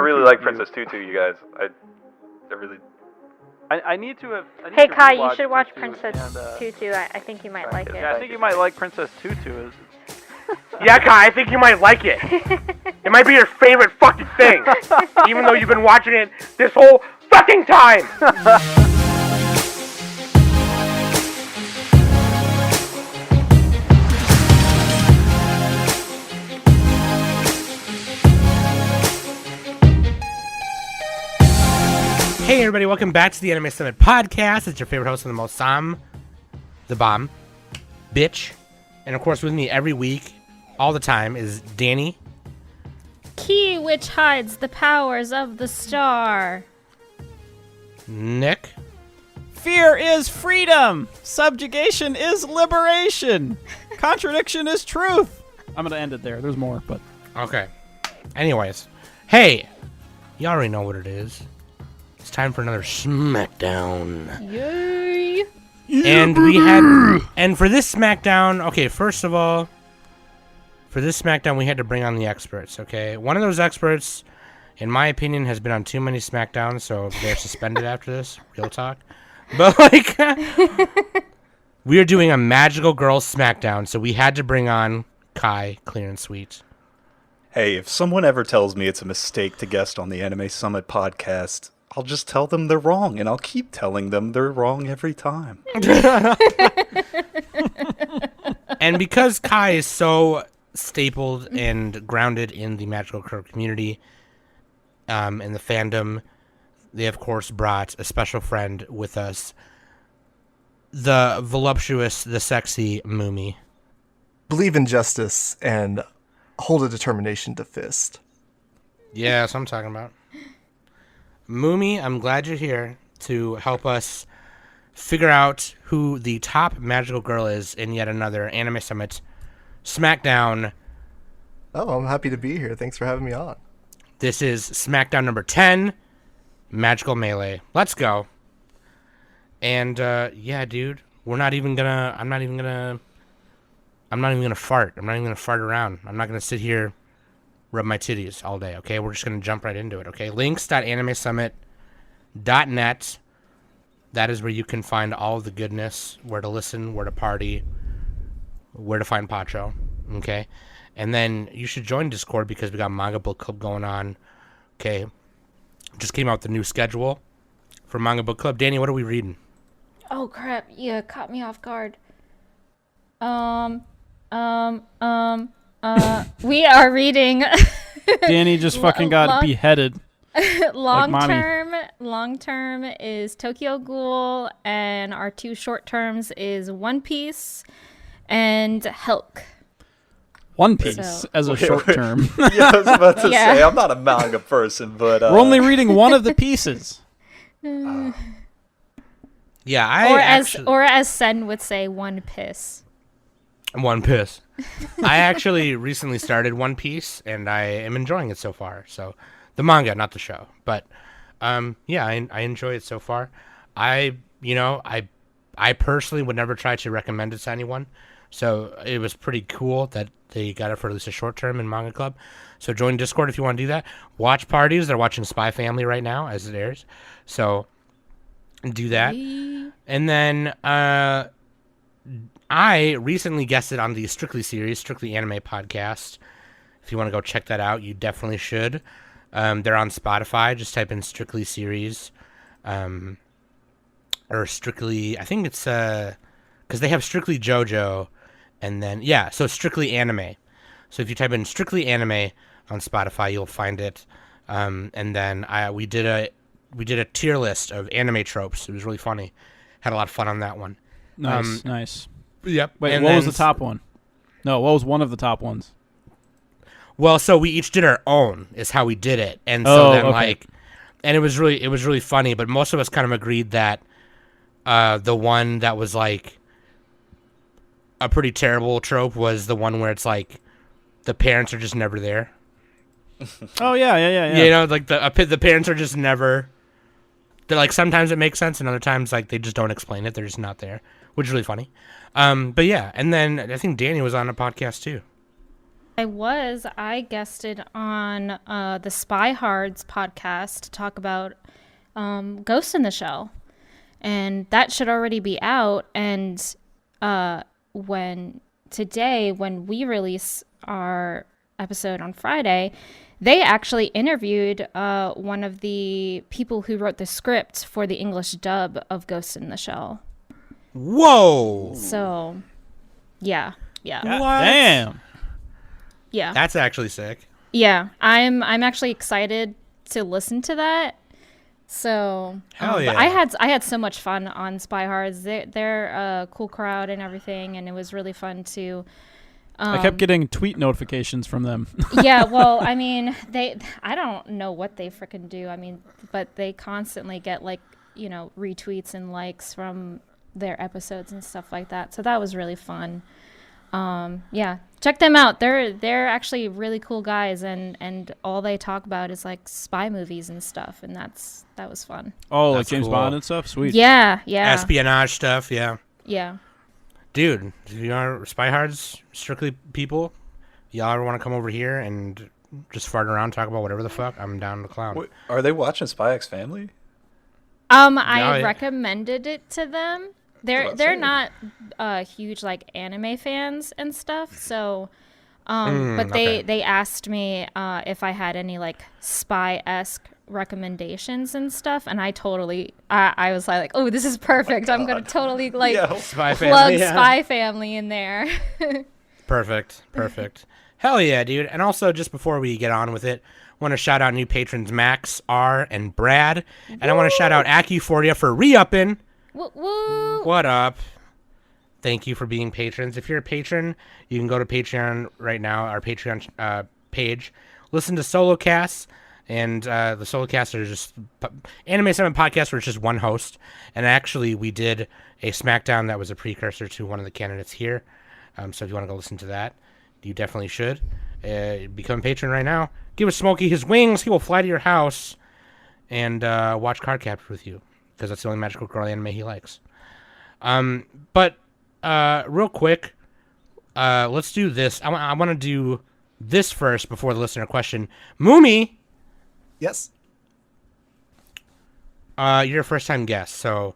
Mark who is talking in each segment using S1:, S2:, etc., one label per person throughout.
S1: really like Princess Tutu, you guys. I really.
S2: I need to have.
S3: Hey Kai, you should watch Princess Tutu. I think you might like it.
S2: Yeah, I think you might like Princess Tutu.
S4: Yeah, Kai, I think you might like it. It might be your favorite fucking thing, even though you've been watching it this whole fucking time.
S5: Hey everybody, welcome back to the Anime Summit Podcast. It's your favorite host of the most, Sam, the bomb, bitch. And of course with me every week, all the time, is Danny.
S6: Key which hides the powers of the star.
S5: Nick.
S7: Fear is freedom. Subjugation is liberation. Contradiction is truth. I'm going to end it there. There's more, but...
S5: Okay. Anyways. Hey, you already know what it is. It's time for another SmackDown.
S6: Yay!
S5: And for this SmackDown, okay, first of all, for this SmackDown, we had to bring on the experts, okay? One of those experts, in my opinion, has been on too many SmackDowns, so they're suspended after this, real talk. But, like, we are doing a Magical Girls SmackDown, so we had to bring on Kai, clearandsweet.
S1: Hey, if someone ever tells me it's a mistake to guest on the Anime Summit podcast, I'll just tell them they're wrong, and I'll keep telling them they're wrong every time.
S5: And because Kai is so stapled and grounded in the Magical Girl community and the fandom, they, of course, brought a special friend with us, the voluptuous, the sexy Mumi.
S8: Believe in justice and hold a determination to fist.
S5: Yeah, that's what I'm talking about. Mumi, I'm glad you're here to help us figure out who the top magical girl is in yet another Anime Summit SmackDown.
S8: Oh, I'm happy to be here. Thanks for having me on.
S5: This is SmackDown number 10, Magical Melee. Let's go. And, yeah, dude, I'm not even gonna fart. I'm not even gonna fart around. I'm not gonna sit here rub my titties all day, okay? We're just going to jump right into it, okay? links.animesummit.net. That is where you can find all of the goodness, where to listen, where to party, where to find Pacho, okay? And then you should join Discord because we got Manga Book Club going on, okay? Just came out with the new schedule for Manga Book Club. Danny, what are we reading?
S6: Oh crap, you caught me off guard. We are reading.
S7: Danny just fucking got beheaded.
S6: Long term is Tokyo Ghoul, and our two short terms is One Piece and Helk.
S7: One Piece as a short term.
S1: Yeah, I was about to say, I'm not a manga person, but...
S7: We're only reading one of the pieces.
S5: Yeah,
S6: or as Sen would say, One Piss.
S5: One Piece. I actually recently started One Piece, and I am enjoying it so far. So, the manga, not the show. But, yeah, I enjoy it so far. I personally would never try to recommend it to anyone. So, it was pretty cool that they got it for at least a short term in Manga Club. So, join Discord if you want to do that. Watch parties. They're watching Spy Family right now as it airs. So, do that. And then, I recently guested on the Strictly Anime podcast. If you want to go check that out, you definitely should. They're on Spotify. Just type in Strictly Series. Or Strictly, I think it's, because they have Strictly JoJo. And then, yeah, so Strictly Anime. So if you type in Strictly Anime on Spotify, you'll find it. And then we did a tier list of anime tropes. It was really funny. Had a lot of fun on that one.
S7: Nice.
S5: Yep.
S7: Wait, and what was the top one? No, what was one of the top ones?
S5: Well, so we each did our own, is how we did it. And so and it was really funny, but most of us kind of agreed that the one that was like a pretty terrible trope was the one where it's like the parents are just never there.
S7: Oh yeah.
S5: You know, like the parents are just never. They're like, sometimes it makes sense, and other times like they just don't explain it. They're just not there, which is really funny. But yeah, and then I think Danny was on a podcast too.
S6: I guested on the Spy Hards podcast to talk about Ghost in the Shell. And that should already be out. And when we release our episode on Friday, they actually interviewed one of the people who wrote the script for the English dub of Ghost in the Shell.
S5: Whoa!
S6: So, yeah.
S7: God damn.
S6: Yeah.
S5: That's actually sick.
S6: Yeah. I'm actually excited to listen to that. So,
S5: Hell yeah.
S6: I had so much fun on Spy Hards. They're a cool crowd and everything, and it was really fun to.
S7: I kept getting tweet notifications from them.
S6: Yeah, well, I mean, I don't know what they frickin' do. I mean, but they constantly get retweets and likes from their episodes and stuff like that. So that was really fun. Yeah, check them out. They're actually really cool guys, and all they talk about is like spy movies and stuff, and that was fun.
S7: Oh,
S5: That's
S7: like James
S5: cool.
S7: Bond and stuff? Sweet.
S6: Yeah.
S5: Espionage stuff, yeah.
S6: Yeah.
S5: Dude, if you are Spy Hards, strictly people, y'all ever want to come over here and just fart around, talk about whatever the fuck, I'm down to clown.
S1: Wait, are they watching Spy X Family?
S6: I recommended it to them. They're not huge like anime fans and stuff, so but they asked me if I had any like spy-esque recommendations and stuff, and I totally I was like, oh, this is perfect. I'm gonna totally like
S5: Spy
S6: plug
S5: Family, yeah.
S6: Spy Family in there.
S5: Perfect. Hell yeah, dude. And also, just before we get on with it, want to shout out new patrons Max, R, and Brad. And I want to shout out Acufordia for re-upping.
S6: Woo.
S5: What up? Thank you for being patrons. If you're a patron, you can go to Patreon right now, our Patreon page. Listen to solo casts, and the solo casts are just Anime Summit podcasts where it's just one host. And actually, we did a SmackDown that was a precursor to one of the candidates here. So if you want to go listen to that, you definitely should. Become a patron right now. Give Smokey his wings. He will fly to your house and watch Card Capture with you, because that's the only magical girl anime he likes. But real quick, let's do this. I want to do this first before the listener question. Mumi,
S8: Yes.
S5: you're a first-time guest, so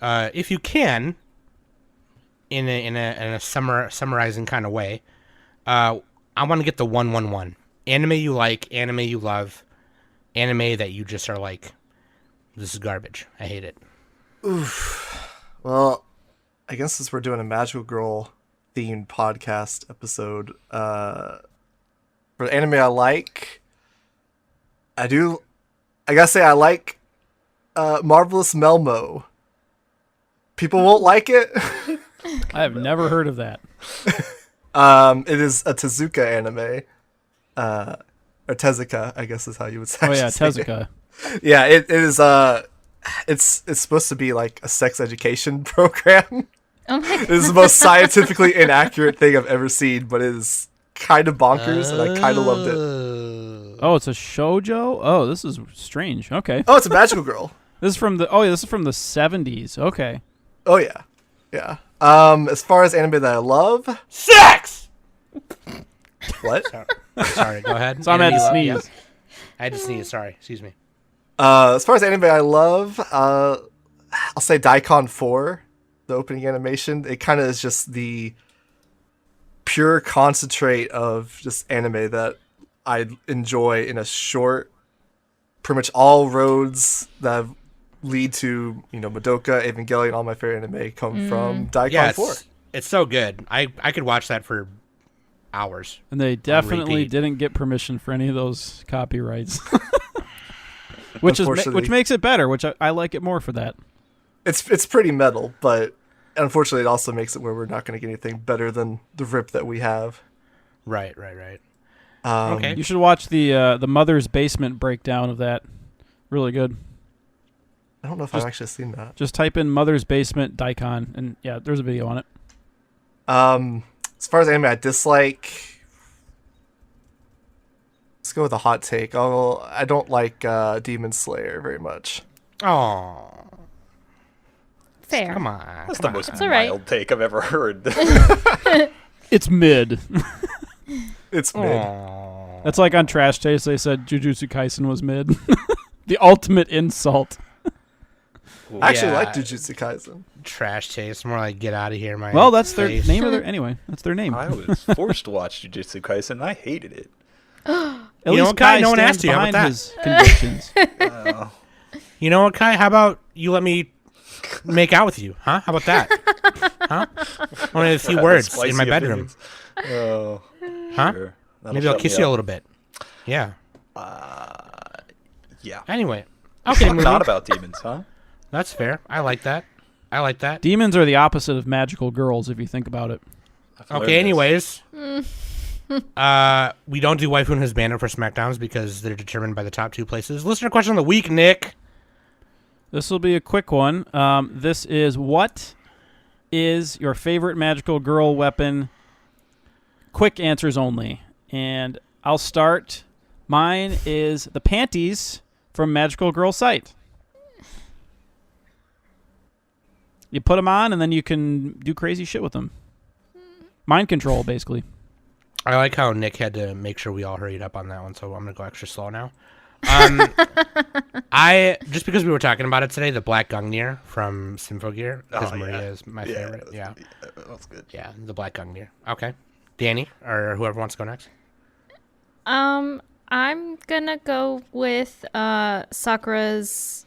S5: if you can, in a summarizing kind of way, I want to get the 1-1-1. Anime you like, anime you love, anime that you just are like, this is garbage. I hate it.
S8: Oof. Well, I guess since we're doing a Magical Girl themed podcast episode, for the anime I like, I gotta say I like Marvelous Melmo. People won't like it.
S7: I have never heard of that.
S8: It is a Tezuka anime. Or Tezuka, I guess is how you would say.
S7: Oh yeah,
S8: say
S7: Tezuka.
S8: it. Yeah, it is. It's supposed to be like a sex education program.
S6: Oh my god.
S8: It is the most scientifically inaccurate thing I've ever seen, but it is kind of bonkers, and I kind of loved it.
S7: Oh, it's a shoujo? Oh, this is strange. Okay.
S8: Oh, it's a Magical Girl.
S7: This is from the 70s. Okay.
S8: Oh yeah, yeah. As far as anime that I love,
S5: Sex!
S8: what?
S5: Sorry, go ahead.
S7: So I'm at
S5: Anime
S7: to
S5: you love?
S7: sneeze.
S5: Yep. I had to sneeze. Sorry, excuse me.
S8: As far as anime I love, I'll say Daikon 4, the opening animation. It kind of is just the pure concentrate of just anime that I enjoy in a short. Pretty much all roads that lead to, Madoka, Evangelion, all my favorite anime come from Daikon 4.
S5: It's so good. I could watch that for hours.
S7: And they definitely
S5: repeat.
S7: didn't get permission for any of those copyrights. which
S8: Unfortunately.
S7: makes it better, which I like it more for that.
S8: It's pretty metal, but unfortunately it also makes it where we're not going to get anything better than the rip that we have.
S5: Right. Okay.
S7: You should watch the Mother's Basement breakdown of that. Really good.
S8: I don't know if I've actually seen that.
S7: Just type in Mother's Basement Daikon, and yeah, there's a video on it.
S8: As far as anime I dislike, let's go with a hot take. I don't like Demon Slayer very much.
S5: Oh,
S6: Fair.
S5: come on.
S1: That's the most
S6: all right.
S1: mild take I've ever heard.
S7: It's mid.
S8: It's mid.
S5: Aww.
S7: That's like on Trash Taste. They said Jujutsu Kaisen was mid. The ultimate insult.
S8: I actually
S5: Yeah.
S8: like Jujutsu Kaisen.
S5: Trash taste. More like get out of here, my.
S7: Well, that's their
S5: face.
S7: name of their anyway. That's their name.
S1: I was forced to watch Jujutsu Kaisen, and I hated it.
S7: At
S5: You know
S7: least
S5: what, Kai?
S7: Kai
S5: No one
S7: stands
S5: asked you. How about
S7: behind
S5: that?
S7: his convictions.
S1: Oh.
S5: You know what, Kai? How about you let me make out with you? Huh? How about that? Huh? Only a few words in my
S1: Spicy
S5: bedroom.
S1: opinions. Oh,
S5: Huh?
S1: sure. That'll
S5: Maybe I'll
S1: shut
S5: kiss
S1: me
S5: you a
S1: up.
S5: little bit. Yeah.
S1: Yeah.
S5: Anyway. Okay,
S1: Not
S5: movie.
S1: about demons, huh?
S5: That's fair. I like that. I like that.
S7: Demons are the opposite of magical girls, if you think about it.
S1: I've learned
S5: Okay,
S1: this.
S5: anyways. We don't do Waifu and Husbando for SmackDowns because they're determined by the top 2 places. Listener question of the week, Nick.
S7: This will be a quick one. This is, what is your favorite magical girl weapon? Quick answers only. And I'll start. Mine is the panties from Magical Girl Sight. You put them on, and then you can do crazy shit with them. Mind control, basically.
S5: I like how Nick had to make sure we all hurried up on that one, so I'm going to go extra slow now. I just because we were talking about it today, the Black Gungnir from Symphogear, because
S1: Oh,
S5: Maria
S1: yeah.
S5: is my favorite. Yeah,
S1: That's good.
S5: yeah, the Black Gungnir. Okay, Danny or whoever wants to go next.
S6: I'm gonna go with Sakura's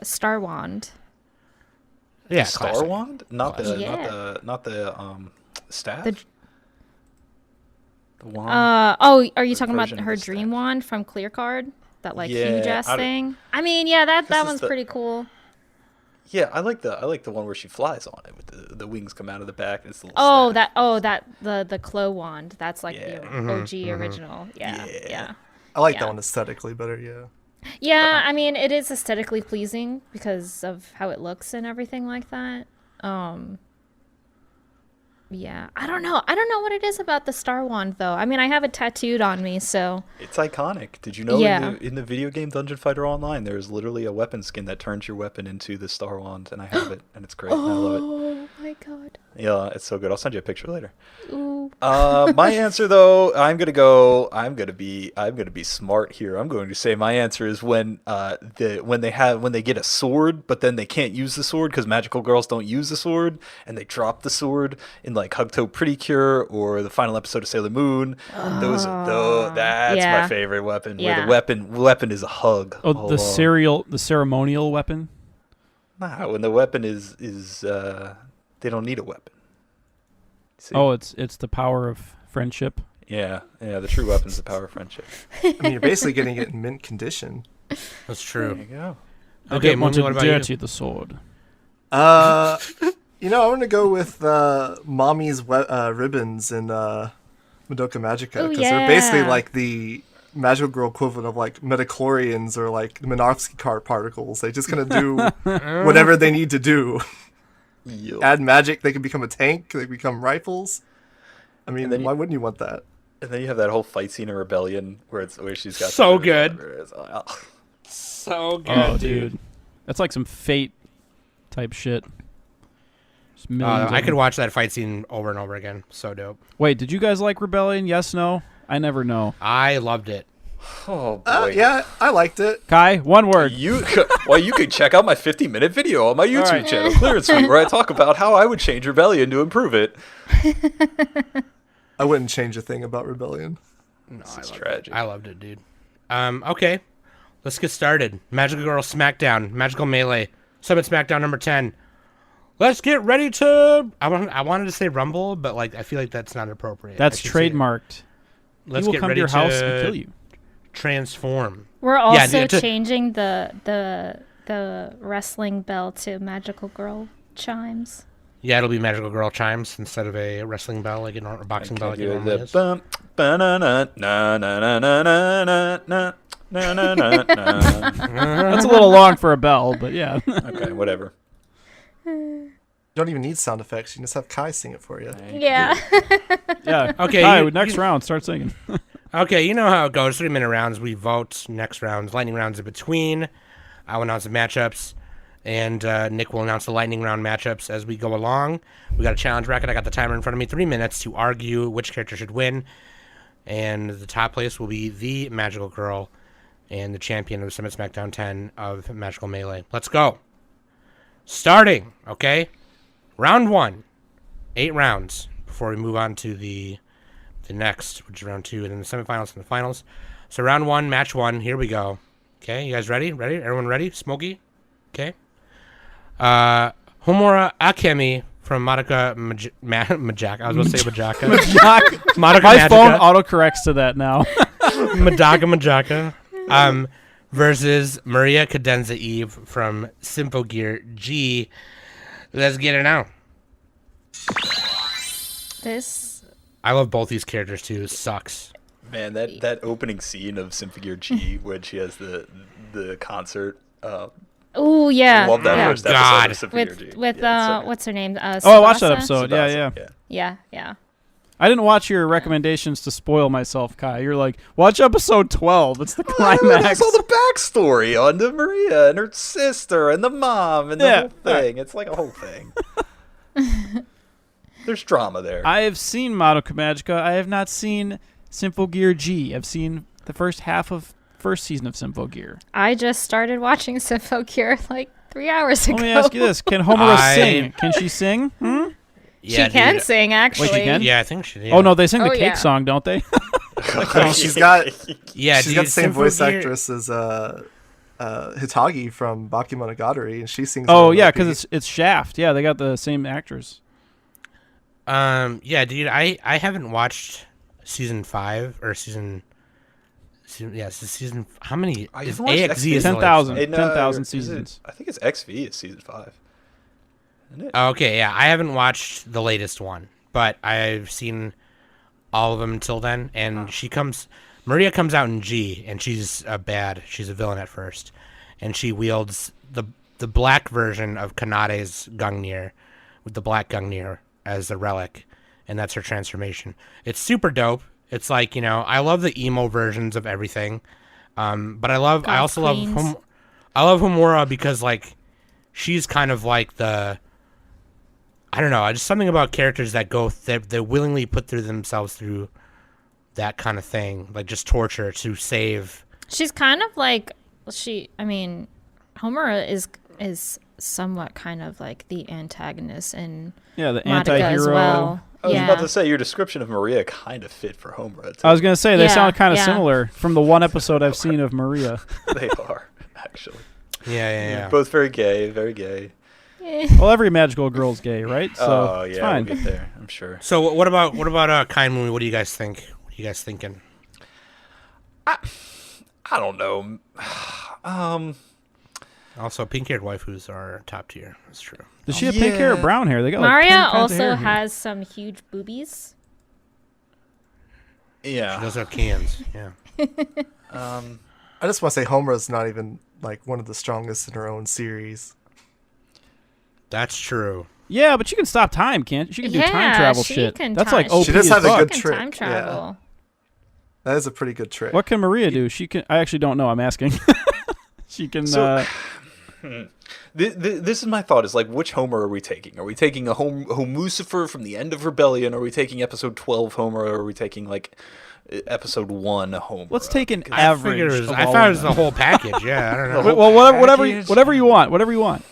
S6: Star Wand.
S5: Yeah,
S1: Star
S5: classic.
S1: Wand, not the
S6: Yeah.
S1: not the staff.
S6: The-
S1: The wand.
S6: Are you talking about
S1: version of
S6: her
S1: the
S6: Dream
S1: staff.
S6: Wand from Clear Card? That like
S1: Yeah,
S6: huge ass
S1: I don't-
S6: thing. I mean, yeah, that
S1: is
S6: one's
S1: the-
S6: pretty cool.
S1: Yeah, I like the one where she flies on it with the wings come out of the back. And it's the little
S6: Oh,
S1: staff.
S6: the Clo Wand. That's like
S1: Yeah.
S6: the OG original. Yeah,
S1: Yeah.
S6: yeah.
S8: I like
S6: Yeah.
S8: that one aesthetically better, yeah.
S6: Yeah, I mean, it is aesthetically pleasing because of how it looks and everything like that. Yeah, I don't know. I don't know what it is about the Star Wand though. I mean, I have it tattooed on me, so
S1: It's iconic. Did you know
S6: Yeah.
S1: in the video game Dungeon Fighter Online, there's literally a weapon skin that turns your weapon into the Star Wand, and I have it, and it's great. And I love it.
S6: oh my god.
S1: Yeah, it's so good. I'll send you a picture later.
S6: Ooh.
S1: My answer though, I'm gonna be smart here. I'm going to say my answer is when they get a sword, but then they can't use the sword because magical girls don't use the sword, and they drop the sword in like Hugto Pretty Cure or the final episode of Sailor Moon. That's
S6: Yeah.
S1: my favorite weapon.
S6: Yeah.
S1: Where the weapon is a hug.
S7: Oh,
S1: all
S7: the
S1: along.
S7: ceremonial weapon.
S1: Nah, when the weapon is they don't need a weapon. See?
S7: Oh, it's the power of friendship.
S1: Yeah, the true weapon's the power of friendship.
S8: I mean, you're basically getting it in mint condition.
S5: That's
S1: There
S5: true.
S1: you go.
S5: Okay,
S7: want
S5: Mumi,
S7: to
S5: what about
S7: dirty
S5: you?
S7: the sword.
S8: You know, I'm gonna go with Mommy's ribbons in Madoka Magica
S6: Ooh,
S8: because they're basically
S6: yeah.
S8: like the magical girl equivalent of like metachlorians or like Minovsky card particles. They just kind of do whatever they need to do.
S1: Yup.
S8: Add magic, they can become a tank. They can become rifles. I mean,
S1: And then
S8: why wouldn't you want that?
S1: And then you have that whole fight scene in Rebellion where she's got
S5: So
S1: the-
S5: good.
S1: it's like, oh.
S5: So good,
S7: Oh, dude. That's like some Fate type shit. Just millions of
S5: I could
S7: them.
S5: watch that fight scene over and over again. So dope.
S7: Wait, did you guys like Rebellion? Yes, no? I never know.
S5: I loved it.
S1: Oh boy.
S8: Yeah, I liked it.
S7: Kai, one word.
S1: You could check out my 50-minute video on my YouTube
S7: right.
S1: channel, Clearandsweet, where I talk about how I would change Rebellion to improve it.
S8: I wouldn't change a thing about Rebellion.
S5: No,
S1: This is tragic.
S5: I loved it, dude. Okay, let's get started. Magical Girl SmackDown, Magical Melee, Summit SmackDown number 10. Let's get ready to. I wanted to say Rumble, but like I feel like that's not appropriate.
S7: That's
S5: I should say-
S7: trademarked.
S5: Let's
S7: he will
S5: get
S7: come to
S5: ready
S7: your house and kill you.
S5: Transform.
S6: We're
S5: Yeah,
S6: also
S5: to-
S6: changing the wrestling bell to Magical Girl chimes.
S5: Yeah, it'll be Magical Girl chimes instead of a wrestling bell, like a boxing bell, like it normally
S1: the
S5: is.
S1: bump, ba-na-na, na-na-na-na-na-na, na-na-na-na.
S7: That's a little long for a bell, but yeah.
S1: Okay, whatever.
S8: You don't even need sound effects. You can just have Kai sing it for you.
S6: Yeah.
S7: Yeah.
S5: Okay,
S7: Kai,
S5: you-
S7: next round, start singing.
S5: Okay, you know how it goes. 3-minute rounds. We vote. Next rounds, lightning rounds in between. I'll announce the matchups, and Nick will announce the lightning round matchups as we go along. We got a challenge bracket. I got the timer in front of me. 3 minutes to argue which character should win. and the top place will be the Magical Girl and the champion of the Summit SmackDown 10 of Magical Melee. Let's go. Starting, okay? Round 1. 8 rounds before we move on to the next, which is round 2, and then the semifinals and the finals. So round 1, match 1. Here we go. Okay, you guys ready? Ready? Everyone ready? Smokey? Okay. Homura Akemi from Madoka Majaka. I was going to say Majaka. Madoka
S7: My
S5: Magica.
S7: phone autocorrects to that now.
S5: Madoka Majaka. Versus Maria Cadenza Eve from Symphogear G. Let's get it now. I love both these characters too. Sucks.
S1: Man, that opening scene of Symphogear G when she has the concert.
S6: Oh yeah.
S1: I love that first episode of Symphogear G.
S6: With
S1: so
S6: what's her name?
S7: I watched that
S6: Tsubasa?
S7: episode. Yeah.
S6: Yeah.
S7: I didn't watch your recommendations to spoil myself, Kai. You're like, watch episode 12. It's the climax.
S1: That's all the backstory on the Maria and her sister and the mom and the whole thing. It's like a whole thing. There's drama there.
S7: I have seen Madoka Magica. I have not seen Symphogear G. I've seen the first half of first season of Symphogear.
S6: I just started watching Symphogear like 3 hours ago.
S7: Let me ask you this: can Homura sing? Can she sing?
S5: Yeah,
S6: she can sing, actually.
S7: Wait, she can?
S5: Yeah, I think she did.
S7: Oh no, they sing the cake song, don't they?
S8: she's got
S5: yeah,
S8: she's got the same voice actress as Hitagi from Bakemonogatari, and she sings.
S7: Oh yeah, because it's Shaft. Yeah, they got the same actors.
S5: Yeah, dude, I haven't watched season 5 or season. Yeah, season. How many? Is AXZ is
S7: 10,000. 10,000 seasons.
S1: I think it's XV is season 5. Isn't it?
S5: Okay, yeah, I haven't watched the latest one, but I've seen all of them until then. And Maria comes out in G, and she's she's a villain at first, and she wields the black version of Kanade's Gungnir, with the black Gungnir as a relic, and that's her transformation. It's super dope. It's like, I love the emo versions of everything, but I also love Homura because like she's kind of like I don't know, just something about characters that they willingly put through themselves through that kind of thing, like just torture to save.
S6: She's kind of like Homura is somewhat kind of like the antagonist in
S7: the
S6: Madoka
S7: anti-hero
S6: as well.
S1: I was about to say your description of Maria kind of fit for Homura.
S7: I was gonna say they sound kind of similar from the one episode I've seen of Maria.
S1: They are actually.
S5: Yeah.
S1: Both very gay, very gay.
S7: Well, every magical girl's gay, right? So it's fine.
S1: We'll get there, I'm sure.
S5: So what about Kai and Mumi? What do you guys think? What are you guys thinking?
S1: I don't know.
S5: Also, pink-haired waifus are top tier. That's true.
S7: Does she have pink hair or brown hair? They got
S6: Maria
S7: like
S6: also has some huge boobies.
S1: Yeah.
S5: She does have cans. Yeah.
S8: I just want to say Homura's not even like one of the strongest in her own series.
S5: That's true.
S7: Yeah, but she can stop time, can't she? She can do time travel shit. That's like OP
S8: She does
S7: as
S8: have a
S7: fuck.
S8: good trick.
S6: Time travel.
S8: That is a pretty good trick.
S7: What can Maria do? She can. I actually don't know. I'm asking. She can.
S1: This is my thought: is like, which Homer are we taking? Are we taking a Homucifer from the end of Rebellion? Are we taking episode 12 Homer? Or are we taking like episode 1 Homer?
S7: Let's take an average.
S5: I thought it was the whole package. Yeah, I don't know.
S7: Well, whatever you want. Whatever you want.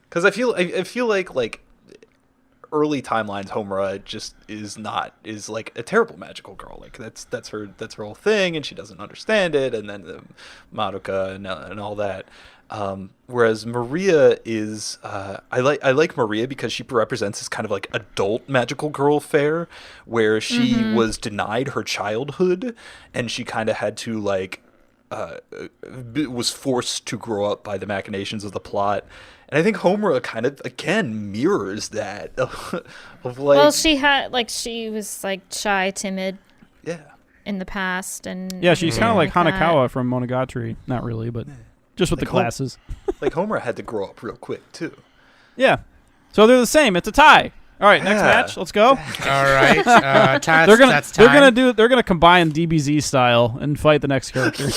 S1: Because I feel like early timelines Homura just is like a terrible magical girl. Like that's her whole thing, and she doesn't understand it. And then the Madoka and all that. Whereas Maria is I like Maria because she represents this kind of like adult magical girl fare where she was denied her childhood, and she kind of had to like was forced to grow up by the machinations of the plot. And I think Homura kind of again mirrors that of like.
S6: Well, she was like shy, timid.
S1: Yeah.
S6: In the past, and
S7: yeah, she's kind of like Hanakawa
S6: that.
S7: from Monogatari. Not really, but just with
S1: like
S7: the glasses.
S1: Like Homura had to grow up real quick too.
S7: Yeah. So they're the same. It's a tie. All right, next match. Let's go.
S5: All right,
S7: They're gonna combine DBZ style and fight the next character.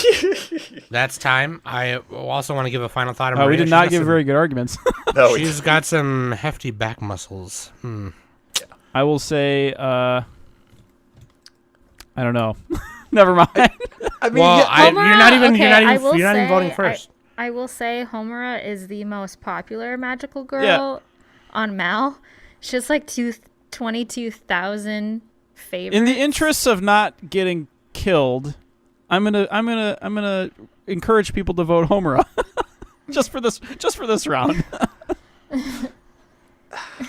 S5: That's time. I also want to give a final thought.
S7: We did not give very good arguments.
S1: No,
S5: she's got some hefty back muscles.
S7: I will say, I don't know. Never mind.
S1: I mean,
S5: Well,
S1: yeah,
S5: you're not even
S6: will
S5: you're not even
S6: say-
S5: voting first.
S6: I will say Homura is the most popular magical girl on Mal. She has like 22,000 favorites.
S7: In the interests of not getting killed, I'm gonna encourage people to vote Homura. just for this round.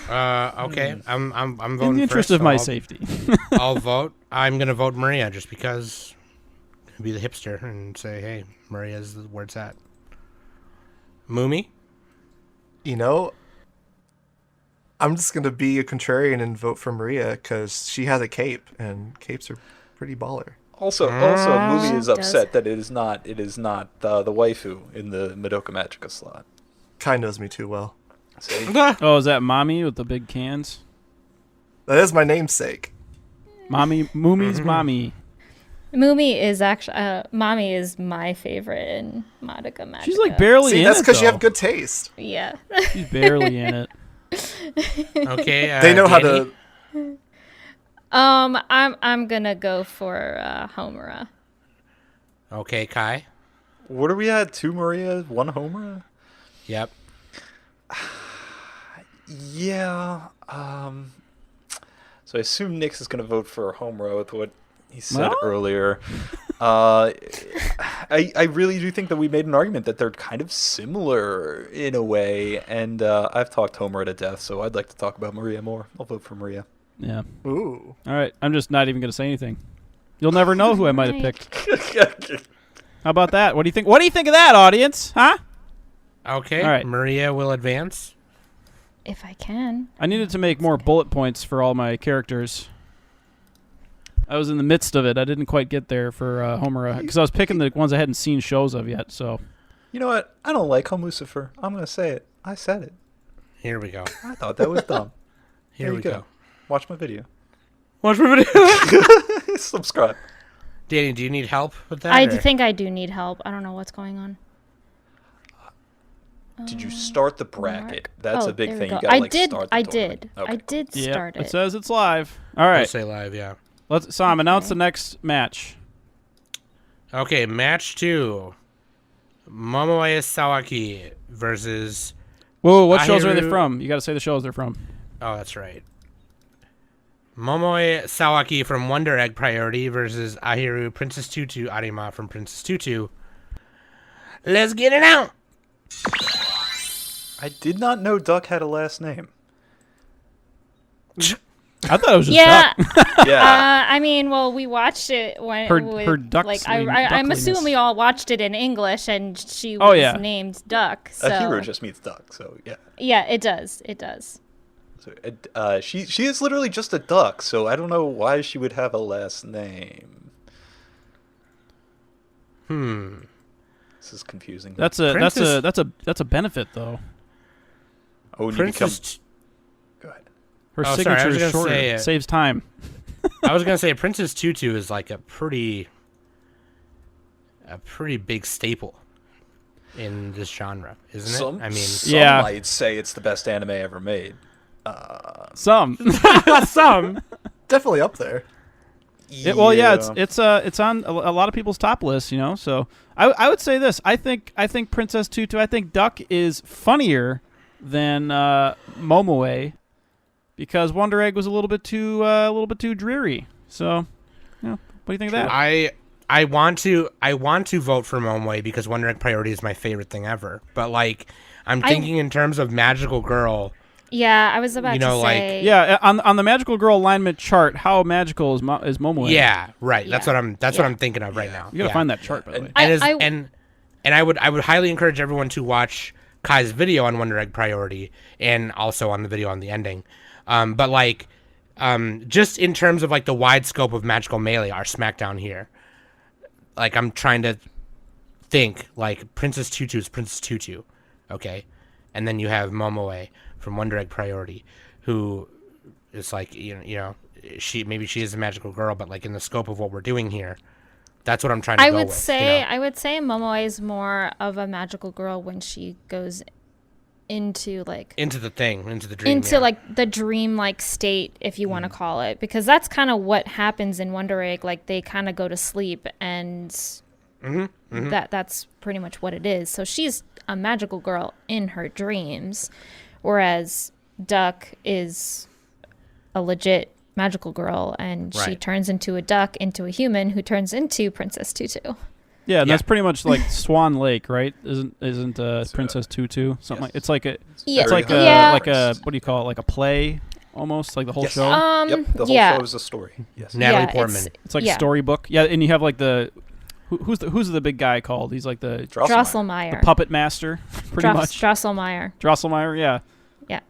S5: Okay. I'm voting
S7: In the interest
S5: first,
S7: of
S5: so
S7: my
S5: I'll-
S7: safety.
S5: I'll vote. I'm gonna vote Maria just because I'm gonna be the hipster and say, hey, Maria's where it's at. Mumi?
S8: You know, I'm just gonna be a contrarian and vote for Maria because she has a cape, and capes are pretty baller.
S1: Also, Mumi is
S6: Does.
S1: upset that it is not the waifu in the Madoka Magica slot.
S8: Kai knows me too well.
S1: See?
S7: Oh, is that Mommy with the big cans?
S8: That is my namesake.
S7: Mommy, Mumi's mommy.
S6: Mumi is actually Mommy is my favorite in Madoka Magica.
S7: She's like barely
S8: See,
S7: in
S8: that's
S7: it.
S8: because you
S7: though.
S8: have good taste.
S6: Yeah.
S7: She's barely in it.
S5: Okay.
S8: They know how
S5: Danny?
S8: to.
S6: I'm gonna go for Homura.
S5: Okay, Kai?
S1: What are we at? 2 Maria, 1 Homura?
S5: Yep.
S1: Yeah. So I assume Nix is going to vote for Homura with what he said
S7: Well.
S1: earlier. I really do think that we made an argument that they're kind of similar in a way, and I've talked Homura to death, so I'd like to talk about Maria more. I'll vote for Maria.
S7: Yeah.
S8: Ooh.
S7: All right. I'm just not even going to say anything. You'll never know who I might have picked. How about that? What do you think? What do you think of that, audience? Huh?
S5: Okay.
S7: All right.
S5: Maria will advance.
S6: If I can.
S7: I needed to make more bullet points for all my characters. I was in the midst of it. I didn't quite get there for Homura because I was picking the ones I hadn't seen shows of yet. So
S1: You know what? I don't like Homucifer. I'm going to say it. I said it.
S5: Here we go.
S1: I thought that was dumb.
S5: Here
S1: There
S5: we
S1: you
S5: go.
S1: Watch my video.
S5: Watch my video.
S1: Subscribe.
S5: Danny, do you need help with that?
S6: I
S5: or-
S6: think I do need help. I don't know what's going on.
S1: Did you start the bracket? That's
S6: Oh,
S1: a big
S6: there we
S1: thing.
S6: go.
S1: You gotta
S6: I
S1: like
S6: did.
S1: start the
S6: I
S1: tournament.
S6: did.
S1: Okay.
S6: I did
S7: yeah,
S6: start
S7: it
S6: it.
S7: says it's live. All
S5: I'll
S7: right.
S5: say live, yeah.
S7: Let's announce the next match.
S5: Okay, match 2. Momoe Sawaki versus...
S7: Whoa, what shows are they
S5: Ahiru-
S7: from? You got to say the shows they're from.
S5: Oh, that's right. Momoe Sawaki from Wonder Egg Priority versus Ahiru Princess Tutu Arima from Princess Tutu. Let's get it out!
S1: I did not know Duck had a last name.
S7: I thought it was just
S6: Yeah.
S7: Duck.
S1: Yeah.
S6: I mean, well, we watched it when
S7: Her duck's
S6: like
S7: name-
S6: I'm
S7: duckliness.
S6: assuming we all watched it in English, and she
S7: Oh,
S6: was
S7: yeah.
S6: named Duck. So
S1: A hero just means duck, so yeah.
S6: yeah, it does. It does.
S1: So, she is literally just a duck, so I don't know why she would have a last name. This is confusing.
S7: That's a
S5: Princess-
S7: that's a benefit though.
S1: Oh, when you become.
S5: Princess...
S1: Go ahead.
S7: Her
S5: Oh, sorry, I
S7: signature
S5: was
S7: is
S5: gonna
S7: shorter.
S5: say,
S7: It saves time.
S5: I was going to say Princess Tutu is like a pretty big staple in this genre, isn't it?
S1: Some,
S5: I mean,
S1: some
S7: Yeah.
S1: might say it's the best anime ever made.
S7: Some.
S5: some.
S8: Definitely up there.
S7: Well, yeah, it's on a lot of people's top lists, you know. So I would say this. I think Princess Tutu. I think Duck is funnier than Momoe because Wonder Egg was a little bit too dreary. So, you know, what do you think of that?
S5: I want to vote for Momoe because Wonder Egg Priority is my favorite thing ever. But like, I'm thinking in terms of magical girl.
S6: Yeah, I was about
S5: You know,
S6: to
S5: like-
S6: say.
S7: Yeah, on the magical girl alignment chart, how magical is Momoe?
S5: Yeah, right. That's
S6: Yeah.
S5: what I'm thinking of right now.
S7: You gotta
S5: Yeah.
S7: find that chart by the way.
S5: And I would highly encourage everyone to watch Kai's video on Wonder Egg Priority and also on the video on the ending. But like, just in terms of like the wide scope of Magical Melee, our SmackDown here, like I'm trying to think like Princess Tutu is Princess Tutu, okay, and then you have Momoe from Wonder Egg Priority, who is like you know she is a magical girl, but like in the scope of what we're doing here, that's what I'm trying to
S6: I
S5: go
S6: would
S5: with,
S6: say
S5: you know?
S6: I would say Momoe is more of a magical girl when she goes into like
S5: into the dream,
S6: into like the dream like state, if you want to call it, because that's kind of what happens in Wonder Egg. Like they kind of go to sleep, and that's pretty much what it is. So she's a magical girl in her dreams, whereas Duck is a legit magical girl, and she turns into a duck into a human who turns into Princess Tutu.
S7: Yeah, and that's pretty much like Swan Lake, right? Isn't Princess Tutu something like? It's like a like a what do you call it? Like a play almost, like the whole show.
S1: Yep, the whole show is a story. Yes.
S5: Natalie Portman.
S7: It's like storybook. Yeah, and you have like the who's the big guy called? He's like the
S6: Drosselmeyer.
S7: The puppet master, pretty much.
S6: Drosselmeyer,
S7: yeah.
S6: Yeah.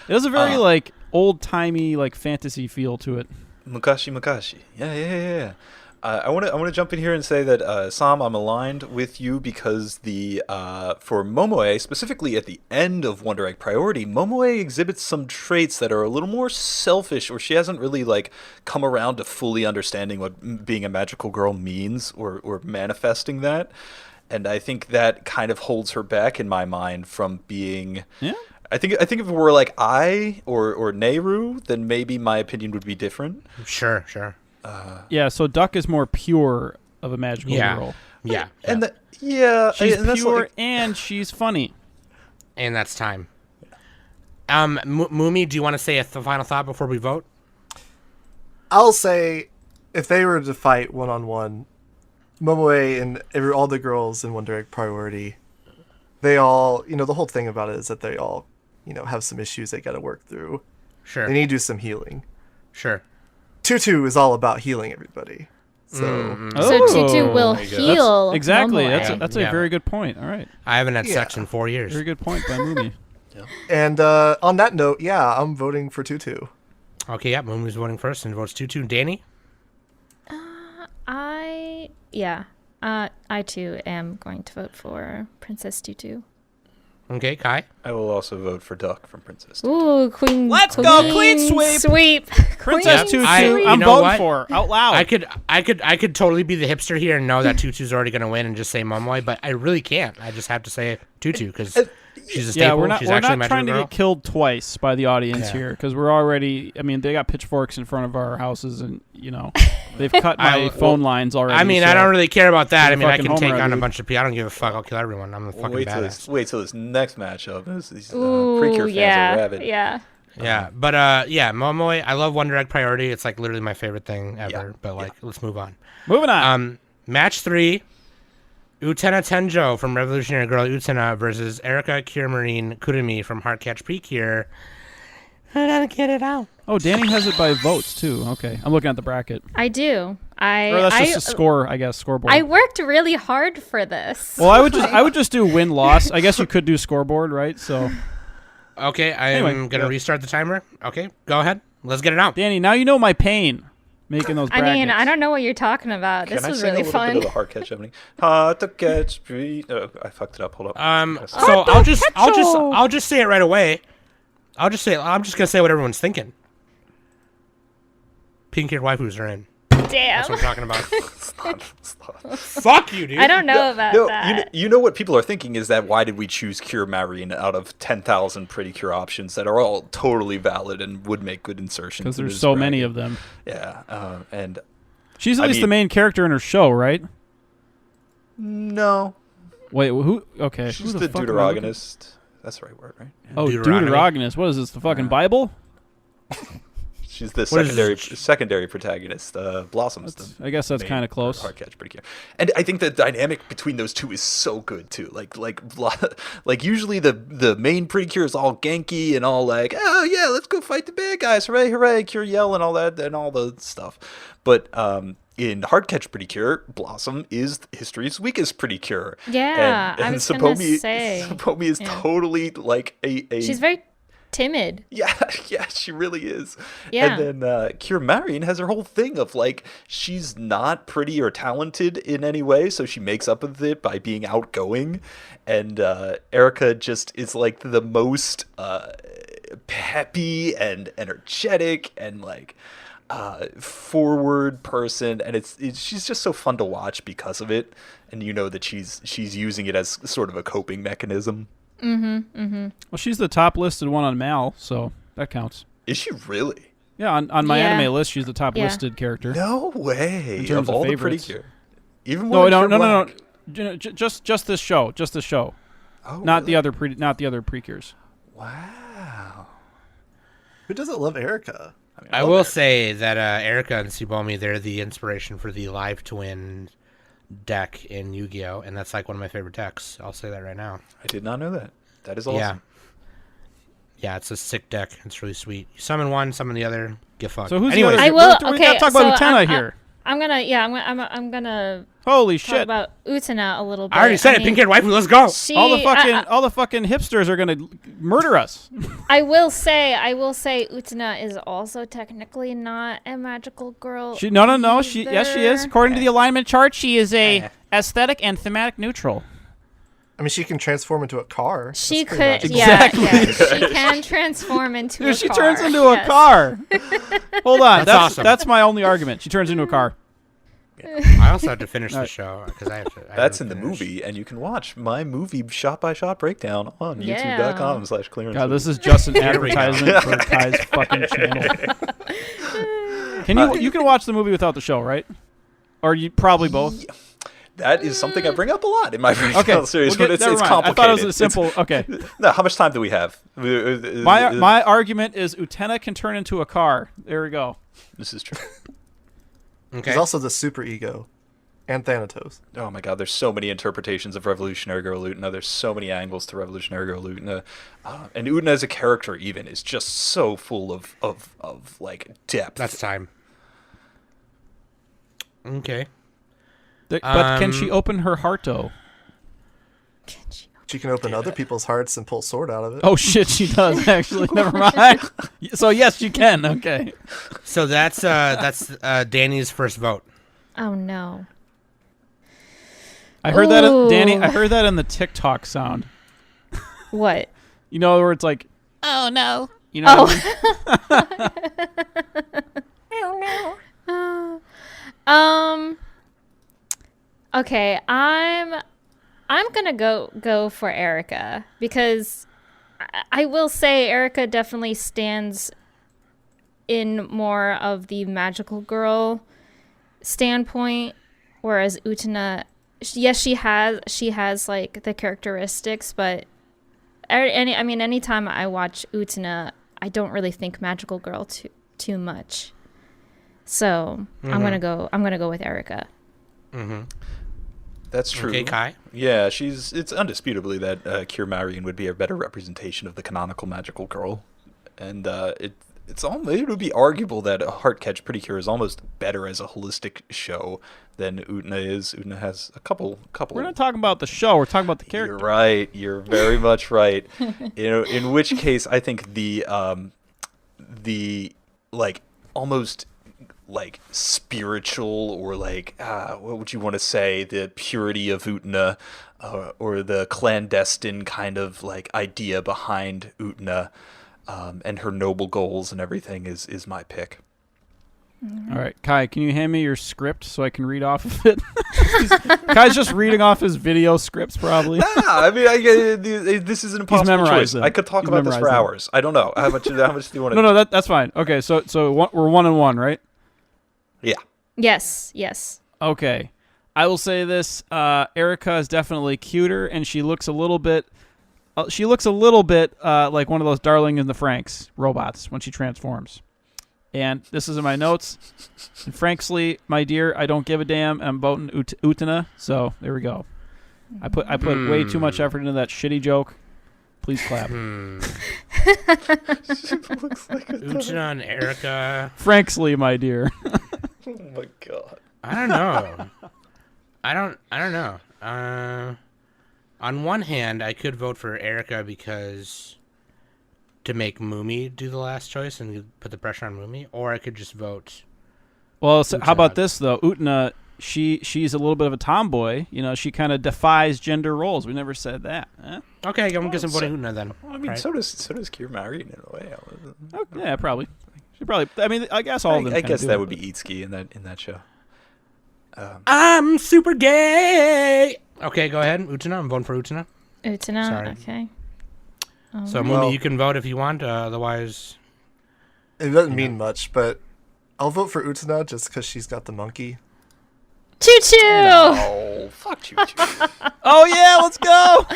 S7: It has a very like old timey like fantasy feel to it.
S1: Mukashi. Yeah. I want to jump in here and say that Sam, I'm aligned with you because for Momoe, specifically at the end of Wonder Egg Priority, Momoe exhibits some traits that are a little more selfish, or she hasn't really like come around to fully understanding what being a magical girl means, or manifesting that. And I think that kind of holds her back in my mind from being. Yeah. I think if it were like I or Nehru, then maybe my opinion would be different.
S5: Sure.
S7: So Duck is more pure of a magical girl.
S5: Yeah.
S1: And
S7: she's
S1: and
S7: pure
S1: like,
S7: and she's funny.
S5: And that's time. Mumi, do you want to say a final thought before we vote?
S8: I'll say, if they were to fight one-on-one, Momoe and all the girls in Wonder Egg Priority, they all, the whole thing about it is that they all, have some issues they got to work through.
S5: Sure.
S8: They need to do some healing.
S5: Sure.
S8: Tutu is all about healing everybody. So,
S6: so Tutu will heal.
S7: Exactly.
S6: Momoe.
S7: That's a very good point. All right.
S5: I haven't had sex in 4 years.
S7: Very good point by Mumi.
S8: And on that note, I'm voting for Tutu.
S5: Okay, Mumi's voting first and votes Tutu. Danny?
S6: I too am going to vote for Princess Tutu.
S5: Okay, Kai?
S1: I will also vote for Duck from Princess Tutu.
S6: Ooh, Queen.
S7: Let's go, clean sweep. Princess Tutu, I'm voting for out loud.
S5: I could totally be the hipster here and know that Tutu's already going to win and just say Momoe, but I really can't. I just have to say Tutu because she's a staple.
S7: We're not trying to
S5: girl.
S7: get killed twice by the audience here because we're already. I mean, they got pitchforks in front of our houses, and they've cut my phone lines already.
S5: I mean, I don't really care about that. I mean, I can take on a
S7: dude.
S5: bunch of people. I don't give a fuck. I'll kill everyone. I'm the fucking badass.
S1: Wait till this next matchup. These Precure fans are rabid.
S6: Yeah,
S5: but Momoe. I love Wonder Egg Priority. It's like literally my favorite thing ever. But let's move on.
S7: Moving on.
S5: Match 3. Utena Tenjo from Revolutionary Girl Utena versus Erika Kiermarine Kurumi from Heartcatch Precure. I gotta get it out.
S7: Oh, Danny has it by votes too. Okay, I'm looking at the bracket.
S6: I do.
S7: Or that's just a score, I guess. Scoreboard.
S6: I worked really hard for this.
S7: Well, I would just do win loss. I guess you could do scoreboard, right? So.
S5: Okay, I'm gonna restart the timer. Okay, go ahead. Let's get it out.
S7: Danny, now you know my pain making those brackets.
S6: I mean, I don't know what you're talking about. This was really fun.
S1: Can I sing a little bit of the Heartcatch opening? I fucked it up. Hold up.
S5: So I'll just say it right away. I'm just gonna say what everyone's thinking. Pink-haired waifus are in.
S6: Damn.
S5: That's what I'm talking about. Fuck you, dude.
S6: I don't know about that.
S1: You know what people are thinking is that why did we choose Cure Marine out of 10,000 Pretty Cure options that are all totally valid and would make good insertions?
S7: Because there's so many of them.
S1: Yeah, and
S7: she's at least the main character in her show, right?
S1: No.
S7: Wait, who? Okay.
S1: She's the deuteragonist. That's the right word, right?
S7: Yeah. Oh, deuteragonist. What is this? The fucking Bible?
S1: She's the secondary protagonist. Blossoms.
S7: I guess that's kind of close.
S1: Heartcatch, pretty cute. And I think the dynamic between those two is so good too. Like usually the main Pretty Cure is all ganky and all like, oh yeah, let's go fight the bad guys, hooray, hooray, Cure yell and all that and all the stuff. But in Heartcatch Pretty Cure, Blossom is history's weakest Pretty Cure.
S6: Yeah,
S1: and
S6: I was gonna say.
S1: Sapomi is totally like a.
S6: She's very timid.
S1: Yeah, she really is.
S6: Yeah.
S1: And then Cure Marine has her whole thing of like she's not pretty or talented in any way, so she makes up with it by being outgoing. And Erika just is like the most peppy and energetic and like forward person, and she's just so fun to watch because of it. And you know that she's using it as sort of a coping mechanism.
S6: Mm-hmm.
S7: Well, she's the top listed one on Mal, so that counts.
S1: Is she really?
S7: Yeah, on my
S6: Yeah.
S7: anime list, she's the top
S6: Yeah.
S7: listed character.
S1: No way.
S7: In terms of
S1: all the
S7: favorites.
S1: pretty even
S7: No,
S1: when
S7: no,
S1: Pure
S7: no, no,
S1: Black.
S7: no. Just this show. Just this show.
S1: Oh,
S7: Not
S1: really?
S7: the other not the other precures.
S1: Wow.
S8: Who doesn't love Erica?
S1: mean,
S5: I
S1: love
S5: will
S1: it.
S5: say that Erica and Tsubomi, they're the inspiration for the live twin deck in Yu-Gi-Oh! And that's like one of my favorite decks. I'll say that right now.
S1: I did not know that. That is awesome.
S5: Yeah. Yeah, it's a sick deck. It's really sweet. You summon one, summon the other, get fucked.
S7: So who's
S5: Anyways,
S7: the
S6: I
S7: other?
S6: will.
S7: We
S6: Okay,
S7: gotta talk
S6: so
S7: about Utena here.
S6: I'm gonna
S7: Holy
S6: talk
S7: shit!
S6: about Utena a little bit.
S5: I already said it.
S6: mean,
S5: Pink-haired waifu, let's go.
S6: She,
S7: all the fucking hipsters are gonna murder us.
S6: I will say Utena is also technically not a magical girl.
S7: No. She yes, she is.
S6: either.
S7: According to the alignment chart, she is a aesthetic and thematic neutral.
S8: I mean, she can transform into a car.
S6: She
S8: That's pretty
S6: could,
S8: magical.
S6: yeah, she can transform into a
S7: Dude, she
S6: car.
S7: turns into a
S6: yes.
S7: car. Hold on,
S5: That's awesome.
S7: That's my only argument. She turns into a car.
S5: I also have to finish the show because I have to.
S1: That's in the movie, and you can watch my movie shot-by-shot breakdown on
S3: Yeah.
S1: youtube.com/clearandsweet.
S7: God, this is just an
S5: Here we go.
S7: advertisement for Kai's fucking channel. You can watch the movie without the show, right? Or you probably both.
S1: That is something I bring up a lot in my breakdown
S7: Okay,
S1: series,
S7: we'll
S1: but
S7: never
S1: it's
S7: mind. I
S1: complicated.
S7: thought it was a simple. Okay,
S1: No, how much time do we have?
S7: my argument is Utena can turn into a car. There we go.
S1: This is true.
S5: Okay.
S8: He's also the super ego, and Thanatos.
S1: Oh my God, there's so many interpretations of Revolutionary Girl Utena. There's so many angles to Revolutionary Girl Utena, and Utena as a character even is just so full of like depth.
S5: That's time. Okay.
S7: But can she open her heart though?
S8: She can open other people's hearts and pull sword out of it.
S7: Oh shit, she does actually. Never mind. So yes, she can. Okay.
S5: So that's Danny's first vote.
S6: Oh no.
S7: I heard that,
S6: Ooh.
S7: Danny. I heard that in the TikTok sound.
S6: What?
S7: You know where it's like,
S6: Oh no.
S7: you know.
S6: Oh.
S7: What I mean?
S6: Okay, I'm gonna go for Erica because I will say Erica definitely stands in more of the magical girl standpoint, whereas Utena, yes, she has like the characteristics, but anytime I watch Utena, I don't really think magical girl too much. So I'm gonna go with Erica.
S5: Mm-hmm.
S1: That's true.
S5: Okay, Kai.
S1: Yeah, it's undisputably that Kier Marion would be a better representation of the canonical magical girl, and it would be arguable that Heart Catch Pretty Cure is almost better as a holistic show than Utena is. Utena has a couple.
S7: We're not talking about the show. We're talking about the character.
S1: You're right. You're very much right. In which case, I think the like almost like spiritual or like what would you want to say, the purity of Utena, or the clandestine kind of like idea behind Utena, and her noble goals and everything is my pick.
S7: All right, Kai, can you hand me your script so I can read off of it? Kai's just reading off his video scripts, probably.
S1: I mean, this is an impossible
S7: memorized
S1: choice.
S7: them.
S1: I could talk
S7: He's
S1: about this for
S7: memorized them.
S1: hours. I don't know how much. How much do you want to?
S7: No, that's fine. Okay, so we're 1-1, right?
S1: Yeah.
S6: Yes.
S7: Okay. I will say this: Erica is definitely cuter, and she looks a little bit. Like one of those Darling in the Franxx robots when she transforms. And this is in my notes. And frankly, my dear, I don't give a damn. I'm voting Utena. So there we go. I put way too much effort into that shitty joke. Please clap.
S5: Utena and Erica.
S7: Frankly, my dear.
S1: Oh my God.
S5: I don't know. I don't know. On one hand, I could vote for Erica because to make Mumi do the last choice and put the pressure on Mumi, or I could just vote.
S7: Well, so how
S5: Utena.
S7: about this though? Utena, she's a little bit of a tomboy. You know, she kind of defies gender roles. We never said that. Eh?
S5: Okay, I'm guessing voting Utena then.
S1: I mean,
S5: Right.
S1: so does Kier Marion in a way.
S7: Oh, yeah, probably. She probably. I mean, I guess all of them.
S1: I
S7: kinda
S1: guess
S7: do
S1: that
S7: it,
S1: would
S7: but-
S1: be Itsuki in that show.
S5: I'm super gay. Okay, go ahead. Utena. I'm voting for Utena.
S6: Utena.
S5: Sorry.
S6: Okay.
S5: So Mumi,
S8: Well-
S5: you can vote if you want. Otherwise,
S8: It doesn't mean much, but I'll vote for Utena just because she's got the monkey.
S6: Choo choo!
S1: Oh, fuck Choo Choo.
S7: Oh yeah, let's go.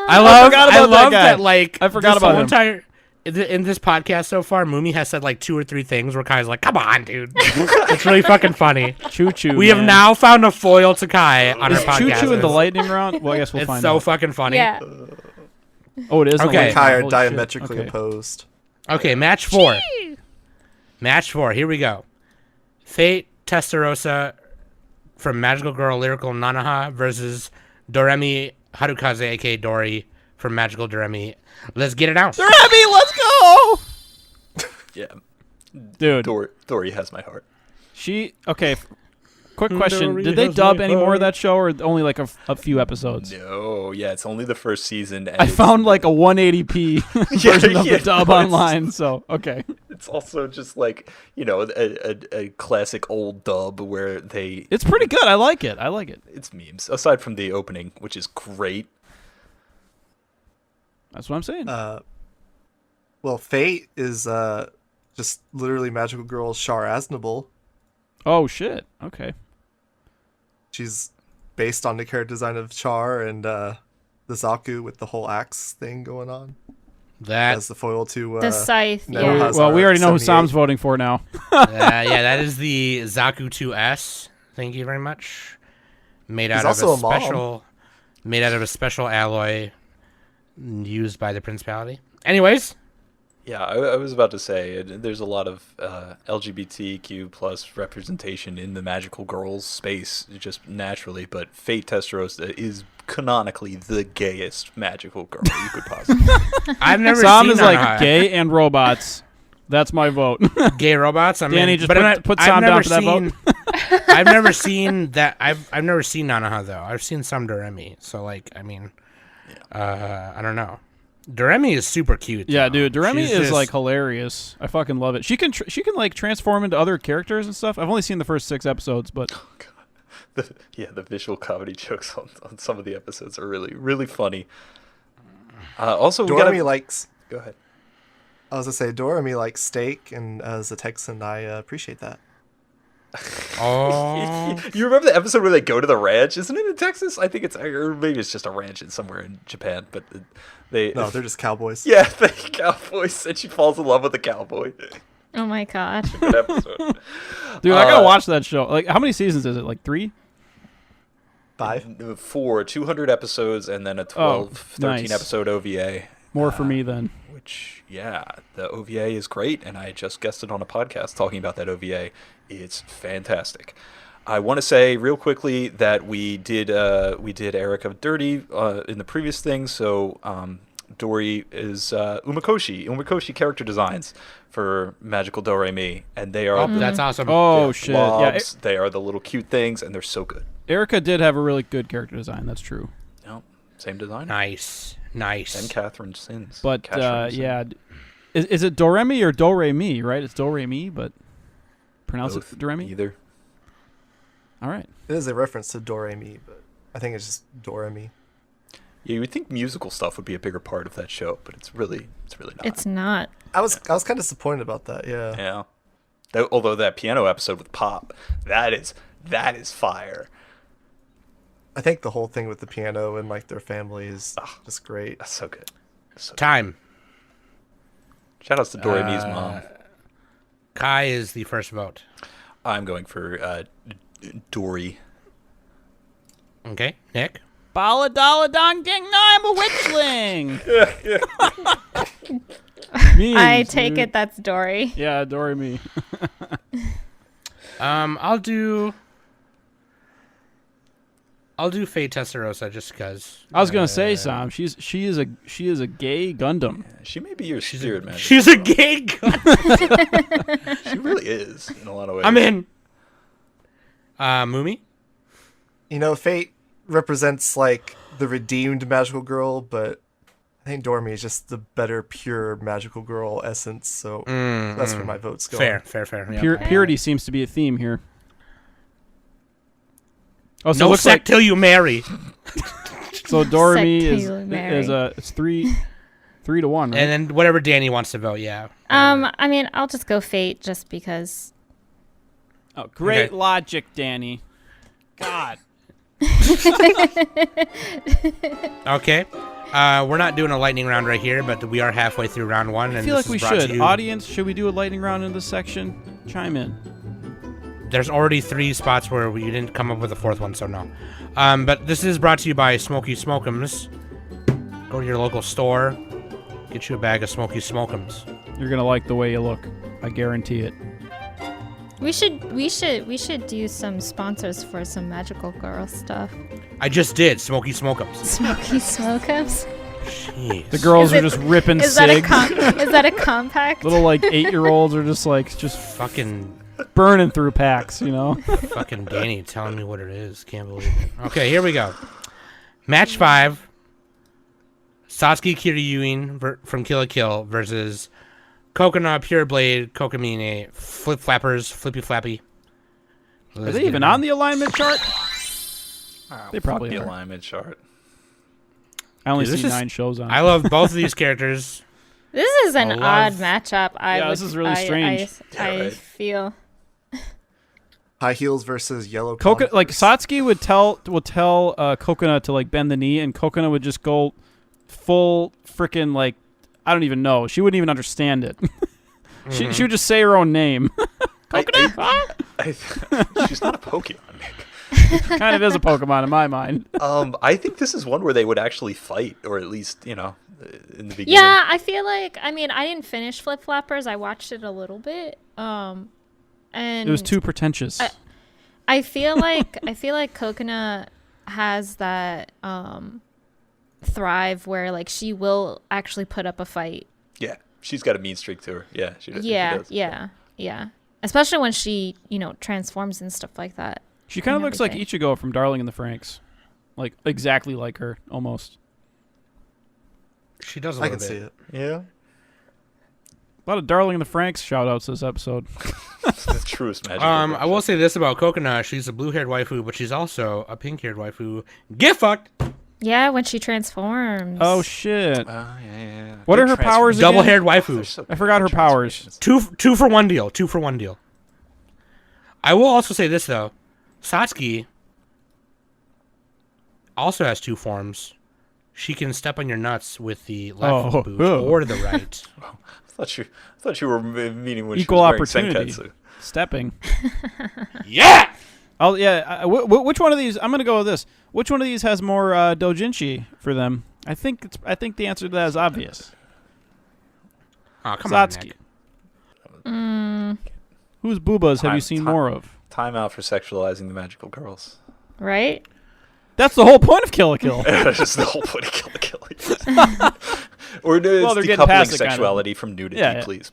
S5: I
S7: forgot about that
S5: love
S7: guy.
S5: that. Like
S7: I forgot
S5: this
S7: about
S5: whole
S7: him.
S5: entire in this podcast so far, Mumi has said like 2 or 3 things where Kai's like, "Come on, dude." It's really fucking funny.
S7: Choo choo.
S5: We have now found a foil to Kai on our
S7: Is
S5: podcast.
S7: Choo choo in the lightning round? Well, I guess we'll
S5: It's
S7: find
S5: so
S7: out.
S5: fucking funny.
S6: Yeah.
S7: Oh, it is. in the
S5: Okay.
S7: lightning
S8: Kai
S7: round.
S8: are
S7: Holy shit.
S8: diametrically
S7: Okay.
S8: opposed.
S5: Okay, match 4. Match 4. Here we go. Fate Testarossa from Magical Girl Lyrical Nanaha versus Doremi Harukaze, aka Dory from Magical Doremi. Let's get it out.
S7: Doremi, let's go.
S1: Yeah,
S7: Dude,
S1: Dory has my heart.
S7: okay. Quick question:
S5: Dory
S7: did they
S5: has
S7: dub
S5: my
S7: any more
S5: heart.
S7: of that show, or only like a few episodes?
S1: No, yeah, it's only the first season. And
S7: I
S1: it's-
S7: found like a 180p version of
S1: yeah,
S7: the dub
S1: no, it's-
S7: online. So okay.
S1: It's also just like, a classic old dub where they.
S7: It's pretty good. I like it.
S1: It's memes aside from the opening, which is great.
S7: That's what I'm saying.
S8: Well, Fate is just literally Magical Girl Char Aznable.
S7: Oh shit. Okay.
S8: She's based on the character design of Char and the Zaku with the whole axe thing going on
S5: That
S8: as the foil to
S6: The scythe.
S8: no,
S6: Yeah.
S8: has-
S7: Well, we already know who
S8: 78.
S7: Sam's voting for now.
S5: yeah, that is the Zaku 2S. Thank you very much. Made out
S8: He's
S5: of a
S8: also a mom.
S5: special alloy used by the principality. Anyways,
S1: Yeah, I was about to say there's a lot of LGBTQ plus representation in the magical girls space just naturally, but Fate Testarossa is canonically the gayest magical girl you could possibly.
S5: I've never
S7: Sam
S5: seen
S7: is like gay and robots. That's my vote.
S5: gay robots. I mean,
S7: Danny, just
S5: but
S7: put
S5: I've
S7: Sam down
S5: never
S7: for that vote.
S5: seen- I've never seen that. I've never seen Nanaha though. I've seen some Doremi. So like, I mean, I don't know. Doremi is super cute.
S7: Yeah,
S5: though.
S7: dude, Doremi
S5: She's
S7: is
S5: just-
S7: like hilarious. I fucking love it. She can like transform into other characters and stuff. I've only seen the first 6 episodes, but
S1: The visual comedy jokes on some of the episodes are really, really funny. Also, we
S8: Doremi
S1: gotta
S8: likes.
S1: go ahead.
S8: I was gonna say Doremi likes steak, and as a Texan, I appreciate that.
S5: Oh,
S1: You remember the episode where they go to the ranch? Isn't it in Texas? I think it's, or maybe it's just a ranch in somewhere in Japan. But they,
S8: No, they're just cowboys.
S1: yeah, the cowboys, and she falls in love with the cowboy.
S6: Oh my god.
S1: Good episode.
S7: dude, I gotta watch that show. Like, how many seasons is it? Like 3?
S8: 5.
S1: For 200 episodes and then a 12, 13
S7: nice.
S1: episode OVA.
S7: More for me then.
S1: Which, yeah, the OVA is great, and I just guessed it on a podcast talking about that OVA. It's fantastic. I want to say real quickly that we did Erica Dirty in the previous thing, so Dory is Umakoshi character designs for Magical Do-Re-Mi, and they are
S5: that's awesome.
S7: Oh shit. Yeah,
S1: blobs, they are the little cute things, and they're so good.
S7: Erica did have a really good character design. That's true.
S1: Yep, same designer.
S5: Nice.
S1: And Catherine Sins.
S7: But
S1: Catherine Sins.
S7: yeah, is it Doremi or Do-Re-Mi? Right? It's Do-Re-Mi, but pronounce
S1: Both,
S7: it Doremi.
S1: either.
S7: All right.
S8: It is a reference to Doremi, but I think it's just Doremi.
S1: Yeah, you would think musical stuff would be a bigger part of that show, but it's really not.
S6: It's not.
S8: I was kind of disappointed about that. Yeah.
S1: Yeah. Although that piano episode with Pop, that is fire.
S8: I think the whole thing with the piano and like their family is just great.
S1: That's so good.
S5: Time.
S1: Shout outs to Doremi's mom.
S5: Kai is the first vote.
S1: I'm going for Dory.
S5: Okay, Nick.
S7: Bala Dala Dong Ding. No, I'm a witchling. Memes,
S6: I take
S7: dude.
S6: it that's Dory.
S7: Yeah, Doremi.
S5: I'll do Fate Testarossa just because.
S7: I was gonna say, Sam. She is a gay Gundam.
S1: She may be your spirit man.
S5: She's a gay gun.
S1: She really is in a lot of ways.
S5: I'm in. Mumi.
S8: You know, Fate represents like the redeemed magical girl, but I think Doremi is just the better pure magical girl essence. So that's where my vote's going.
S5: Fair. Yep.
S7: Purity seems to be a theme here. Oh, so
S5: No
S7: it looks
S5: sect
S7: like
S5: till you marry.
S7: so Doremi
S6: Sect
S7: is
S6: till you marry.
S7: it's 3. 3-1, right?
S5: And then whatever Danny wants to vote, yeah.
S6: I mean, I'll just go Fate just because.
S7: Oh, great
S5: Okay.
S7: logic, Danny. God.
S5: Okay. We're not doing a lightning round right here, but we are halfway through round 1.
S7: I
S5: And
S7: feel
S5: this
S7: like we
S5: is brought to
S7: should.
S5: you-
S7: Audience, should we do a lightning round in this section? Chime in.
S5: There's already 3 spots where you didn't come up with a 4th one, so no. But this is brought to you by Smoky Smokums. Go to your local store, get you a bag of Smoky Smokums.
S7: You're gonna like the way you look. I guarantee it.
S6: We should do some sponsors for some magical girl stuff.
S5: I just did Smoky Smokums.
S6: Smoky Smokums.
S5: Jeez.
S7: The girls
S6: Is
S7: are
S6: it-
S7: just ripping
S6: Is that a
S7: cigs.
S6: is that a compact?
S7: Little like 8-year-olds are just
S5: Fucking
S7: burning through packs, you know.
S5: fucking Danny telling me what it is. Can't believe it. Okay, here we go. Match 5. Satsuki Kiryuin from Kill la Kill versus Coconut Pure Blade Kokamine Flip Flappers Flippy Flappy.
S7: Are they even on the alignment chart? They probably
S1: the
S7: are.
S1: alignment chart.
S7: I only
S5: Dude,
S7: see
S5: this is-
S7: 9 shows on.
S5: I love both of these characters.
S6: This is an
S5: I love-
S6: odd matchup.
S7: Yeah, this is really strange.
S6: I
S1: right.
S6: feel.
S8: High heels versus yellow.
S7: Like
S8: Converse.
S7: Satsuki would tell Coconut to like bend the knee, and Coconut would just go full freaking like I don't even know. She wouldn't even understand it. She would just say her own name. Coconut.
S1: She's not a Pokemon, Nick.
S7: Kind of is a Pokemon in my mind.
S1: I think this is one where they would actually fight, or at least, in the beginning.
S6: Yeah, I feel like. I mean, I didn't finish Flip Flappers. I watched it a little bit. And
S7: It was too pretentious.
S6: I feel like Coconut has that thrive where like she will actually put up a fight.
S1: Yeah, she's got a mean streak to her. Yeah, she does.
S6: Yeah,
S1: she does.
S6: yeah. Especially when she, transforms and stuff like that.
S7: She kind of
S6: and
S7: looks like
S6: everything.
S7: Ichigo from Darling in the Franxx. Like exactly like her, almost.
S5: She does a
S8: I
S5: little
S8: can
S5: bit.
S8: see it.
S1: Yeah.
S7: A lot of Darling in the Franxx shout outs this episode.
S1: It's the truest magic.
S5: I will say this about Coconut. She's a blue-haired waifu, but she's also a pink-haired waifu. Get fucked!
S6: Yeah, when she transforms.
S7: Oh shit!
S1: yeah.
S7: What are her powers again?
S5: Double-haired waifu.
S7: I forgot her powers.
S5: Two for one deal. 2 for 1 deal. I will also say this, though. Satsuki also has 2 forms. She can step on your nuts with the left boot or the right.
S1: I thought you were meaning when
S7: Equal
S1: she was
S7: opportunity.
S1: wearing Senketsu.
S7: Stepping.
S5: Yeah!
S7: Which one of these? I'm gonna go with this. Which one of these has more dojinshi for them? I think the answer to that is obvious.
S5: Oh, come on,
S7: Satsuki.
S5: Nick.
S7: Whose boobas have you seen more of?
S1: Time out for sexualizing the magical girls.
S6: Right?
S7: That's the whole point of Kill la Kill.
S1: That's just the whole point of Kill la Kill. Or no,
S7: Well, they're
S1: it's
S7: getting
S1: decoupling
S7: past it, kind of.
S1: sexuality from nudity.
S7: Yeah.
S1: Please.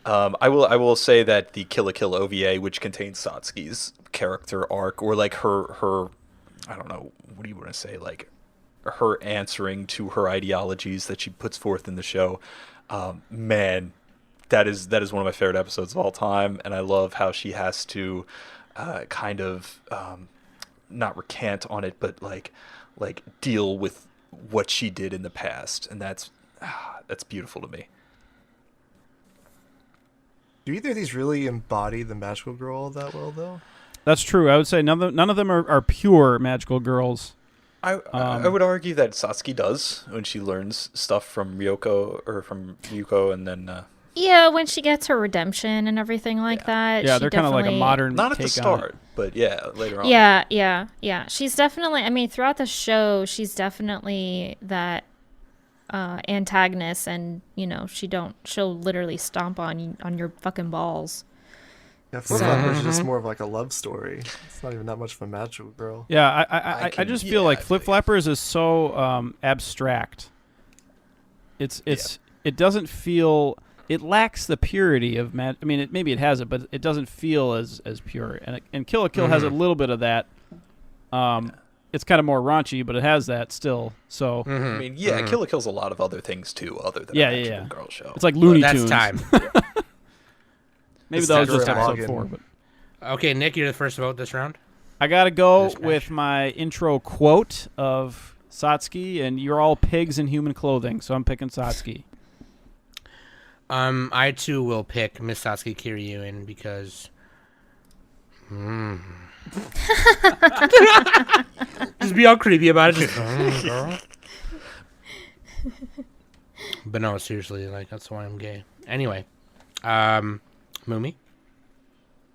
S1: I will say that the Kill la Kill OVA, which contains Satsuki's character arc, or like her I don't know, what do you want to say, like her answering to her ideologies that she puts forth in the show, man, that is one of my favorite episodes of all time, and I love how she has to kind of not recant on it, but like deal with what she did in the past, and that's beautiful to me.
S8: Do either of these really embody the magical girl that well, though?
S7: That's true. I would say none of them are pure magical girls.
S1: I would argue that Satsuki does when she learns stuff from Ryuko, and then
S6: Yeah, when she gets her redemption and everything like that.
S7: Yeah,
S6: she
S7: they're kind of like a
S6: definitely-
S7: modern
S1: not at the
S7: take on it.
S1: start, but yeah, later on.
S6: Yeah. She's definitely. I mean, throughout the show, she's definitely that antagonist, and she'll literally stomp on your fucking balls.
S8: Yeah, Flip Flappers is just more of like a love story. It's not even that much of a magical girl.
S7: Yeah, I
S1: can-
S7: just feel like
S1: yeah,
S7: Flip Flappers is so abstract. It doesn't feel. It lacks the purity of I mean, maybe it has it, but it doesn't feel as pure. And Kill la Kill has a little bit of that. It's kind of more raunchy, but it has that still. So
S1: I mean, Kill la Kill's a lot of other things too, other than
S7: Yeah,
S1: a
S7: yeah,
S1: magical
S7: yeah.
S1: girl show.
S7: it's like Looney
S5: That's
S7: Tunes.
S5: time.
S7: Maybe
S8: It's
S7: that was
S8: Deborah
S7: just episode
S8: Logan.
S7: 4. But
S5: Okay, Nick, you're the first to vote this round.
S7: I gotta go
S5: Smash.
S7: with my intro quote of Satsuki, and you're all pigs in human clothing, so I'm picking Satsuki.
S5: I too will pick Miss Satsuki Kiryuin because. Just be all creepy about it. Just, girl. But no, seriously, like that's why I'm gay. Anyway, Mumi.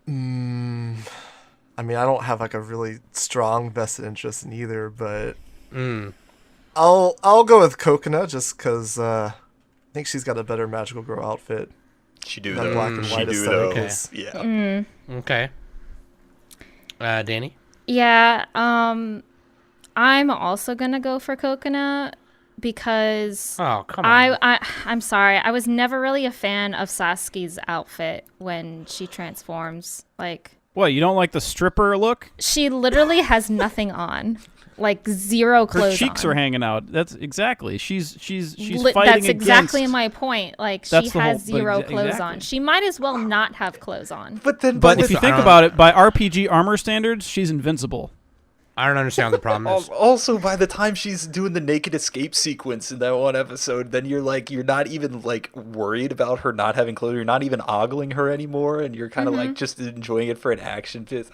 S8: I mean, I don't have like a really strong vested interest in either, but I'll go with Coconut just because I think she's got a better magical girl outfit.
S1: She do
S8: That
S1: though.
S8: black and
S1: She
S8: white
S1: do
S8: aesthetic
S1: though.
S8: is-
S1: Yeah.
S5: Okay. Danny.
S6: Yeah, I'm also gonna go for Coconut because
S5: Oh, come on.
S6: I'm sorry, I was never really a fan of Sasuke's outfit when she transforms. Like,
S7: What, you don't like the stripper look?
S6: she literally has nothing on, like zero
S7: Her
S6: clothes
S7: cheeks
S6: on.
S7: are hanging out. That's exactly. She's fighting
S6: That's exactly
S7: against.
S6: my point. Like,
S7: That's
S6: she
S7: the whole-
S6: has zero
S7: but
S6: clothes
S7: exactly.
S6: on. She might as well not have clothes on.
S1: But then,
S7: But if you
S5: I
S7: think
S5: don't-
S7: about it, by RPG armor standards, she's invincible.
S5: I don't understand what the problem is.
S1: also by the time she's doing the naked escape sequence in that one episode, then you're not even like worried about her not having clothes. You're not even ogling her anymore, and you're kind of like just enjoying it for an action fit.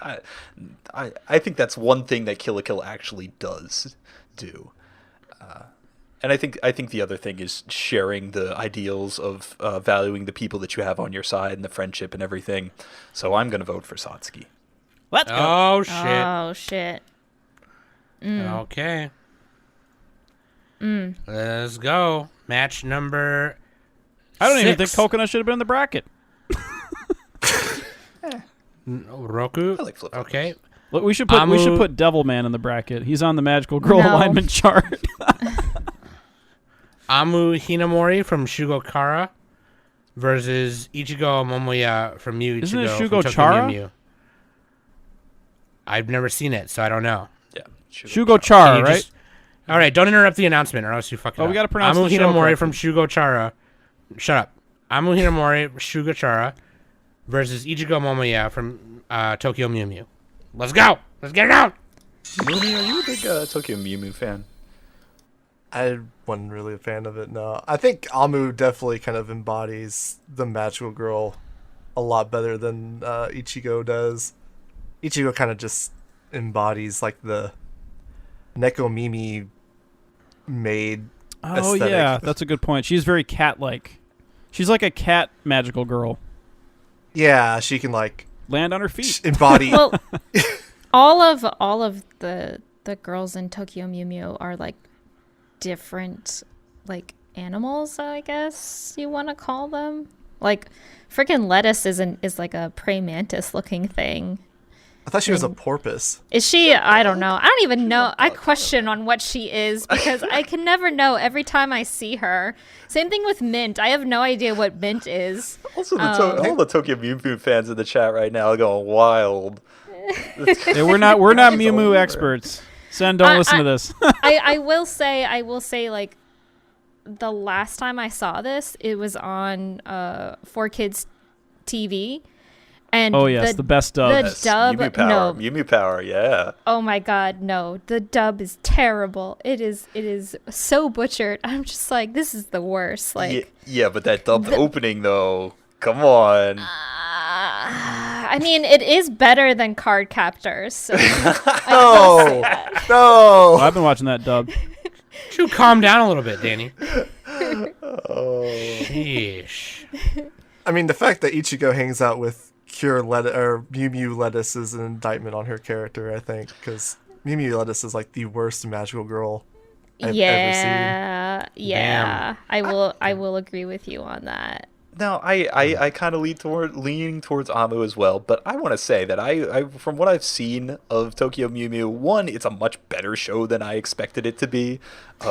S1: I think that's one thing that Kill la Kill actually does do. And I think the other thing is sharing the ideals of valuing the people that you have on your side and the friendship and everything. So I'm gonna vote for Satsuki.
S7: Let's go.
S5: Oh shit.
S6: Oh shit.
S5: Okay. Let's go. Match number.
S7: I don't even think
S5: 6.
S7: Coconut should have been in the bracket.
S5: Roku.
S1: I like flip-flops.
S5: Okay.
S7: Look, we should
S5: Amu-
S7: put Devilman in the bracket. He's on the magical girl
S6: No.
S7: alignment chart.
S5: Amu Hinamori from Shugokara versus Ichigo Momoya from Yu Ichigo
S7: Isn't it
S5: from
S7: Shugo
S5: Tokyo
S7: Chara?
S5: Mew Mew. I've never seen it, so I don't know.
S1: Yeah.
S7: Shugo
S5: Can
S7: Chara,
S5: you
S7: right?
S5: just- All right, don't interrupt the announcement, or else you fuck it
S7: Oh,
S5: up.
S7: we gotta pronounce
S5: Amu
S7: the show
S5: Hinamori
S7: correctly.
S5: from Shugo Chara. Shut up. Amu Hinamori, Shugo Chara versus Ichigo Momoya from Tokyo Mew Mew. Let's go. Let's get it out.
S1: Mumi, are you a big Tokyo Mew Mew fan?
S8: I wasn't really a fan of it, no. I think Amu definitely kind of embodies the magical girl a lot better than Ichigo does. Ichigo kind of just embodies like the Neko Mimi made
S7: Oh
S8: aesthetic.
S7: yeah, that's a good point. She's very cat-like. She's like a cat magical girl.
S8: Yeah, she can like
S7: Land on her feet.
S8: embody.
S6: Well, all of the girls in Tokyo Mew Mew are like different like animals, I guess you want to call them. Like freaking Lettuce is like a praying mantis looking thing.
S8: I thought she was a porpoise.
S6: Is she? I don't know. I don't even know. I question on what she is because I can never know every time I see her. Same thing with Mint. I have no idea what Mint is.
S1: Also, all the Tokyo Mew Mew fans in the chat right now are going wild.
S7: Yeah, we're not Mew Mew experts. Sen, don't listen to this.
S6: I will say like the last time I saw this, it was on 4Kids TV. And
S7: Oh yes, the best dub.
S6: The
S1: Yes,
S6: dub,
S1: Mew Mew Power.
S6: no.
S1: Mew Mew Power, yeah.
S6: Oh my god, no. The dub is terrible. It is so butchered. I'm just like, this is the worst. Like,
S1: Yeah, but that dubbed opening, though, come on.
S6: I mean, it is better than Card Captors. So
S8: No, no.
S7: Oh, I've been watching that dub.
S5: You calm down a little bit, Danny.
S1: Oh.
S5: Sheesh.
S8: I mean, the fact that Ichigo hangs out with Cure Lettuce or Mew Mew Lettuce is an indictment on her character, I think, because Mew Mew Lettuce is like the worst magical girl I've ever
S6: yeah,
S5: Damn.
S6: I will agree with you on that.
S1: Now, I kind of leaning towards Amu as well, but I want to say that I from what I've seen of Tokyo Mew Mew, one, it's a much better show than I expected it to be.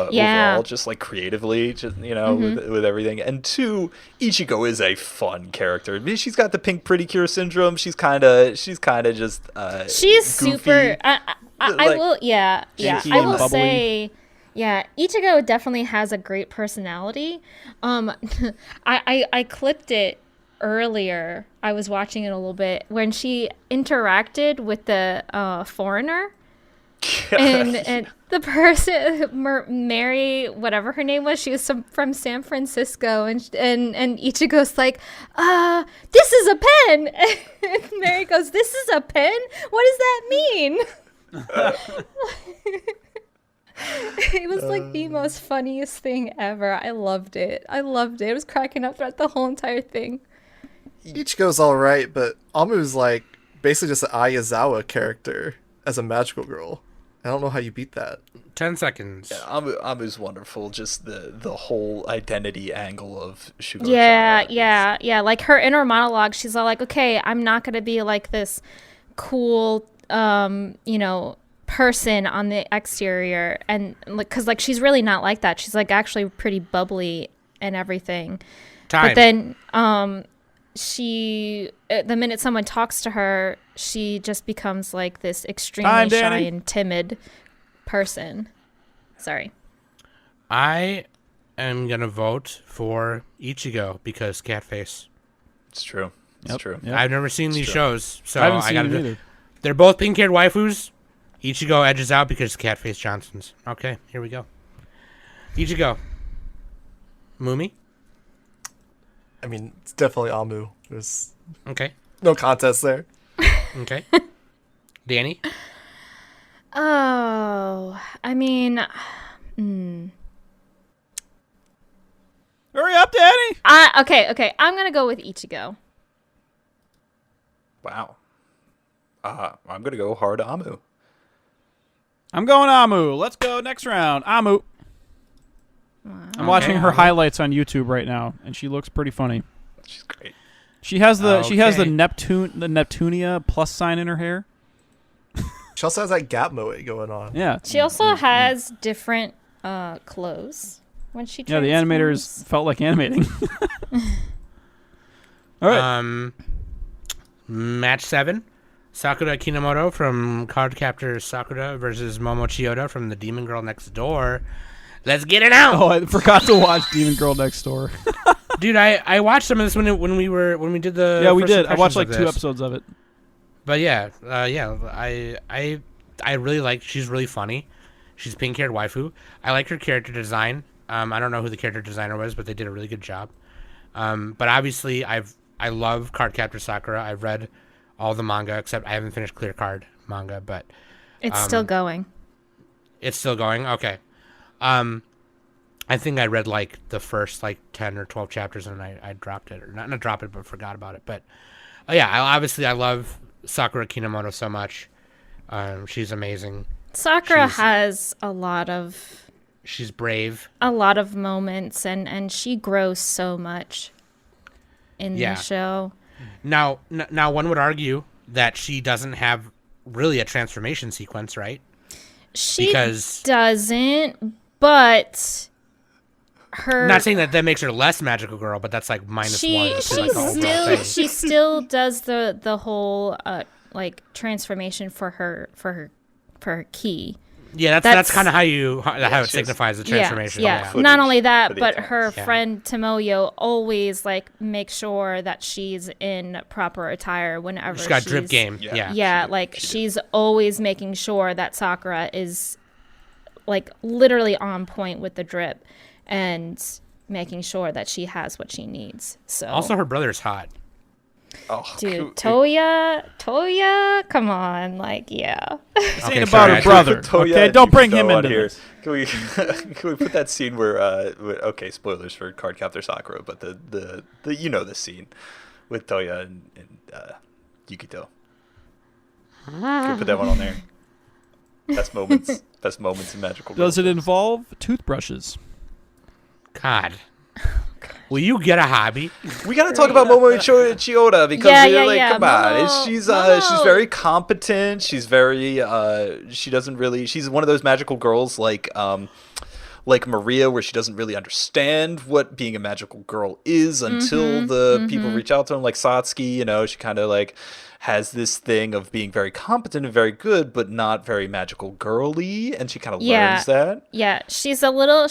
S6: Yeah.
S1: Overall, just like creatively, just with everything. And two, Ichigo is a fun character. I mean, she's got the pink pretty cure syndrome. She's kind of just
S6: She's
S1: goofy.
S6: super. I
S1: Like,
S6: will. Yeah.
S7: cheeky
S6: I
S7: and
S6: will
S7: bubbly.
S6: say. Yeah, Ichigo definitely has a great personality. I clipped it earlier. I was watching it a little bit when she interacted with the foreigner. and the person, Mary, whatever her name was, she was from San Francisco, and Ichigo's like, this is a pen. And Mary goes, this is a pen? What does that mean? It was like the most funniest thing ever. I loved it. I was cracking up throughout the whole entire thing.
S8: Ichigo's alright, but Amu's like basically just an Ayazawa character as a magical girl. I don't know how you beat that.
S5: 10 seconds.
S1: Yeah, Amu's wonderful. Just the whole identity angle of Shugo.
S6: Yeah. Like her inner monologue, she's all like, okay, I'm not going to be like this cool, person on the exterior. And like, cause like, she's really not like that. She's like actually pretty bubbly and everything. But then, the minute someone talks to her, she just becomes like this extremely shy and timid person. Sorry.
S5: I am gonna vote for Ichigo because catface.
S1: It's true. It's true.
S7: Yep.
S5: I've never seen these shows, so
S7: I haven't
S5: I
S7: seen
S5: gotta
S7: it
S5: do.
S7: either.
S5: They're both pink-haired waifus. Ichigo edges out because catface Johnsons. Okay, here we go. Ichigo. Mumi.
S8: I mean, it's definitely Amu. There's
S5: Okay.
S8: no contest there.
S5: Okay. Danny.
S6: Oh, I mean,
S7: Hurry up, Danny!
S6: okay. I'm gonna go with Ichigo.
S1: Wow. I'm gonna go hard Amu.
S7: I'm going Amu. Let's go next round. Amu. I'm watching her highlights on YouTube right now, and she looks pretty funny.
S1: She's great.
S7: She has the
S5: Okay.
S7: Neptunia plus sign in her hair.
S8: She also has that gap moe going on.
S7: Yeah.
S6: She also has different clothes when she
S7: Yeah, the animators
S6: transforms.
S7: felt like animating. All right.
S5: Match 7. Sakura Kinomoto from Cardcaptor Sakura versus Momo Chiyoda from the Demon Girl Next Door. Let's get it out.
S7: Oh, I forgot to watch Demon Girl Next Door.
S5: Dude, I watched some of this when we did the
S7: Yeah, we
S5: first
S7: did. I watched
S5: impressions
S7: like
S5: of
S7: 2
S5: this.
S7: episodes of it.
S5: But I really like. She's really funny. She's pink-haired waifu. I like her character design. I don't know who the character designer was, but they did a really good job. But obviously, I love Cardcaptor Sakura. I've read all the manga except I haven't finished Clear Card manga, but
S6: It's still going.
S5: it's still going. Okay. I think I read like the first like 10 or 12 chapters and I dropped it, or not dropped it, but forgot about it. But I love Sakura Kinomoto so much. She's amazing.
S6: Sakura has a lot of
S5: She's brave.
S6: moments, and she grows so much in the show.
S5: Now, one would argue that she doesn't have really a transformation sequence, right?
S6: She doesn't, but her.
S5: Not saying that makes her less magical girl, but that's like -1.
S6: She still does the whole like transformation for her key.
S5: Yeah, that's kind of how it signifies the transformation.
S6: Yeah. Not only that, but her friend Tomoyo always like makes sure that she's in proper attire whenever
S5: she's got drip game.
S6: She's always making sure that Sakura is like literally on point with the drip and making sure that she has what she needs. So
S5: also her brother's hot.
S1: Oh,
S6: dude, Toya, come on, like, yeah.
S7: This ain't about her brother. Okay, don't bring him into this.
S1: Can we put that scene where okay, spoilers for Cardcaptor Sakura, but the this scene with Toya and Yukito. Can we put that one on there? Best moments in Magical Girl.
S7: Does it involve toothbrushes?
S5: God. Will you get a hobby?
S1: We gotta talk about Momo Chiyoda because come on, she's very competent. She's very she's one of those magical girls like Maria, where she doesn't really understand what being a magical girl is until the people reach out to him, like Satsuki. She kind of like has this thing of being very competent and very good, but not very magical girly, and she kind of learns that.
S6: Yeah, she's a little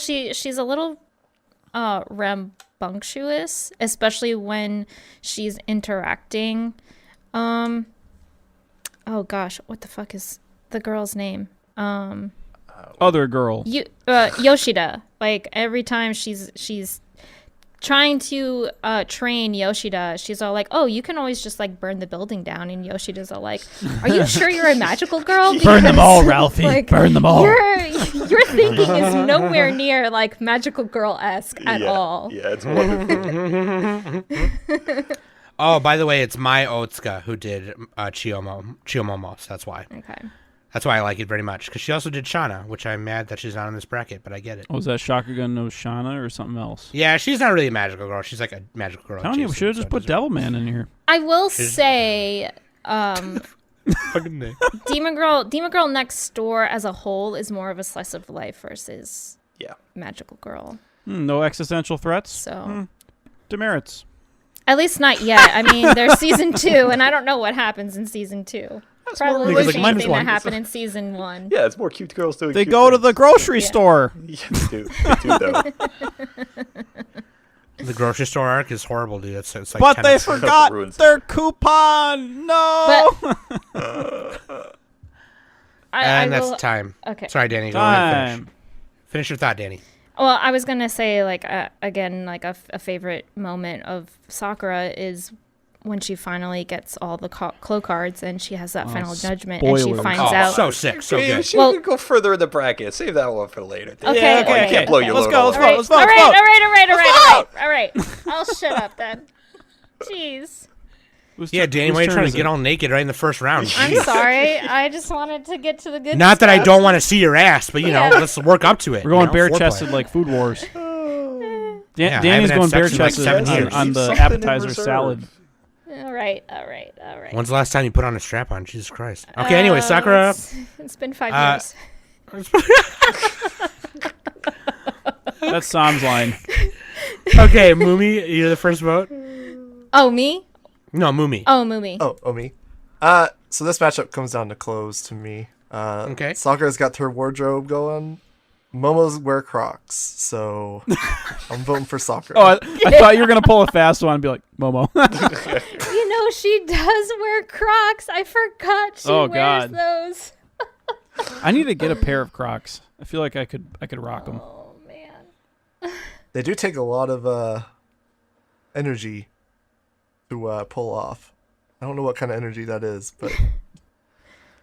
S6: rambunctious, especially when she's interacting. Oh gosh, what the fuck is the girl's name?
S7: Other girl.
S6: Yoshida. Like every time she's trying to train Yoshida, she's all like, "Oh, you can always just like burn the building down." And Yoshida's all like, "Are you sure you're a magical girl?
S7: Burn them all, Ralphie.
S6: Like,
S7: Burn them all."
S6: Your thinking is nowhere near like magical girl-esque at all.
S1: Yeah, it's wonderful.
S5: Oh, by the way, it's Mai Otsuka who did Chiyomomo, so that's why.
S6: Okay.
S5: That's why I like it very much, because she also did Shauna, which I'm mad that she's not in this bracket, but I get it.
S7: Oh, was that Shakugan no Shana or something else?
S5: Yeah, she's not really a magical girl. She's like a magical girl.
S7: Telling you, we should have just put Devilman in here.
S6: I will say, Demon Girl Next Door as a whole is more of a slice of life versus Magical Girl.
S7: No existential threats?
S6: So
S7: demerits.
S6: At least not yet. I mean, there's season 2, and I don't know what happens in season 2. Probably the same thing that happened in season 1.
S1: Yeah, it's more cute girls doing.
S7: They
S1: cute
S7: go
S1: things.
S7: to the grocery store.
S1: Yeah, they do. They do though.
S5: The grocery store arc is horrible, dude. It's like
S7: But
S5: 10
S7: they
S5: episodes.
S7: forgot
S1: Ruins it.
S7: their coupon. No.
S5: And
S6: will-
S5: that's time.
S6: Okay.
S5: Sorry, Danny. Go ahead and
S7: Time.
S5: finish your thought, Danny.
S6: Well, I was gonna say like again, like a favorite moment of Sakura is when she finally gets all the clue cards and she has that final judgment and she
S7: spoilers.
S6: finds
S5: Oh,
S6: out.
S5: so sick, so good.
S1: She
S6: Well-
S1: could go further in the bracket. Save that one for later.
S6: Okay,
S1: Oh, you
S6: okay.
S1: can't blow your
S7: Let's
S1: load
S7: go,
S1: all
S7: let's
S1: over.
S7: vote, let's vote,
S6: all
S7: let's vote.
S6: right. All right. I'll shut up then. Jeez.
S5: Yeah, Danny, why are you trying to get all naked right in the first round?
S6: I'm
S5: Jeez.
S6: sorry. I just wanted to get to the good
S5: Not that I
S6: stuff.
S5: don't want to see your ass, but, you know, let's work up to it.
S7: We're going
S5: you know,
S7: bare
S5: foreplay.
S7: chested like Food Wars.
S5: Yeah, I
S7: Danny's
S5: haven't had
S7: going
S5: sex
S7: bare
S5: in, like, 7
S7: chested
S5: years.
S7: on the
S1: Something in
S7: appetizer
S1: reserve.
S7: salad.
S6: All right.
S5: When's the last time you put on a strap on? Jesus Christ. Okay, anyway, Sakura.
S6: It's been 5 years.
S7: That's Sam's line.
S5: Okay, Mumi, you're the first vote?
S6: Oh, me?
S5: No, Mumi.
S6: Oh, Mumi.
S8: Oh, me. So this matchup comes down to clothes to me.
S5: Okay.
S8: Sakura's got her wardrobe going. Momo's wear Crocs, so I'm voting for Sakura.
S7: Oh, I thought you were going to pull a fast one and be like, Momo.
S6: You know, she does wear Crocs. I forgot she
S7: Oh,
S6: wears
S7: God.
S6: those.
S7: I need to get a pair of Crocs. I feel like I could rock them.
S6: Oh, man.
S8: They do take a lot of energy to pull off. I don't know what kind of energy that is, but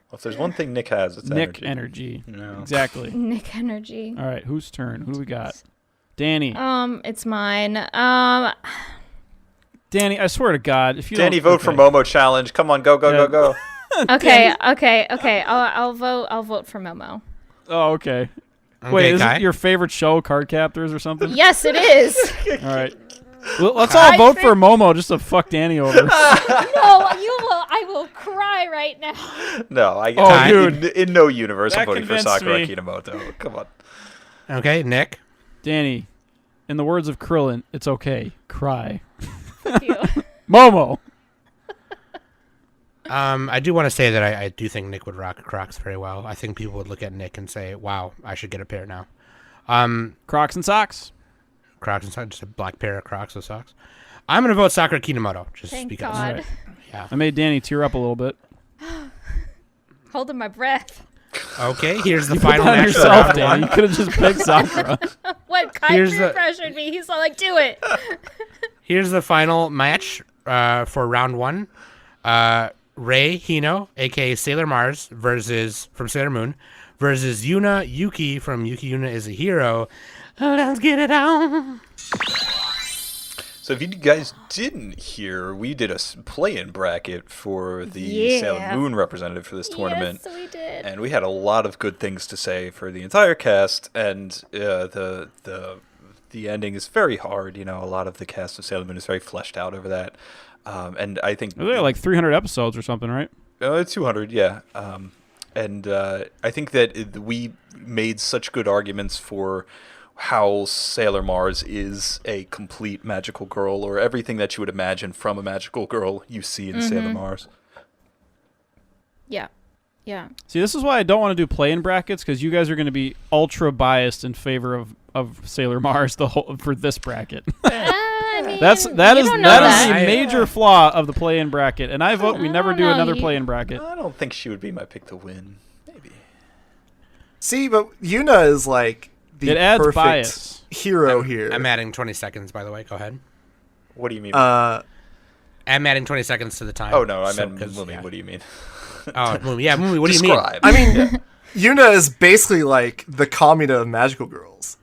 S1: Well, if there's one thing Nick has, it's
S7: Nick
S1: energy.
S7: energy.
S1: No.
S7: Exactly.
S6: Nick energy.
S7: All right, whose turn? Who do we got? Danny.
S6: It's mine.
S7: Danny, I swear to God, if you
S1: Danny,
S7: don't,
S1: vote for Momo challenge. Come on, go.
S6: Okay. I'll vote for Momo.
S7: Oh, okay.
S5: Okay,
S7: Wait, is
S5: Kai?
S7: it your favorite show, Card Captors or something?
S6: Yes, it is.
S7: All right. Well, let's all vote for Momo just to fuck Danny over.
S6: No, I will cry right now.
S1: No,
S7: dude.
S1: in no universe, I'm
S7: That
S1: voting for
S7: convinced
S1: Sakura
S7: me.
S1: Kinomoto. Come on.
S5: Okay, Nick.
S7: Danny, in the words of Krillin, it's okay. Cry.
S6: Fuck you.
S7: Momo.
S5: I do want to say that I do think Nick would rock Crocs very well. I think people would look at Nick and say, wow, I should get a pair now.
S7: Crocs and socks.
S5: Crocs and socks, just a black pair of Crocs with socks. I'm going to vote Sakura Kinomoto, just
S6: Thank
S5: because.
S6: God.
S7: All right.
S5: Yeah.
S7: I made Danny tear up a little bit.
S6: Holding my breath.
S5: Okay, here's the
S7: You
S5: final
S7: put that on
S5: match. for
S7: yourself,
S5: round
S7: Danny.
S5: one.
S7: You could have just picked Sakura.
S6: What? Kai
S5: Here's
S6: peer
S5: the-
S6: pressured me. He's all like, do it.
S5: Here's the final match for round one. Rei Hino, a.k.a. Sailor Mars, from Sailor Moon, versus Yuna Yuki from Yuki Yuna is a Hero. Let's get it on.
S1: So if you guys didn't hear, we did a play-in bracket for the Sailor Moon representative for this tournament.
S6: Yes, we did.
S1: And we had a lot of good things to say for the entire cast, and the ending is very hard. You know, a lot of the cast of Sailor Moon is very fleshed out over that. And I think
S7: There like 300 episodes or something, right?
S1: 200, yeah. And I think that we made such good arguments for how Sailor Mars is a complete magical girl, or everything that you would imagine from a magical girl you see in Sailor Mars.
S6: Yeah. Yeah.
S7: See, this is why I don't want to do play-in brackets, because you guys are going to be ultra biased in favor of Sailor Mars for this bracket.
S6: I mean,
S7: that is
S6: you
S7: the
S6: don't know that.
S7: major flaw of the play-in bracket, and I vote we never
S6: don't
S7: do
S6: know.
S7: another play-in bracket.
S1: I don't think she would be my pick to win. Maybe.
S8: See, but Yuna is like the
S7: It adds
S8: perfect
S7: bias.
S8: hero here.
S5: I'm adding 20 seconds, by the way. Go ahead.
S1: What do you mean?
S5: I'm adding 20 seconds to the time.
S1: oh no, I
S5: so-
S1: meant
S5: 'cause,
S1: Mumi.
S5: yeah.
S1: What do you mean?
S5: Oh, Mumi. Yeah, Mumi. What do you mean?
S1: Describe.
S8: I mean, Yuna is basically like the Kamina of magical girls.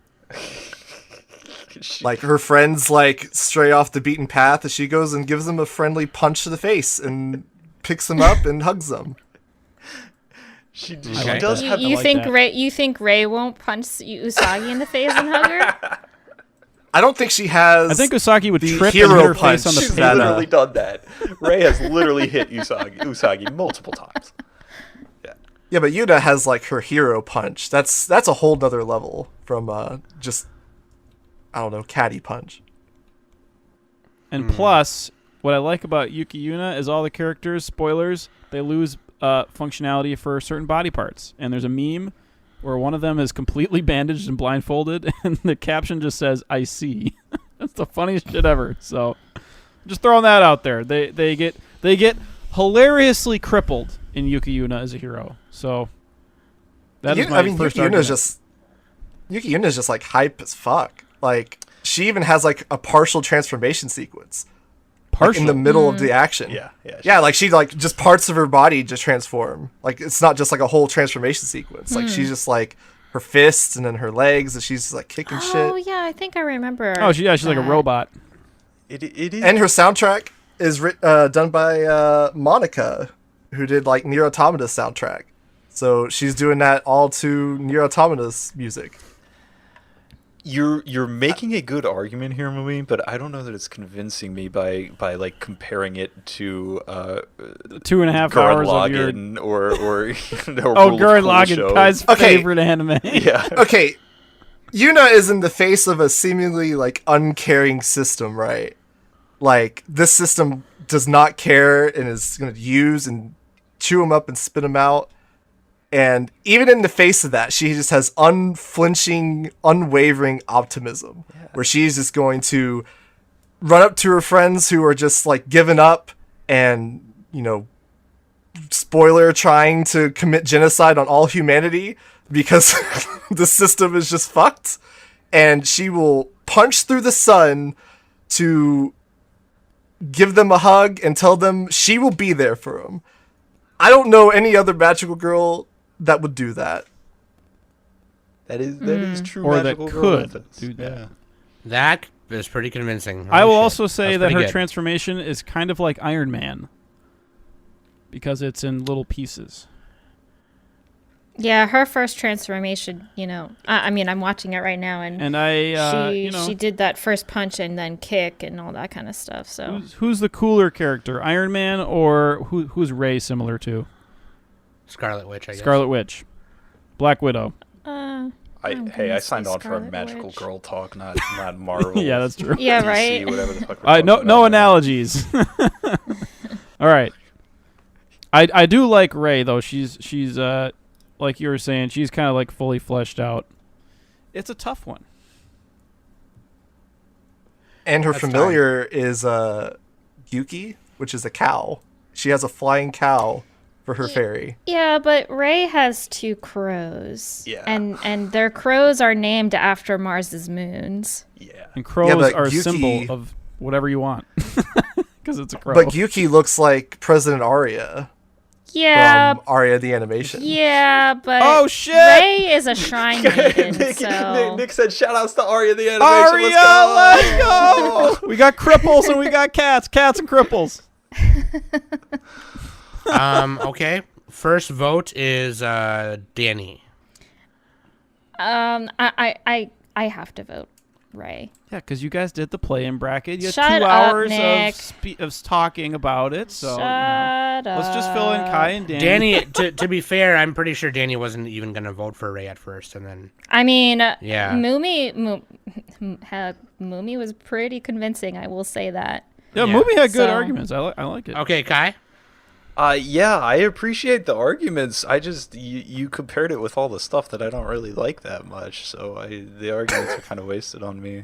S8: Like her friends like stray off the beaten path as she goes and gives them a friendly punch to the face and picks them up and hugs them.
S1: She
S5: Okay.
S1: does
S6: You,
S1: have.
S6: you
S7: like
S6: think
S7: that.
S6: Ray? You think Ray won't punch Usagi in the face and hug her?
S8: I don't think she has.
S7: I think Usagi would
S8: the
S7: trip and
S8: hero
S7: hit her face on the
S8: punch
S1: She's
S8: that,
S1: literally done that. Ray has literally hit Usagi multiple times.
S8: Yeah, but Yuna has like her hero punch. That's a whole nother level from just I don't know, caddy punch.
S7: And plus, what I like about Yuki Yuna is all the characters, spoilers, they lose functionality for certain body parts. And there's a meme where one of them is completely bandaged and blindfolded, and the caption just says, "I see." That's the funniest shit ever. So, just throwing that out there. They get hilariously crippled in Yuki Yuna as a hero. So, that is my first
S8: Yuki
S7: argument.
S8: Yuna's just like hype as fuck. Like she even has like a partial transformation sequence. Like, in the middle of the action.
S1: Yeah.
S8: Like she like just parts of her body just transform. Like it's not just like a whole transformation sequence. Like she's just like her fists and then her legs and she's like kicking
S6: Oh
S8: shit.
S6: yeah, I think I remember.
S7: Oh, she's like a
S6: that.
S7: robot.
S1: It is.
S8: And her soundtrack is done by Monica, who did like Nier Automata's soundtrack. So she's doing that all to Nier Automata's music.
S1: You're making a good argument here, Mumi, but I don't know that it's convincing me by like comparing it to
S7: 2.5
S1: Gurren
S7: hours of your
S1: Lagann or
S7: oh,
S1: Rule of
S7: Gurren
S1: Cool
S7: Lagann,
S1: show.
S7: Kai's
S8: Okay.
S7: favorite anime.
S1: Yeah.
S8: Okay, Yuna is in the face of a seemingly like uncaring system, right? Like this system does not care and is going to use and chew them up and spit them out. And even in the face of that, she just has unflinching, unwavering optimism, where she's just going to run up to her friends who are just like giving up and, you know, spoiler, trying to commit genocide on all humanity because the system is just fucked. And she will punch through the sun to give them a hug and tell them she will be there for them. I don't know any other magical girl that would do that.
S1: That is true.
S7: Or that
S1: magical girl
S7: could
S1: methods.
S7: do that.
S1: Yeah.
S5: That is pretty convincing.
S7: I will
S5: Holy shit.
S7: also say
S5: was
S7: that
S5: pretty
S7: her
S5: good.
S7: transformation is kind of like Iron Man because it's in little pieces.
S6: Yeah, her first transformation. You know, I mean, I'm watching it right now, and she did that first punch and then kick and all that kind of stuff. So
S7: Who's the cooler character, Iron Man or who's Rey similar to?
S5: Scarlet Witch, I guess.
S7: Scarlet Witch, Black Widow.
S6: I'm
S1: I
S6: gonna
S1: signed
S6: say
S1: on for a
S6: Scarlet
S1: magical
S6: Witch.
S1: girl talk, not Marvel.
S7: Yeah, that's true.
S6: Yeah,
S1: DC,
S6: right.
S1: Whatever the fuck we're
S7: No
S1: talking about.
S7: analogies. All right. I do like Rey though. She's like you were saying, she's kind of like fully fleshed out. It's a tough one.
S8: And her
S5: That's
S8: familiar is Yuki, which is a cow. She has a flying cow for her fairy.
S6: yeah, but Ray has 2 crows.
S1: Yeah.
S6: And their crows are named after Mars's moons.
S1: Yeah.
S7: And crows
S8: but
S7: are a
S8: Yuki-
S7: symbol of whatever you want. Because it's a crow.
S8: But Yuki looks like President Arya
S6: Yeah.
S8: from Arya the Animation.
S6: Yeah, but
S7: Oh, shit!
S6: Ray is a shrine maiden,
S1: Nick,
S6: so
S1: Nick said, "Shoutouts to Arya the animation."
S7: Aria,
S1: Let's go.
S7: let's go! We got cripples and we got cats and cripples.
S5: Okay. First vote is Danny.
S6: I have to vote Ray.
S7: Yeah, because you guys did the play-in bracket. You had
S6: Shut
S7: 2
S6: up,
S7: hours
S6: Nick.
S7: of talking about it. So
S6: Shut up.
S7: let's just fill in Kai and Danny.
S5: Danny, to be fair, I'm pretty sure Danny wasn't even going to vote for Ray at first, and then
S6: I mean,
S5: Yeah.
S6: Mumi was pretty convincing. I will say that.
S7: Yeah,
S5: Yeah.
S7: movie had good
S6: So-
S7: arguments. I like it.
S5: okay, Kai.
S1: Yeah, I appreciate the arguments. I just you compared it with all the stuff that I don't really like that much, so the arguments are kind of wasted on me.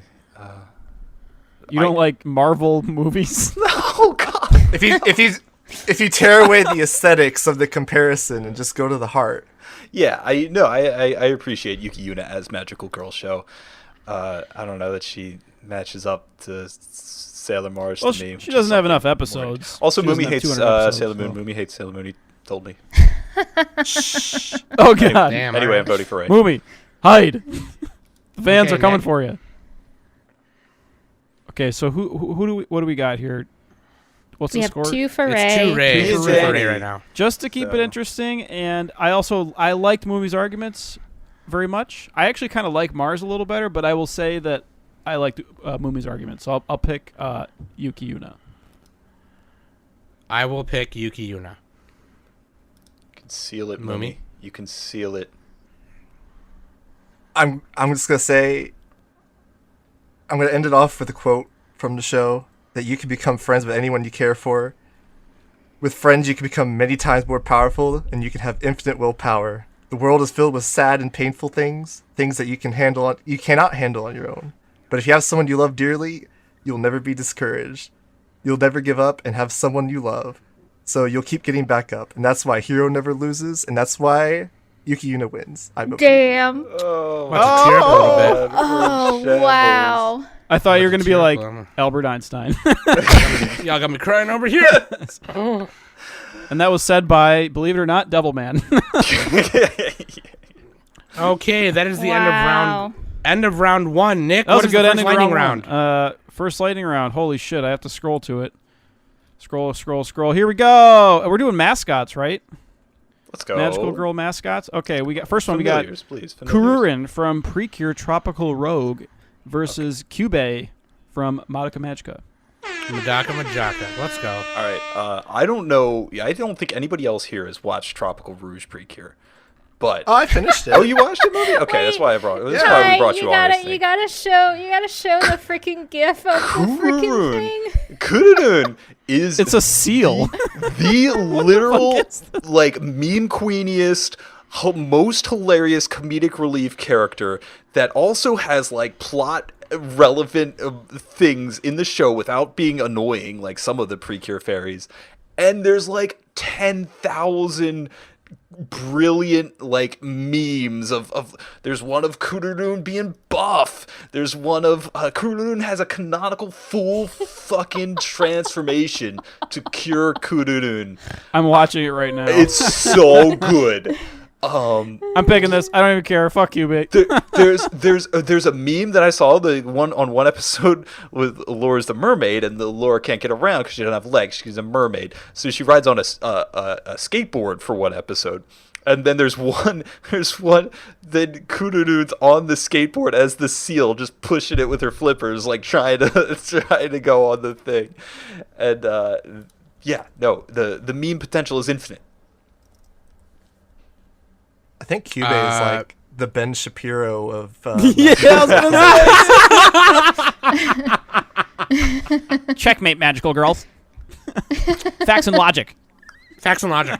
S7: You don't like Marvel movies?
S1: Oh God!
S8: If if you tear away the aesthetics of the comparison and just go to the heart.
S1: Yeah, I appreciate Yuki Yuna as Magical Girl show. I don't know that she matches up to Sailor Mars
S7: Well,
S1: to me.
S7: she doesn't have enough episodes.
S1: Also,
S7: She doesn't
S1: Mumi
S7: have
S1: hates
S7: 200 episodes,
S1: Sailor Moon.
S7: so-
S1: Mumi hates Sailor Moon. He told me.
S7: Oh god.
S5: Damn.
S1: Anyway,
S5: alright.
S1: I'm voting for Ray.
S7: Mumi, hide. The fans
S5: Okay,
S7: are coming
S5: Nick.
S7: for you. Okay, so what do we got here? What's
S6: We
S7: the
S6: have
S7: score?
S6: 2 for
S5: It's
S6: Ray.
S5: 2 Ray.
S1: Two
S5: It's
S1: for
S5: 2 for
S1: Ray.
S5: Ray right now.
S7: Just to keep it
S1: So-
S7: interesting, and I liked Mumi's arguments very much. I actually kind of like Mars a little better, but I will say that I liked Mumi's arguments. So I'll pick Yuki Yuna.
S5: I will pick Yuki Yuna.
S1: You can seal it,
S5: Mumi.
S1: Mumi. You can seal it.
S8: I'm just gonna say, I'm gonna end it off with a quote from the show that you can become friends with anyone you care for. With friends, you can become many times more powerful, and you can have infinite willpower. The world is filled with sad and painful things that you cannot handle on your own. But if you have someone you love dearly, you'll never be discouraged. You'll never give up and have someone you love. So you'll keep getting back up, and that's why Hero never loses, and that's why Yuki Yuna wins. I vote for you.
S3: Damn.
S1: Oh,
S5: Let's tear up a little bit.
S3: Oh, wow.
S7: I thought you were going to be like
S5: Terrible.
S7: Albert Einstein.
S5: Y'all got me crying over here.
S7: And that was said by, believe it or not, Devilman.
S5: Okay, that is the
S6: Wow.
S5: end of round 1. Nick,
S7: That was
S5: what
S7: a
S5: is
S7: good
S5: the first
S7: ending
S5: lightning
S7: to
S5: round?
S7: round. First lightning round. Holy shit, I have to scroll to it. Scroll. Here we go. We're doing mascots, right?
S1: Let's go.
S7: Magical girl mascots. Okay, we got first one.
S1: Familiars, please.
S7: We got Kururin from Precure Tropical Rogue versus Cube from Madoka Magica.
S5: Madaka Majaka. Let's go.
S1: All right. I don't know. I don't think anybody else here has watched Tropical Rouge Precure. But
S8: Oh, I finished it.
S1: oh, you watched it, movie? Okay, that's why I brought. That's why we
S3: Right,
S1: brought you, on. this
S3: you
S1: thing.
S3: gotta show the freaking gif of the freaking thing.
S1: Kururun is
S7: It's a seal.
S1: the literal like meme queeniest, most hilarious comedic relief character that also has like plot relevant things in the show without being annoying like some of the Precure fairies. And there's like 10,000 brilliant like memes of there's one of Kururun being buff. There's one of Kururun has a canonical full fucking transformation to cure Kururun.
S7: I'm watching it right now.
S1: It's so good.
S7: I'm picking this. I don't even care. Fuck you, Big.
S1: There's a meme that I saw, the one on one episode with Laura's the mermaid, and the Laura can't get around because she doesn't have legs. She's a mermaid, so she rides on a skateboard for one episode. And then there's one that Kururun's on the skateboard as the seal, just pushing it with her flippers, like trying to go on the thing. And the meme potential is infinite.
S8: I think Cube is like the Ben Shapiro of.
S7: Yeah, I was gonna say. Checkmate, magical girls. Facts and logic.
S5: Facts and logic.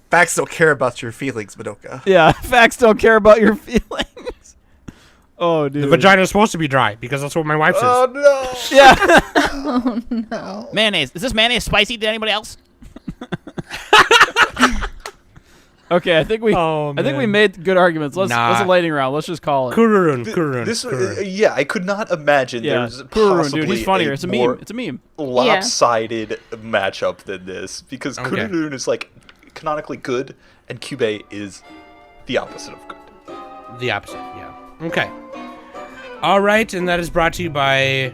S8: Facts don't care about your feelings, Madoka.
S7: Yeah, facts don't care about your feelings. Oh, dude.
S5: The vagina is supposed to be dry because that's what my wife says.
S1: Oh no!
S7: Yeah.
S3: Oh no.
S7: Mayonnaise. Is this mayonnaise spicy to anybody else? Okay, I think we made good arguments. Let's a lightning round. Let's just call it.
S5: Kururun.
S1: Yeah, I could not imagine
S7: Yeah,
S1: there's
S7: Kururun,
S1: possibly
S7: dude, he's funnier. It's a
S1: more
S7: meme. It's a meme.
S1: lopsided matchup than this because
S5: Okay.
S1: Kururun is like canonically good and Cube is the opposite of good.
S5: The opposite, yeah. Okay. All right, and that is brought to you by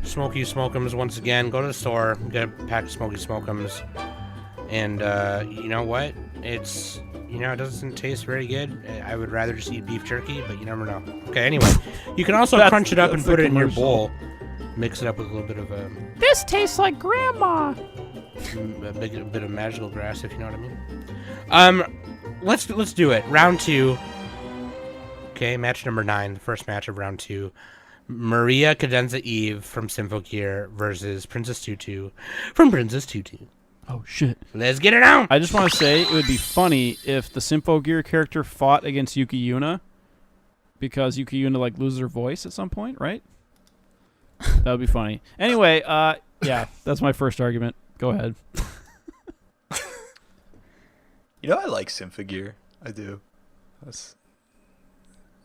S5: Smoky Smokums once again. Go to the store, get a pack of Smoky Smokums, and you know what? It doesn't taste very good. I would rather just eat beef jerky, but you never know. Okay, anyway, you can also crunch it up and
S7: that's
S5: put
S7: the
S5: it in your
S7: commercial.
S5: bowl. Mix it up with a little bit of
S7: This tastes like grandma.
S5: a bit of magical grass, if you know what I mean. Let's do it. Round 2. Okay, match number 9, the first match of round 2. Maria Cadenza Eve from Symphogear versus Princess Tutu from Princess Tutu.
S7: Oh shit.
S5: Let's get it out.
S7: I just want to say it would be funny if the Symphogear character fought against Yuki Yuna, because Yuki Yuna like loses her voice at some point, right? That would be funny. Anyway, yeah, that's my first argument. Go ahead.
S1: I like Symphogear. I do.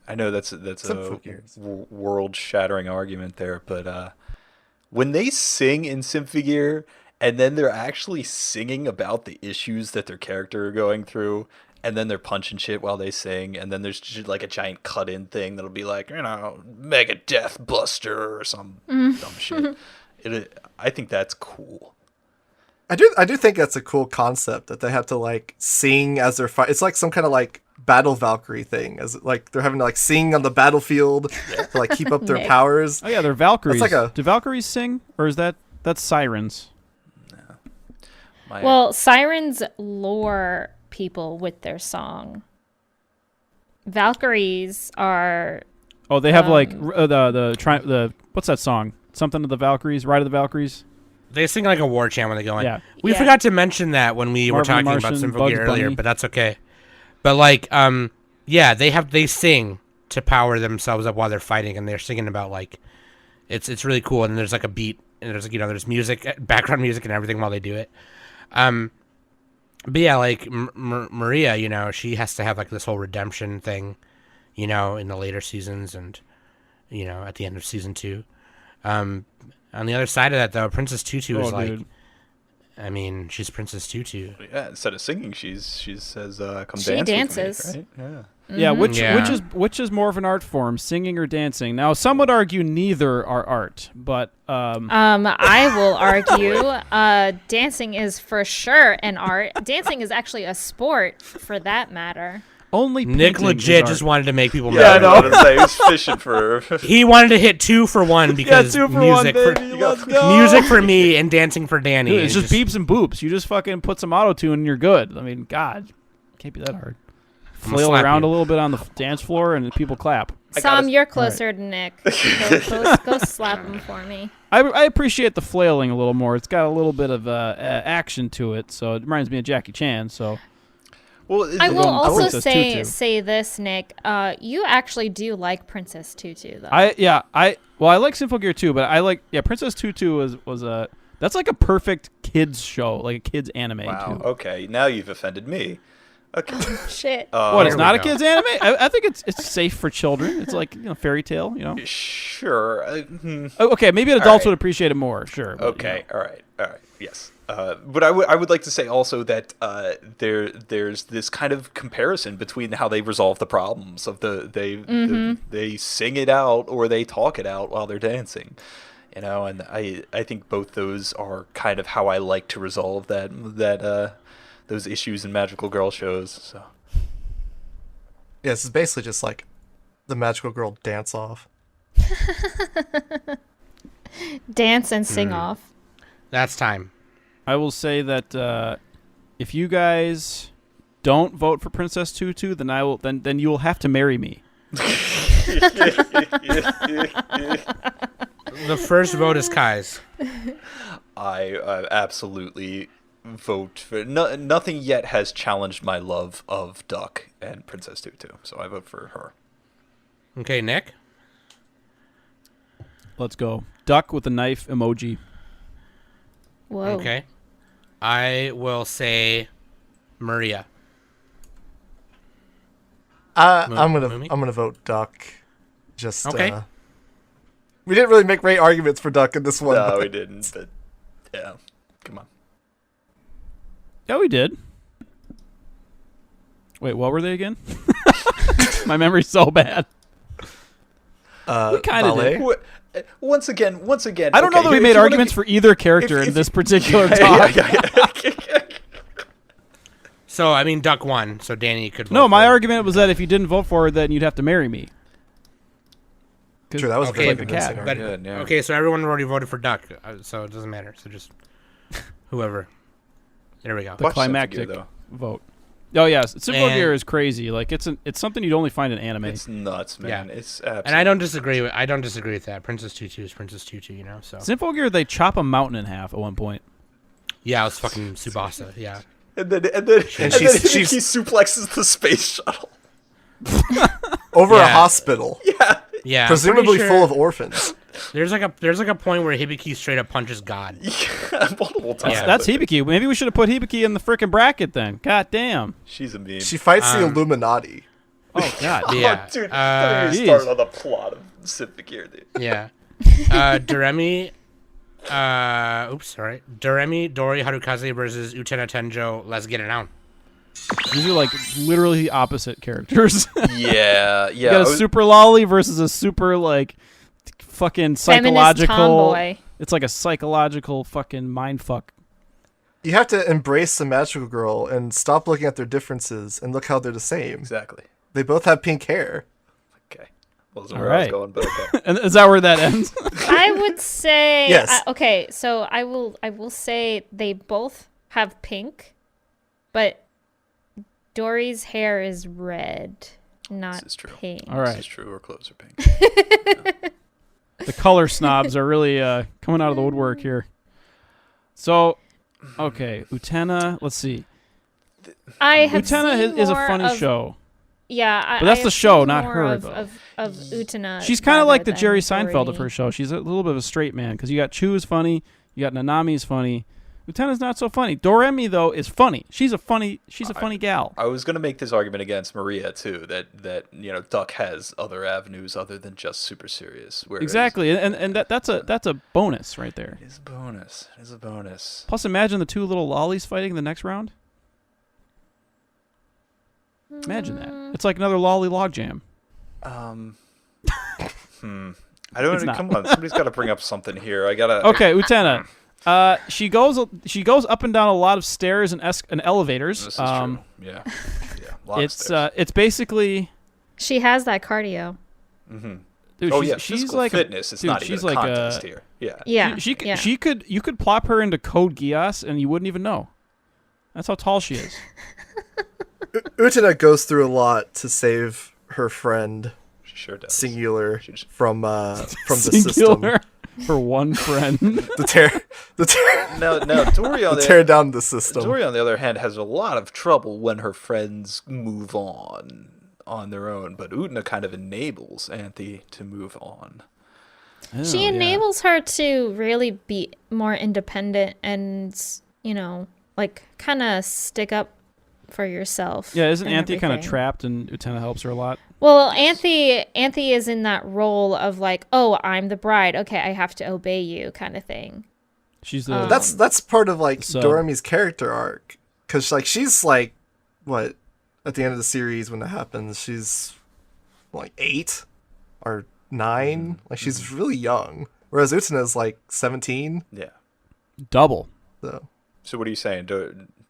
S1: I know that's a
S8: Symphogear.
S1: world-shattering argument there, but when they sing in Symphogear and then they're actually singing about the issues that their character are going through, and then they're punching shit while they sing, and then there's just like a giant cut-in thing that'll be like, Mega Death Buster or some dumb shit. I think that's cool.
S8: I do think that's a cool concept that they have to like sing as they're fight. It's like some kind of like battle Valkyrie thing, as like they're having to like sing on the battlefield to like keep up their
S3: Nick.
S8: powers.
S7: Oh yeah, they're Valkyries.
S8: That's like
S7: Do Valkyries sing, or is that's sirens?
S3: Well, sirens lure people with their song. Valkyries are
S7: Oh, they have like the what's that song? Something of the Valkyries, Ride of the Valkyries.
S5: They sing like a war chant when they go in.
S7: Yeah.
S5: We
S3: Yeah.
S5: forgot to mention that when we were
S7: Marvin
S5: talking
S7: the
S5: about
S7: Martian,
S5: Symphogear
S7: Bugs
S5: earlier,
S7: Bunny.
S5: but that's okay. But like, yeah, they sing to power themselves up while they're fighting, and they're singing about like, it's really cool. And there's like a beat, and there's like there's music, background music, and everything while they do it. But yeah, like Maria, she has to have like this whole redemption thing, in the later seasons, and at the end of season 2. On the other side of that, though, Princess Tutu is like,
S7: dude.
S5: I mean, she's Princess Tutu.
S1: Yeah, instead of singing, she says, "Come
S3: She
S1: dance
S3: dances.
S1: with me," right? Yeah.
S7: Yeah,
S5: Yeah.
S7: which is more of an art form, singing or dancing? Now, some would argue neither are art, but
S3: I will argue dancing is for sure an art. Dancing is actually a sport, for that matter.
S7: only
S5: Nick
S7: painting is
S5: legit
S7: art.
S5: just wanted to make people
S1: Yeah,
S5: mad.
S1: I know what I'm saying. He was fishing for.
S5: He wanted to hit 2 for 1 because
S7: 2 for
S5: music
S7: 1, baby. Let's go.
S5: music for me and dancing for Danny.
S7: Dude, it's
S5: is
S7: just beeps and boops. You just fucking put some auto tune and you're good. I mean, God, can't be that hard.
S5: gonna
S7: Flail
S5: slap
S7: around
S5: you.
S7: a little bit on the dance floor and people clap.
S3: Sam, you're closer to Nick. Go slap him for me.
S7: I appreciate the flailing a little more. It's got a little bit of action to it, so it reminds me of Jackie Chan. So
S1: Well,
S3: I will
S7: going
S3: also
S7: Princess Tutu.
S3: say this, Nick. You actually do like Princess Tutu, though.
S7: I like Symphogear too, but I like Princess Tutu was a that's like a perfect kids show, like a kids anime
S1: wow.
S7: too.
S1: Okay, now you've offended me. Okay.
S3: Shit.
S7: What? It's
S5: Here we
S7: not a
S5: go.
S7: kids anime. I think it's safe for children. It's like fairy tale.
S1: Sure.
S7: Okay, maybe adults
S1: right.
S7: would appreciate it more. Sure. But,
S1: Okay. All right. Yes. But I would like to say also that there's this kind of comparison between how they resolve the problems of they sing it out or they talk it out while they're dancing, and I think both those are kind of how I like to resolve those issues in magical girl shows. So
S8: Yeah, this is basically just like the magical girl dance off.
S3: Dance and sing off.
S5: That's time.
S7: I will say that if you guys don't vote for Princess Tutu, then then you will have to marry me.
S5: The first vote is Kai's.
S1: I absolutely vote for nothing yet has challenged my love of Duck and Princess Tutu, so I vote for her.
S5: Okay, Nick.
S7: Let's go. Duck with a knife emoji.
S3: Whoa.
S5: Okay. I will say Maria.
S8: I'm
S5: Mumi?
S8: gonna vote Duck. Just
S5: Okay.
S8: We didn't really make great arguments for Duck in this one.
S1: No,
S8: but-
S1: we didn't. But yeah, come on.
S7: Yeah, we did. Wait, what were they again? My memory's so bad. We kind of
S8: ballet?
S7: did.
S1: Once again.
S7: I don't know that we made arguments for either character in this particular talk.
S5: So, I mean, Duck won, so Danny could vote
S7: No, my
S5: for-
S7: argument was that if you didn't vote for her, then you'd have to marry me.
S8: True, that was
S5: Okay,
S8: very
S5: but-
S8: convincing.
S5: But,
S8: argument.
S1: Good, yeah.
S5: Okay, so everyone already voted for Duck, so it doesn't matter. So just whoever. There we go.
S7: The
S1: Watch
S7: climactic
S1: Symphogear,
S7: vote. Oh yes, Symphogear
S5: And-
S7: is crazy. Like it's something you'd only find in anime.
S1: It's nuts, man.
S5: Yeah.
S1: It's absolutely.
S5: And I don't disagree with that. Princess Tutu is Princess Tutu, So
S7: Symphogear, they chop a mountain in half at one point.
S5: yeah, it was fucking Tsubasa. Yeah.
S1: And then
S8: she's-
S1: he suplexes the space shuttle.
S8: Over a
S5: Yeah.
S8: hospital,
S5: Yeah. I'm
S8: presumably
S5: pretty
S8: full
S5: sure-
S8: of orphans.
S5: There's like a point where Hibiki straight up punches God.
S1: Multiple times.
S5: Yeah.
S7: That's Hibiki. Maybe we should have put Hibiki in the frickin' bracket then. God damn.
S1: She's a meme.
S8: She fights the Illuminati.
S7: Oh God.
S5: Yeah.
S1: Oh, dude,
S5: Uh,
S1: don't start on the plot of Civic here, dude.
S5: Yeah. Doremi. Oops, sorry. Doremi, Dori Harukaze versus Utena Tenjo. Let's get it on.
S7: These are like literally the opposite characters.
S1: Yeah.
S7: You got a super lolly versus a super like fucking
S6: Feminist
S7: psychological.
S6: tomboy.
S7: It's like a psychological fucking mindfuck.
S8: You have to embrace the magical girl and stop looking at their differences and look how they're the same.
S1: Exactly.
S8: They both have pink hair.
S1: Okay. Wasn't where I was
S7: Alright.
S1: going, but okay.
S7: And is that where that ends?
S6: I would say
S8: Yes.
S6: okay, so I will say they both have pink, but Dory's hair is red, not
S1: This is true.
S6: pink.
S7: All right.
S1: This is true. Her clothes are pink.
S7: The color snobs are really coming out of the woodwork here. So, okay, Utena. Let's see.
S6: I have
S7: Utena
S6: seen
S7: is a
S6: more
S7: funny
S6: of-
S7: show.
S6: Yeah,
S7: But that's
S6: I
S7: the
S6: have
S7: show,
S6: seen
S7: not
S6: more
S7: her,
S6: of,
S7: though.
S6: of Utena.
S7: She's kind of
S6: rather
S7: like the
S6: than
S7: Jerry Seinfeld of
S6: Dory.
S7: her show. She's a little bit of a straight man because you got Chu's funny, you got Nanami's funny. Utena's not so funny. Doremi though is funny. She's a funny gal.
S1: I was gonna make this argument against Maria too. That Duck has other avenues other than just super serious. Whereas
S7: Exactly, and that's a bonus right there.
S1: It is a bonus. It is a bonus.
S7: Plus, imagine the two little lollies fighting in the next round. Imagine that. It's like another lolly logjam.
S1: I don't.
S7: It's not.
S1: Come on, somebody's got to bring up something here. I gotta.
S7: Okay, Utena. She goes up and down a lot of stairs and elevators.
S1: This is true. Yeah. A lot of stairs.
S7: It's basically.
S6: She has that cardio.
S7: Dude,
S1: Oh
S7: she's,
S1: yeah,
S7: she's
S1: physical
S7: like
S1: fitness. It's not
S7: she's
S1: even a
S7: like
S1: contest here. Yeah.
S6: Yeah,
S7: She
S6: yeah.
S7: you could plop her into Code Geass and you wouldn't even know. That's how tall she is.
S8: Utena goes through a lot to save her friend,
S1: She sure does.
S8: Singular,
S1: She just-
S8: from the system.
S7: Singular. Her one friend.
S8: The tear
S1: Now, Dory on
S8: the
S1: the
S8: tear down the system.
S1: Dory, on the other hand, has a lot of trouble when her friends move on their own, but Utena kind of enables Anthe to move on.
S6: She enables her to really be more independent and, like kind of stick up for yourself.
S7: Yeah, isn't
S6: and
S7: Anthe kind of
S6: everything.
S7: trapped and Utena helps her a lot?
S6: Well, Anthe is in that role of like, oh, I'm the bride. Okay, I have to obey you, kind of thing.
S7: She's the
S8: That's part of like
S7: So-
S8: Doremi's character arc, because like she's like, what, at the end of the series when it happens, she's like 8 or 9, like she's really young, whereas Utena's like 17.
S1: Yeah.
S7: double.
S1: So what are you saying?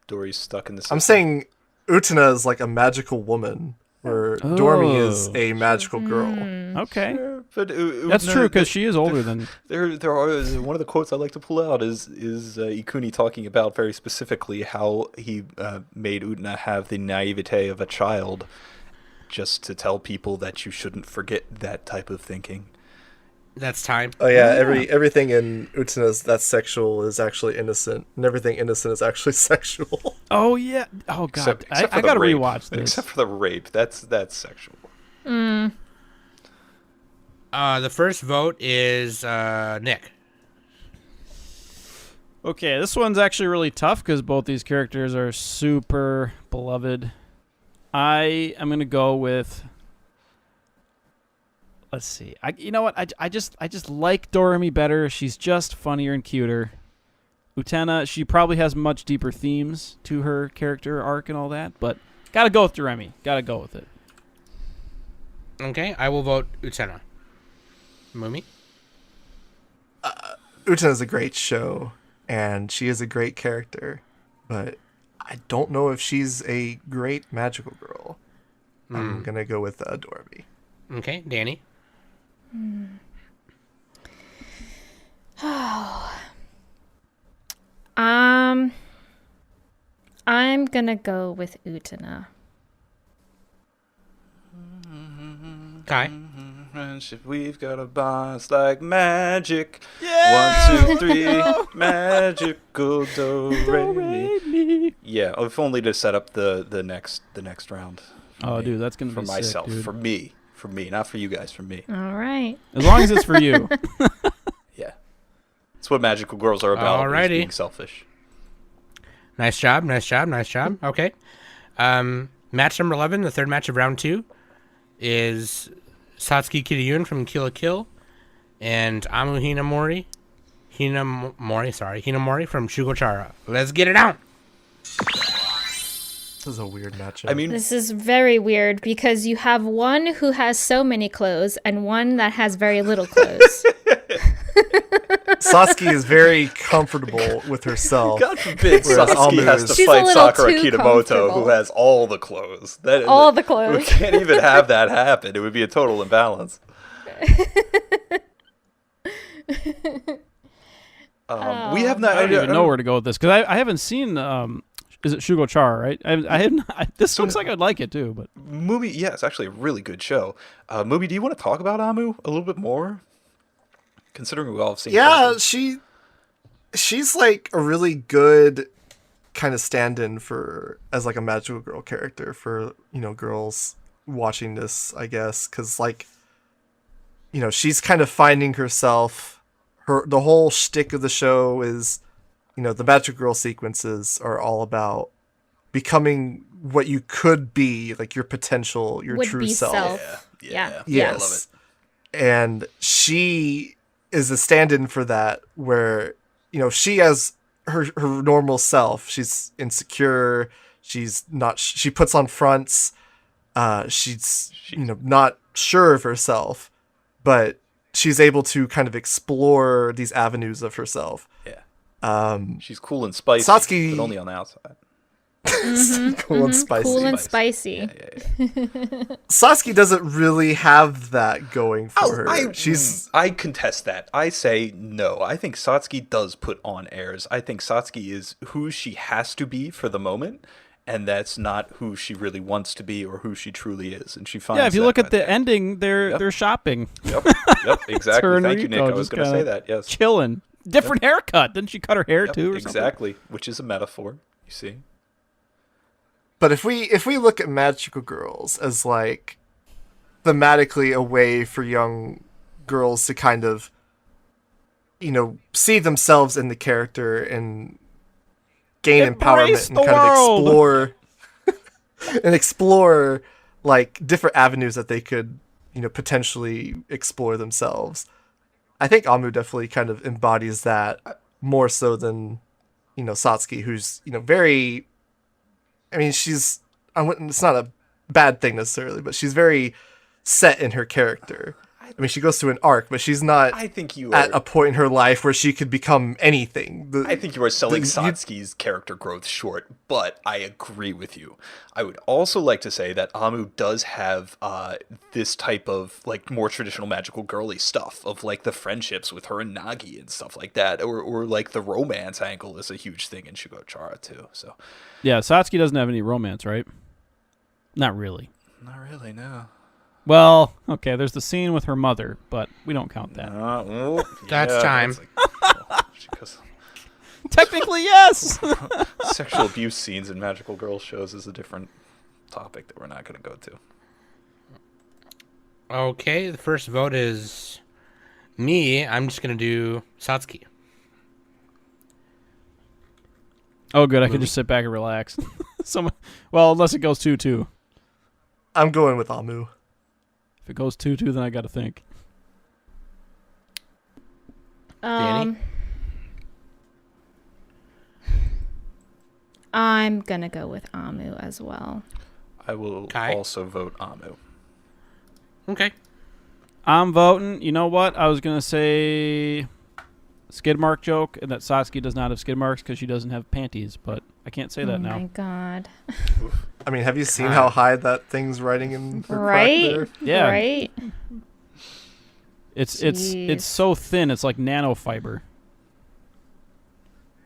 S1: Dory's stuck in the system?
S8: I'm saying Utena is like a magical woman, where Doremi is a magical girl.
S7: Okay.
S1: But
S7: That's true because she is older than.
S1: There are one of the quotes I like to pull out is Ikuni talking about very specifically how he made Utena have the naivete of a child, just to tell people that you shouldn't forget that type of thinking.
S5: That's time.
S8: Oh yeah, everything in Utena's that's sexual is actually innocent, and everything innocent is actually sexual.
S7: Oh yeah. Oh god.
S1: Except for
S7: I
S1: the
S7: gotta
S1: rape.
S7: rewatch this.
S1: Except for the rape, that's sexual.
S5: The first vote is Nick.
S7: Okay, this one's actually really tough because both these characters are super beloved. I am gonna go with. Let's see. You know what? I just like Doremi better. She's just funnier and cuter. Utena, she probably has much deeper themes to her character arc and all that, but gotta go with Doremi. Gotta go with it.
S5: Okay, I will vote Utena. Mumi?
S8: Utena's a great show, and she is a great character, but I don't know if she's a great magical girl. I'm gonna go with Doremi.
S5: Okay, Danny?
S6: I'm gonna go with Utena.
S5: Kai?
S1: Friendship, we've got a bond, it's like magic. Yeah! 1, 2, 3, magical do-re-mi. Yeah, if only to set up the next round.
S7: Oh, dude, that's gonna
S1: For
S7: be
S1: myself,
S7: sick, dude.
S1: for me. For me, not for you guys. For me.
S6: All right.
S7: As long as it's for you.
S1: Yeah. That's what magical girls are about. Is
S5: Alrighty.
S1: being selfish.
S5: Nice job. Okay. Match number 11, the third match of round 2, is Satsuki Kiriyun from Kill la Kill and Amu Hinamori from Shugochara. Let's get it out.
S8: This is a weird matchup.
S1: I mean,
S6: This is very weird because you have one who has so many clothes and one that has very little clothes.
S8: Satsuki is very comfortable with herself.
S1: God forbid
S8: Whereas
S1: Satsuki
S8: Amu
S1: has
S8: is-
S1: to
S6: She's a
S1: fight
S6: little
S1: Sakura
S6: too
S1: Kitamoto,
S6: comfortable.
S1: who has all the clothes.
S6: All the
S1: We
S6: clothes.
S1: can't even have that happen. It would be a total imbalance. We have not.
S7: I don't even know where to go with this because I haven't seen. Is it Shugo Chara, right? I haven't. This looks like I'd like it too, but
S1: Mumi, yeah, it's actually a really good show. Mumi, do you want to talk about Amu a little bit more? Considering we all have seen.
S8: Yeah,
S1: Quarterfinals.
S8: she's like a really good kind of stand-in for as like a magical girl character for girls watching this, I guess, because like she's kind of finding herself. The whole shtick of the show is the magical girl sequences are all about becoming what you could be, like your potential, your
S6: Would
S8: true
S6: be
S8: self.
S1: Yeah.
S6: Yeah.
S1: I love
S8: Yes. And she is a stand-in for that where, she has her normal self. She's insecure. She's not, she puts on fronts. She's not sure of herself, but she's able to kind of explore these avenues of herself.
S1: Yeah. She's cool and spicy,
S8: Satsuki-
S1: but only on the outside.
S8: Cool and spicy.
S6: Cool and spicy.
S1: Yeah.
S8: Satsuki doesn't really have that going for her.
S1: I contest that. I say no. I think Satsuki does put on airs. I think Satsuki is who she has to be for the moment, and that's not who she really wants to be or who she truly is. And she finds.
S7: yeah. If you
S1: that
S7: look at
S1: right
S7: the
S1: there.
S7: ending, they're
S1: Yep.
S7: they're shopping,
S1: Yep, exactly.
S7: Her and
S1: Thank you, Nick.
S7: Rico
S1: I was
S7: just
S1: going to say
S7: kinda
S1: that. Yes.
S7: chilling. Different haircut. Didn't she cut her hair
S1: Yep,
S7: too? Or something?
S1: exactly, which is a metaphor. You see.
S8: But if we look at magical girls as like thematically a way for young girls to kind of see themselves in the character and gain
S7: Embrace
S8: empowerment and
S7: the
S8: kind
S7: world.
S8: of explore like different avenues that they could potentially explore themselves. I think Amu definitely kind of embodies that more so than Satsuki, who's very. I mean, it's not a bad thing necessarily, but she's very set in her character. I mean, she goes through an arc, but she's not
S1: I think you
S8: at
S1: are.
S8: a point in her life where she could become anything.
S1: I think you are selling
S8: you-
S1: Satsuki's character growth short, but I agree with you. I would also like to say that Amu does have this type of like more traditional magical girly stuff of like the friendships with her and Nagi and stuff like that, or like the romance angle is a huge thing in Shugochara too. So
S7: Yeah. Satsuki doesn't have any romance, right? Not really.
S1: not really, no.
S7: Well, okay. There's the scene with her mother, but we don't count that.
S5: That's time.
S1: She goes,
S7: Technically, yes.
S1: sexual abuse scenes in magical girl shows is a different topic that we're not going to go to.
S5: Okay, the first vote is me. I'm just going to do Satsuki.
S7: Oh, good. I can just sit back and relax. Well, unless it goes 2-2.
S8: I'm going with Amu.
S7: If it goes 2-2, then I got to think.
S5: Danny?
S6: I'm gonna go with Amu as well.
S1: I will
S5: Kai?
S1: also vote Amu.
S5: Okay.
S7: I'm voting. You know what? I was going to say skid mark joke, and that Satsuki does not have skid marks because she doesn't have panties, but I can't say that
S6: Oh
S7: now.
S6: my god.
S8: I mean, have you seen how high that thing's writing in her crack
S6: Right?
S8: there?
S7: Yeah.
S6: Right?
S7: It's
S6: Jeez.
S7: so thin. It's like nanofiber.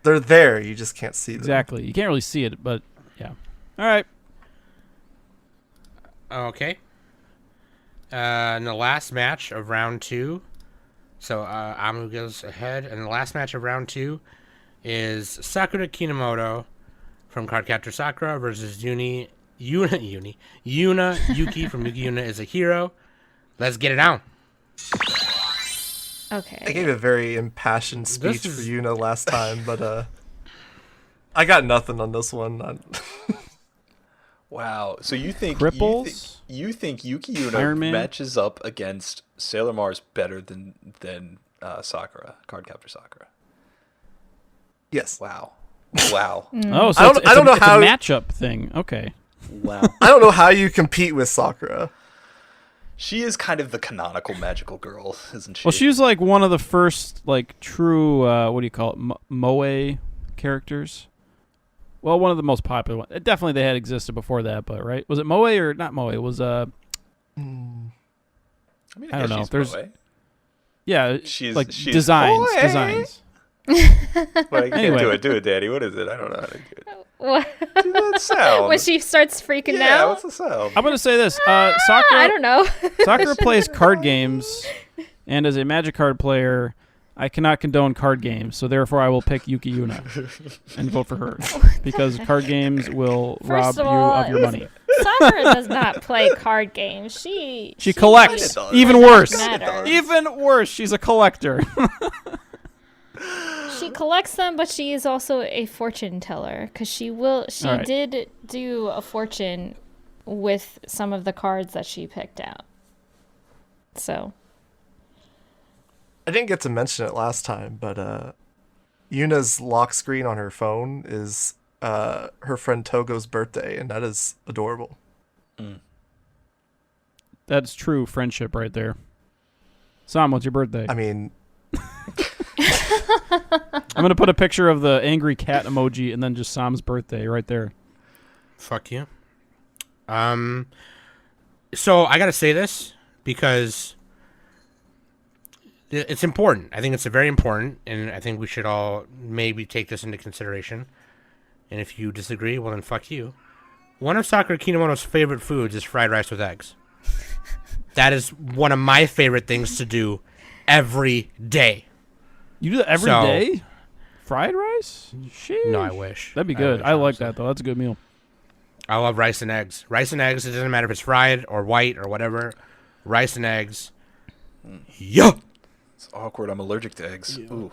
S8: They're there. You just can't see them.
S7: Exactly. You can't really see it, but yeah. All right.
S5: Okay. In the last match of round 2, so Amu goes ahead, and the last match of round 2 is Sakura Kinomoto from Cardcaptor Sakura versus Yuna Yuki from Yuki Yuna is a Hero. Let's get it on.
S3: Okay.
S8: I gave a very impassioned
S5: This
S8: speech
S5: is-
S8: for Yuna last time, but I got nothing on this one.
S1: Wow. So you think
S7: Cripples?
S1: you think Yuki
S7: Iron
S1: Yuna
S7: Man?
S1: matches up against Sailor Mars better than Sakura, Cardcaptor Sakura?
S8: Yes.
S1: Wow. Wow.
S7: Oh, so
S8: I don't-
S7: it's
S8: I don't know
S7: it's
S8: how-
S7: a matchup thing. Okay.
S1: Wow.
S8: I don't know how you compete with Sakura.
S1: She is kind of the canonical magical girl, isn't she?
S7: Well, she's like one of the first like true what do you call it, moe characters. Well, one of the most popular ones. Definitely they had existed before that, but right? Was it moe or not moe? It was
S1: I
S7: I don't know.
S1: She's
S7: There's-
S1: moe,
S7: yeah,
S1: She's-
S7: like
S1: she's
S7: designs,
S1: moe.
S7: designs.
S1: but I can't
S7: Anyway.
S1: do it, Daddy. What is it? I don't know how to do it.
S3: What?
S1: Do that sound.
S3: When she starts freaking
S1: yeah,
S3: out?
S1: what's the sound?
S7: I'm gonna say this. Sakura.
S3: I don't know.
S7: Sakura plays card games, and as a Magic card player, I cannot condone card games. So therefore, I will pick Yuki Yuna and vote for her because card games will rob
S3: First
S7: you
S3: of all,
S7: of your money.
S3: Sakura does not play card games. She
S7: collects.
S1: It does.
S7: Even
S1: It
S7: worse.
S3: does.
S7: Even worse. She's a collector.
S3: She collects them, but she is also a fortune teller because she
S7: right.
S3: did do a fortune with some of the cards that she picked out. So
S8: I didn't get to mention it last time, but Yuna's lock screen on her phone is her friend Togo's birthday, and that is adorable.
S7: That's true friendship right there. Sam, what's your birthday?
S8: I mean,
S7: I'm gonna put a picture of the angry cat emoji and then just Sam's birthday right there.
S5: Fuck you. So I gotta say this because it's important. I think it's very important, and I think we should all maybe take this into consideration. And if you disagree, well then fuck you. One of Sakura Kinomoto's favorite foods is fried rice with eggs. That is one of my favorite things to do every day.
S7: You do that every
S5: So-
S7: day? Fried rice? Sheesh.
S5: No, I wish.
S7: That'd be good.
S5: wish,
S7: I like
S5: honestly.
S7: that though. That's a good meal.
S5: I love rice and eggs. Rice and eggs, it doesn't matter if it's fried or white or whatever. Rice and eggs. Yeah.
S1: It's awkward. I'm allergic to eggs. Ooh.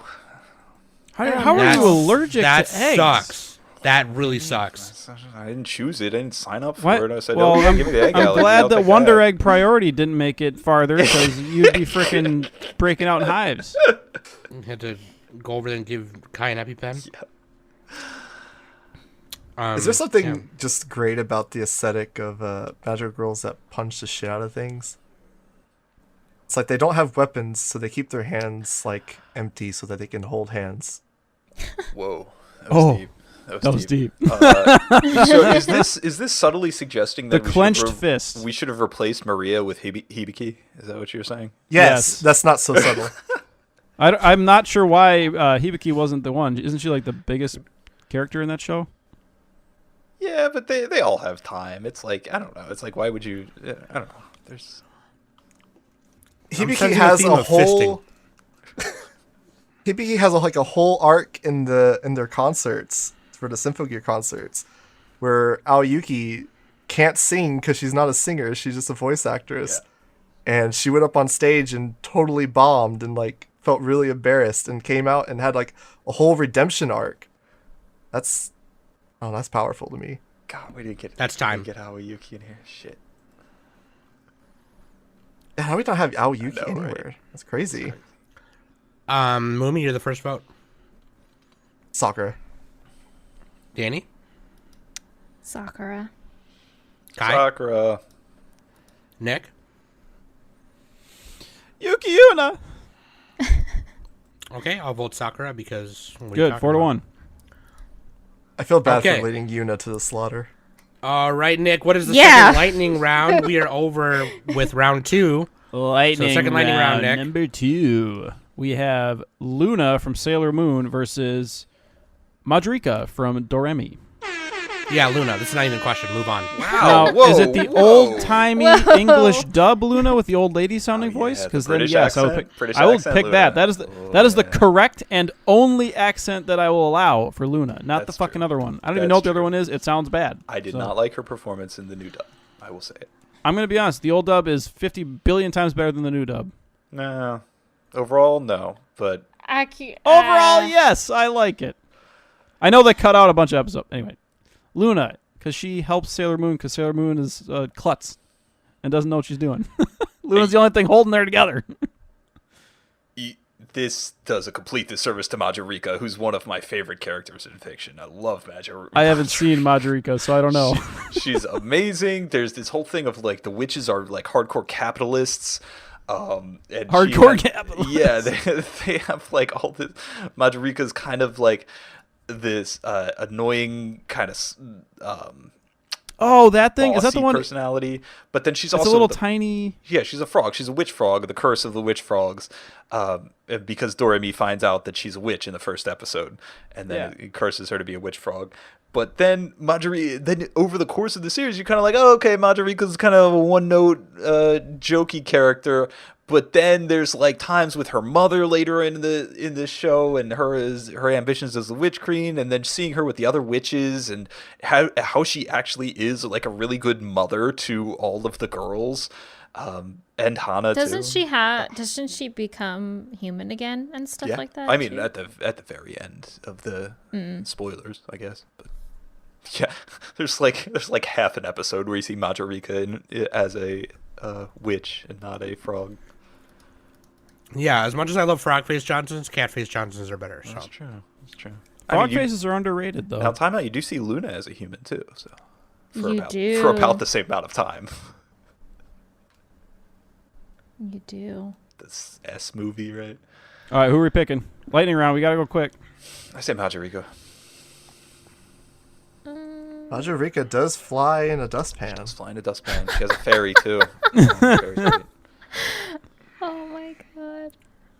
S7: How are you allergic
S5: that
S7: to eggs?
S5: sucks. That really sucks.
S1: I didn't choose it. I didn't sign up for
S7: What?
S1: it. I said,
S7: Well,
S1: "Oh, yeah, give me the egg
S7: I'm
S1: allergy.
S7: glad
S1: I'll
S7: that
S1: take
S7: Wonder Egg Priority didn't make it farther because you'd be freaking breaking out in hives.
S5: Had to go over there and give Kai an EpiPen.
S8: is there something
S5: yeah.
S8: just great about the aesthetic of magical girls that punch the shit out of things? It's like they don't have weapons, so they keep their hands like empty so that they can hold hands.
S1: Whoa. That
S7: Oh,
S1: was deep.
S7: That was deep.
S1: So is this subtly suggesting that
S7: The clenched fist.
S1: we should have replaced Maria with Hibiki? Is that what you're saying?
S8: Yes,
S7: Yes.
S8: that's not so subtle.
S7: I'm not sure why Hibiki wasn't the one. Isn't she like the biggest character in that show?
S1: Yeah, but they all have time. It's like, I don't know. It's like, why would you? I don't know. There's
S8: Hibiki
S5: sensing
S8: has
S5: theme
S8: a
S5: of fisting.
S8: whole. Hibiki has like a whole arc in their concerts for the Symphogear concerts, where Aoyuki can't sing because she's not a singer; she's just a voice actress, and she went up on stage and totally bombed and like felt really embarrassed and came out and had like a whole redemption arc. That's powerful to me.
S1: God, we didn't get.
S5: That's
S1: we
S5: time.
S1: didn't get Aoyuki in here. Shit.
S8: Yeah, how do we not have Aoyuki
S1: I know, right?
S8: anywhere? That's crazy.
S5: Mumi, you're the first vote.
S8: Sakura.
S5: Danny?
S3: Sakura.
S5: Kai?
S1: Sakura.
S5: Nick?
S7: Yuki Yuna.
S5: Okay, I'll vote Sakura because... what are you
S7: Good,
S5: talking
S7: 4-1.
S8: I feel bad
S5: Okay.
S8: for leading Yuna to the slaughter.
S5: All right, Nick, what is the
S3: Yeah.
S5: second lightning round? We are over with round 2.
S7: Lightning
S5: second lightning round, Nick.
S7: number 2. We have Luna from Sailor Moon versus Madrika from Doremi.
S5: Yeah, Luna, this is not even a question. Move on.
S7: Now,
S1: whoa,
S7: is it the
S1: whoa.
S7: old-timey
S3: Whoa.
S7: English dub Luna with the old lady sounding
S1: Oh, yeah,
S7: voice?
S1: the
S7: Because then,
S1: British
S7: yes, I would
S1: accent,
S7: pick.
S1: British
S7: I will
S1: accent
S7: pick
S1: Luna.
S7: that. That is the
S1: Oh,
S7: correct and only accent that I will allow for Luna, not the
S1: That's
S7: fucking
S1: true.
S7: other one. I don't even
S1: That's
S7: know what the other
S1: true.
S7: one is. It sounds bad.
S1: I did
S7: So,
S1: not like her performance in the new dub. I will say it.
S7: I'm gonna be honest. The old dub is 50 billion times better than the new dub.
S1: No, overall no, but
S7: Overall, yes, I like it. I know they cut out a bunch of episodes. Anyway, Luna, because she helps Sailor Moon, because Sailor Moon is klutz and doesn't know what she's doing. Luna's the only thing holding her together.
S1: This does a complete disservice to Majorika, who's one of my favorite characters in fiction. I love Majorika.
S7: I haven't seen Majorika, so I don't know.
S1: She's amazing. There's this whole thing of like the witches are like hardcore capitalists. And
S7: Hardcore capitalists.
S1: Yeah, they have like all this. Majorika's kind of like this annoying kind of
S7: oh, that thing, is that the one?
S1: Personality, but then she's
S7: it's
S1: also
S7: a little tiny.
S1: Yeah, she's a frog. She's a witch frog. The curse of the witch frogs. Because Doremi finds out that she's a witch in the first episode, and then it curses her to be a witch frog. But then then over the course of the series, you're kind of like, oh, okay, Majorika's kind of a one-note, jokey character. But then there's like times with her mother later in this show, and her ambitions as the witch queen, and then seeing her with the other witches, and how she actually is like a really good mother to all of the girls, and Hana
S6: Doesn't
S1: too.
S6: Doesn't she become human again and stuff
S1: Yeah,
S6: like that?
S1: I mean
S6: too?
S1: at the very end of the spoilers, I guess. But yeah, there's like half an episode where you see Majorika as a witch and not a frog.
S5: Yeah, as much as I love frog face Johnsons, cat face Johnsons are better. So.
S1: That's true.
S7: Frog faces are underrated, though.
S1: Now, time out. You do see Luna as a human too, so
S6: You
S1: for about the same amount of time.
S6: You do.
S1: This S movie, right?
S7: All right, who are we picking? Lightning round. We gotta go quick.
S1: I say Majorika.
S8: Majorika does fly in a dustpan.
S1: She's flying a dustpan. She has a fairy too. Very sweet.
S6: Oh my god.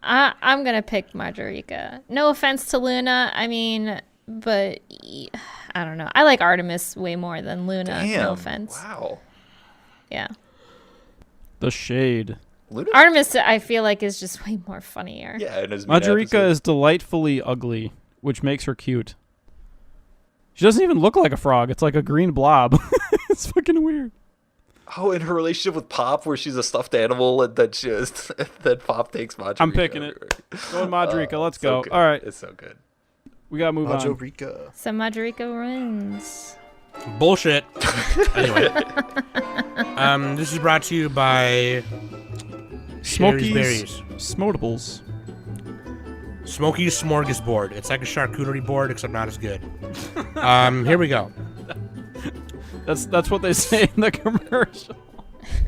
S6: I'm gonna pick Majorika. No offense to Luna, I mean, but I don't know. I like Artemis way more than Luna.
S1: Damn.
S6: No offense.
S1: Wow.
S6: Yeah.
S7: The shade.
S1: Luna?
S6: Artemis, I feel like, is just way more funnier.
S1: Yeah, and as
S7: Majorika is delightfully ugly, which makes her cute. She doesn't even look like a frog. It's like a green blob. It's fucking weird.
S1: Oh, and her relationship with Pop, where she's a stuffed animal, and then that Pop takes Majorika.
S7: I'm picking it. Going Majorika. Let's
S1: so
S7: go.
S1: good.
S7: All right.
S1: It's so good.
S7: We gotta move on.
S8: Majorika.
S6: So Majorika wins.
S5: Bullshit. Anyway. This is brought to you by
S7: Smoky's
S5: Berries.
S7: Smotables.
S5: Smoky's Smorgasbord. It's like a charcuterie board, except not as good. Here we go.
S7: That's what they say in the commercial.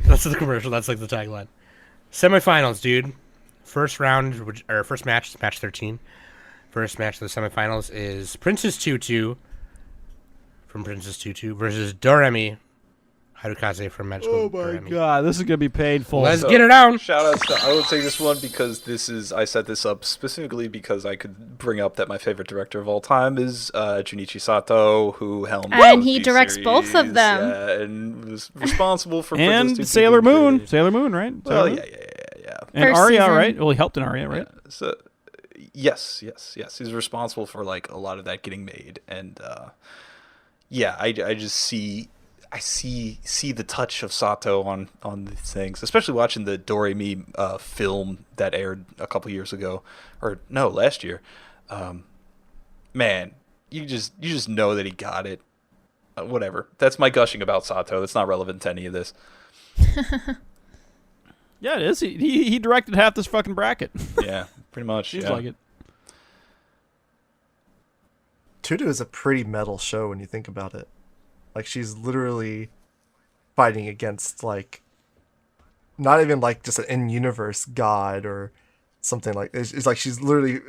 S5: That's the commercial. That's like the tagline. Semifinals, dude. First round, or first match, match 13. First match of the semifinals is Princess Tutu from Princess Tutu versus Doremi Harukaze from Magical
S7: Oh my
S5: Doremi.
S7: god, this is gonna be painful.
S5: Let's get it down.
S1: Shout out to, I would say this one because I set this up specifically because I could bring up that my favorite director of all time is Junichi Sato, who helmed
S6: And
S1: both
S6: he
S1: these
S6: directs both of
S1: series,
S6: them.
S1: yeah, and was responsible for
S7: and
S1: Princess Tutu
S7: Sailor
S1: being
S7: Moon.
S1: created.
S7: Sailor Moon, right?
S1: Well,
S7: Sailor Moon?
S1: yeah.
S7: And
S6: First
S7: Arya,
S6: season.
S7: right? Well, he helped in Arya, right?
S1: So, yes. He's responsible for like a lot of that getting made, and I just see the touch of Sato on these things, especially watching the Doremi film that aired a couple years ago, or no, last year. Man, you just know that he got it. Whatever. That's my gushing about Sato. That's not relevant to any of this.
S7: Yeah, it is. He directed half this fucking bracket.
S1: Yeah, pretty much.
S7: Seems
S1: yeah.
S7: like it.
S8: Tutu is a pretty metal show when you think about it. Like, she's literally fighting against, like, not even like just an in-universe god or something like. It's like she's literally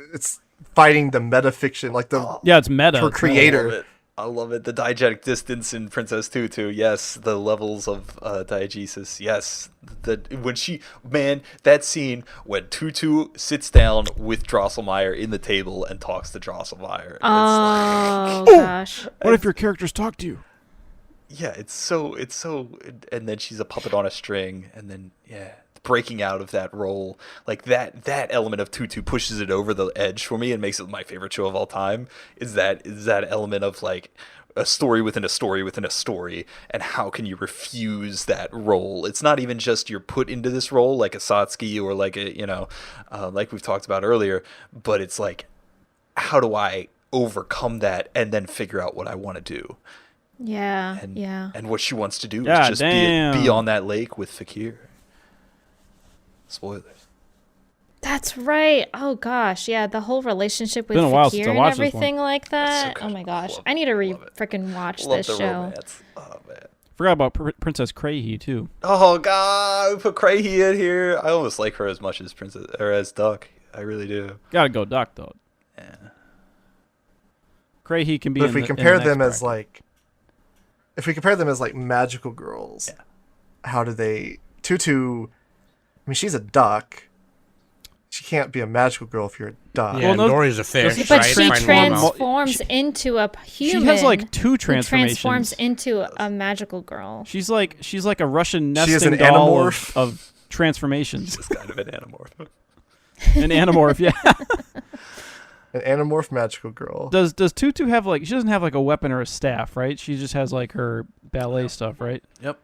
S8: fighting the metafiction, like the
S7: Yeah, it's meta.
S8: her creator.
S1: I love it. The diegetic distance in Princess Tutu. Yes. The levels of diegesis. Yes. That scene when Tutu sits down with Drosselmeyer in the table and talks to Drosselmeyer.
S6: Oh gosh.
S7: What if your characters talk to you?
S1: Yeah, it's so, and then she's a puppet on a string, and then, yeah, breaking out of that role, like that element of Tutu pushes it over the edge for me and makes it my favorite show of all time. Is that element of like a story within a story within a story, and how can you refuse that role? It's not even just you're put into this role like a Satsuki or like a like we've talked about earlier, but it's like, how do I overcome that and then figure out what I want to do?
S6: Yeah,
S1: And,
S6: yeah.
S1: and what she wants to do
S7: God
S1: is just
S7: damn.
S1: be on that lake with Fakir. Spoilers.
S6: That's right. Oh gosh, yeah, the whole relationship with
S7: Been a while since
S6: Fakir
S7: I
S6: and
S7: watched this
S6: everything like
S1: That's so
S6: that.
S1: good.
S6: Oh my gosh,
S1: Love
S6: I need to
S1: love it.
S6: freaking watch
S1: Love
S6: this
S1: the
S6: show.
S1: romance. Oh man.
S7: Forgot about Princess Crahy too.
S1: Oh god, we put Crahy in here. I almost like her as much as as Duck. I really do.
S7: Gotta go Duck though.
S1: Yeah.
S7: Crahy can be.
S8: But
S7: in
S8: if we
S7: the
S8: compare
S7: next
S8: them as
S7: bracket.
S8: like magical girls,
S1: Yeah.
S8: how do they Tutu? I mean, she's a duck. She can't be a magical girl if you're a duck.
S5: Yeah,
S7: Well, no-
S5: Dory's a fish,
S7: But
S6: But
S5: right?
S6: she
S5: Fine Nemo.
S6: transforms into a human.
S7: she has like two
S6: who
S7: transformations.
S6: transforms into a magical girl.
S7: She's like a Russian
S8: She is
S7: nesting
S8: an
S7: doll
S8: animorph.
S7: of transformations.
S1: Just kind of an animorph.
S7: An animorph, yeah.
S8: An anamorph magical girl.
S7: Does Tutu have like, she doesn't have like a weapon or a staff, right? She just has like her ballet stuff, right?
S1: Yep.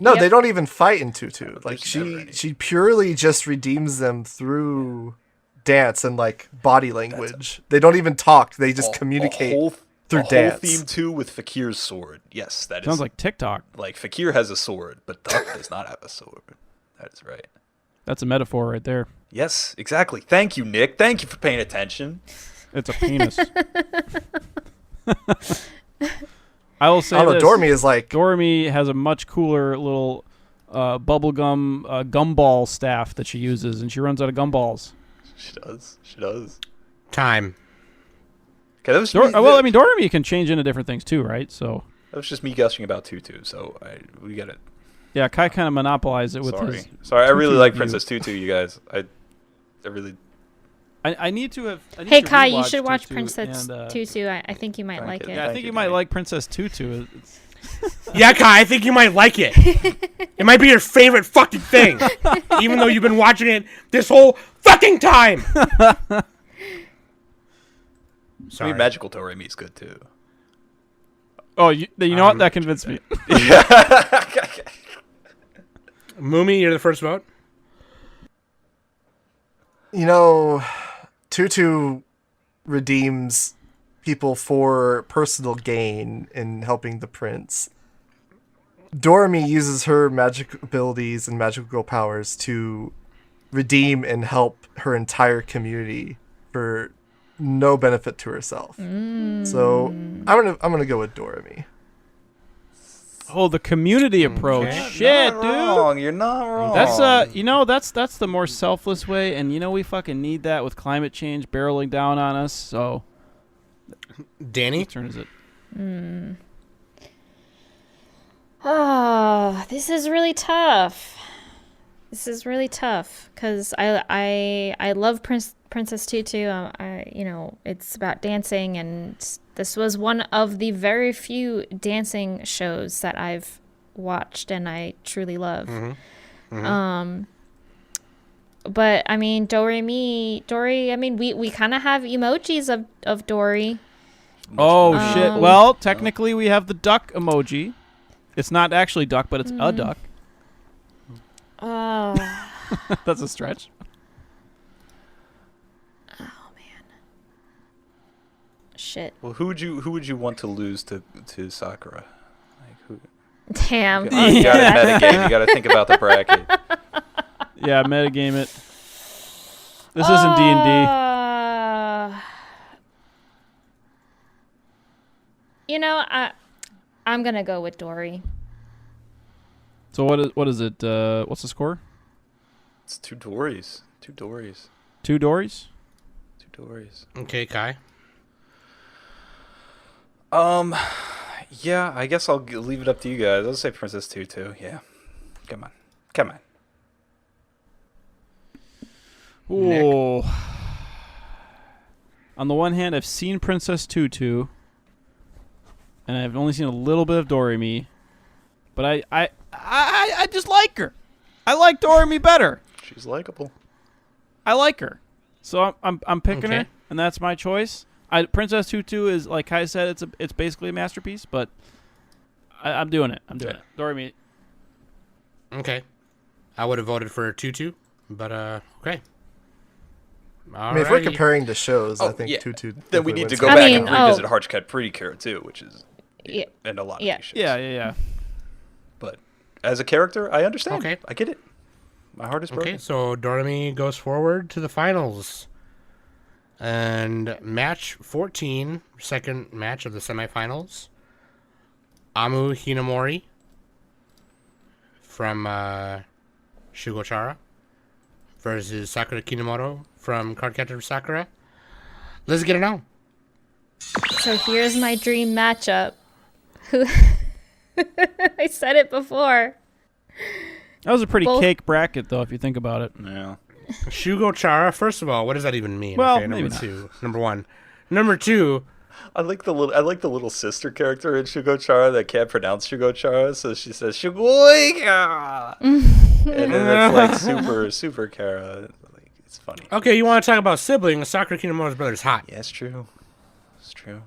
S8: No,
S6: Yep.
S8: they don't even fight in Tutu. Like
S1: There's never any.
S8: she purely just redeems them through dance and like body language. They don't even talk. They just communicate through
S1: a
S8: dance.
S1: Whole theme too with Fakir's sword. Yes, that
S7: Sounds
S1: is
S7: like TikTok.
S1: like Fakir has a sword, but Duck does not have a sword. That is right.
S7: That's a metaphor right there.
S1: Yes, exactly. Thank you, Nick. Thank you for paying attention.
S7: It's a penis. I will say
S8: I don't know.
S7: this.
S8: Dormy is like
S7: Dormy has a much cooler little bubblegum gumball staff that she uses, and she runs out of gumballs.
S1: She does. She does.
S5: Time.
S1: Okay, that was
S7: Well, I mean, Dormy can change into different things too, right? So
S1: that was just me gushing about Tutu. So we got it.
S7: yeah, Kai kind of monopolized it with his.
S1: Sorry. I really
S7: Tutu
S1: like
S7: review.
S1: Princess Tutu. You guys, I really.
S7: I need to have. I need
S6: Hey
S7: to
S6: Kai, you
S7: rewatch
S6: should watch
S7: Tutu
S6: Princess
S7: and,
S6: Tutu. I think you might
S1: Thank
S6: like
S1: you.
S6: it.
S7: Yeah, I
S1: Thank
S7: think
S1: you,
S7: you might
S1: thank
S7: like Princess Tutu. It's-
S4: Yeah, Kai, I think you might like it. It might be your favorite fucking thing, even though you've been watching it this whole fucking time.
S1: I
S5: Sorry.
S1: mean, Magical Doremi is good too.
S7: Oh, you know what? That convinced me.
S5: Mumi, you're the first vote.
S8: you know, Tutu redeems people for personal gain in helping the prince. Doremi uses her magic abilities and magical girl powers to redeem and help her entire community for no benefit to herself. So I'm gonna go with Doremi.
S7: Oh, the community approach.
S5: Okay.
S7: Shit,
S1: Not
S7: dude.
S1: wrong. You're not wrong.
S7: That's that's the more selfless way, and we fucking need that with climate change barreling down on us. So,
S5: Danny?
S7: whose turn is it?
S6: Oh, this is really tough. This is really tough because I love Princess Tutu. It's about dancing, and this was one of the very few dancing shows that I've watched and I truly love. But I mean, Dory. I mean, we kind of have emojis of Dory.
S7: Oh shit! Well, technically, we have the duck emoji. It's not actually duck, but it's a duck.
S6: Oh.
S7: That's a stretch.
S6: Shit.
S1: Well, who would you want to lose to Sakura? Like who?
S6: Damn.
S1: You gotta metagame. You gotta think about the bracket.
S7: Yeah, metagame it. This isn't D&D.
S6: I'm gonna go with Dory.
S7: So what is it? What's the score?
S1: It's two Dories. Two Dories.
S7: Two Dories?
S1: Two Dories.
S5: Okay, Kai.
S1: Yeah, I guess I'll leave it up to you guys. I'll say Princess Tutu. Yeah. Come on.
S7: Ooh. On the one hand, I've seen Princess Tutu, and I've only seen a little bit of Doremi, but I just like her. I like Doremi better.
S1: She's likable.
S7: I like her, so I'm picking her,
S5: Okay.
S7: and that's my choice. Princess Tutu is, like Kai said, it's basically a masterpiece, but I'm doing it. I'm doing it. Doremi.
S5: Okay. I would have voted for Tutu, but okay.
S8: I mean, if we're
S5: Alrighty.
S8: comparing the shows, I
S1: Oh,
S8: think
S1: yeah.
S8: Tutu.
S1: Then we
S8: definitely
S1: need to
S8: wins.
S1: go
S6: I
S1: back
S6: mean,
S1: and revisit
S6: oh.
S1: Hotchkiss Pretty Cure too, which is
S6: Yeah.
S1: and a lot of
S6: Yeah.
S1: these shows.
S7: Yeah.
S1: But as a character, I understand.
S5: Okay.
S1: I get it. My heart is broken.
S5: Okay, so Doremi goes forward to the finals. And match 14, second match of the semifinals. Amu Hinamori from Shugochara versus Sakura Kinomoto from Cardcaptor Sakura. Let's get it on.
S6: So here's my dream matchup. Who I said it before.
S7: That was a pretty
S6: Both-
S7: cake bracket, though, if you think about it.
S1: Yeah.
S5: Shugochara, first of all, what does that even mean?
S7: Well,
S5: okay, number
S7: maybe not.
S5: two. Number one. Number two,
S1: I like the little sister character in Shugochara that can't pronounce Shugochara, so she says Shugoika, and then it's like super Kara. Like, it's funny.
S5: okay, you want to talk about siblings? Sakura Kinomoto's brother's hot.
S1: Yeah, it's true. It's true.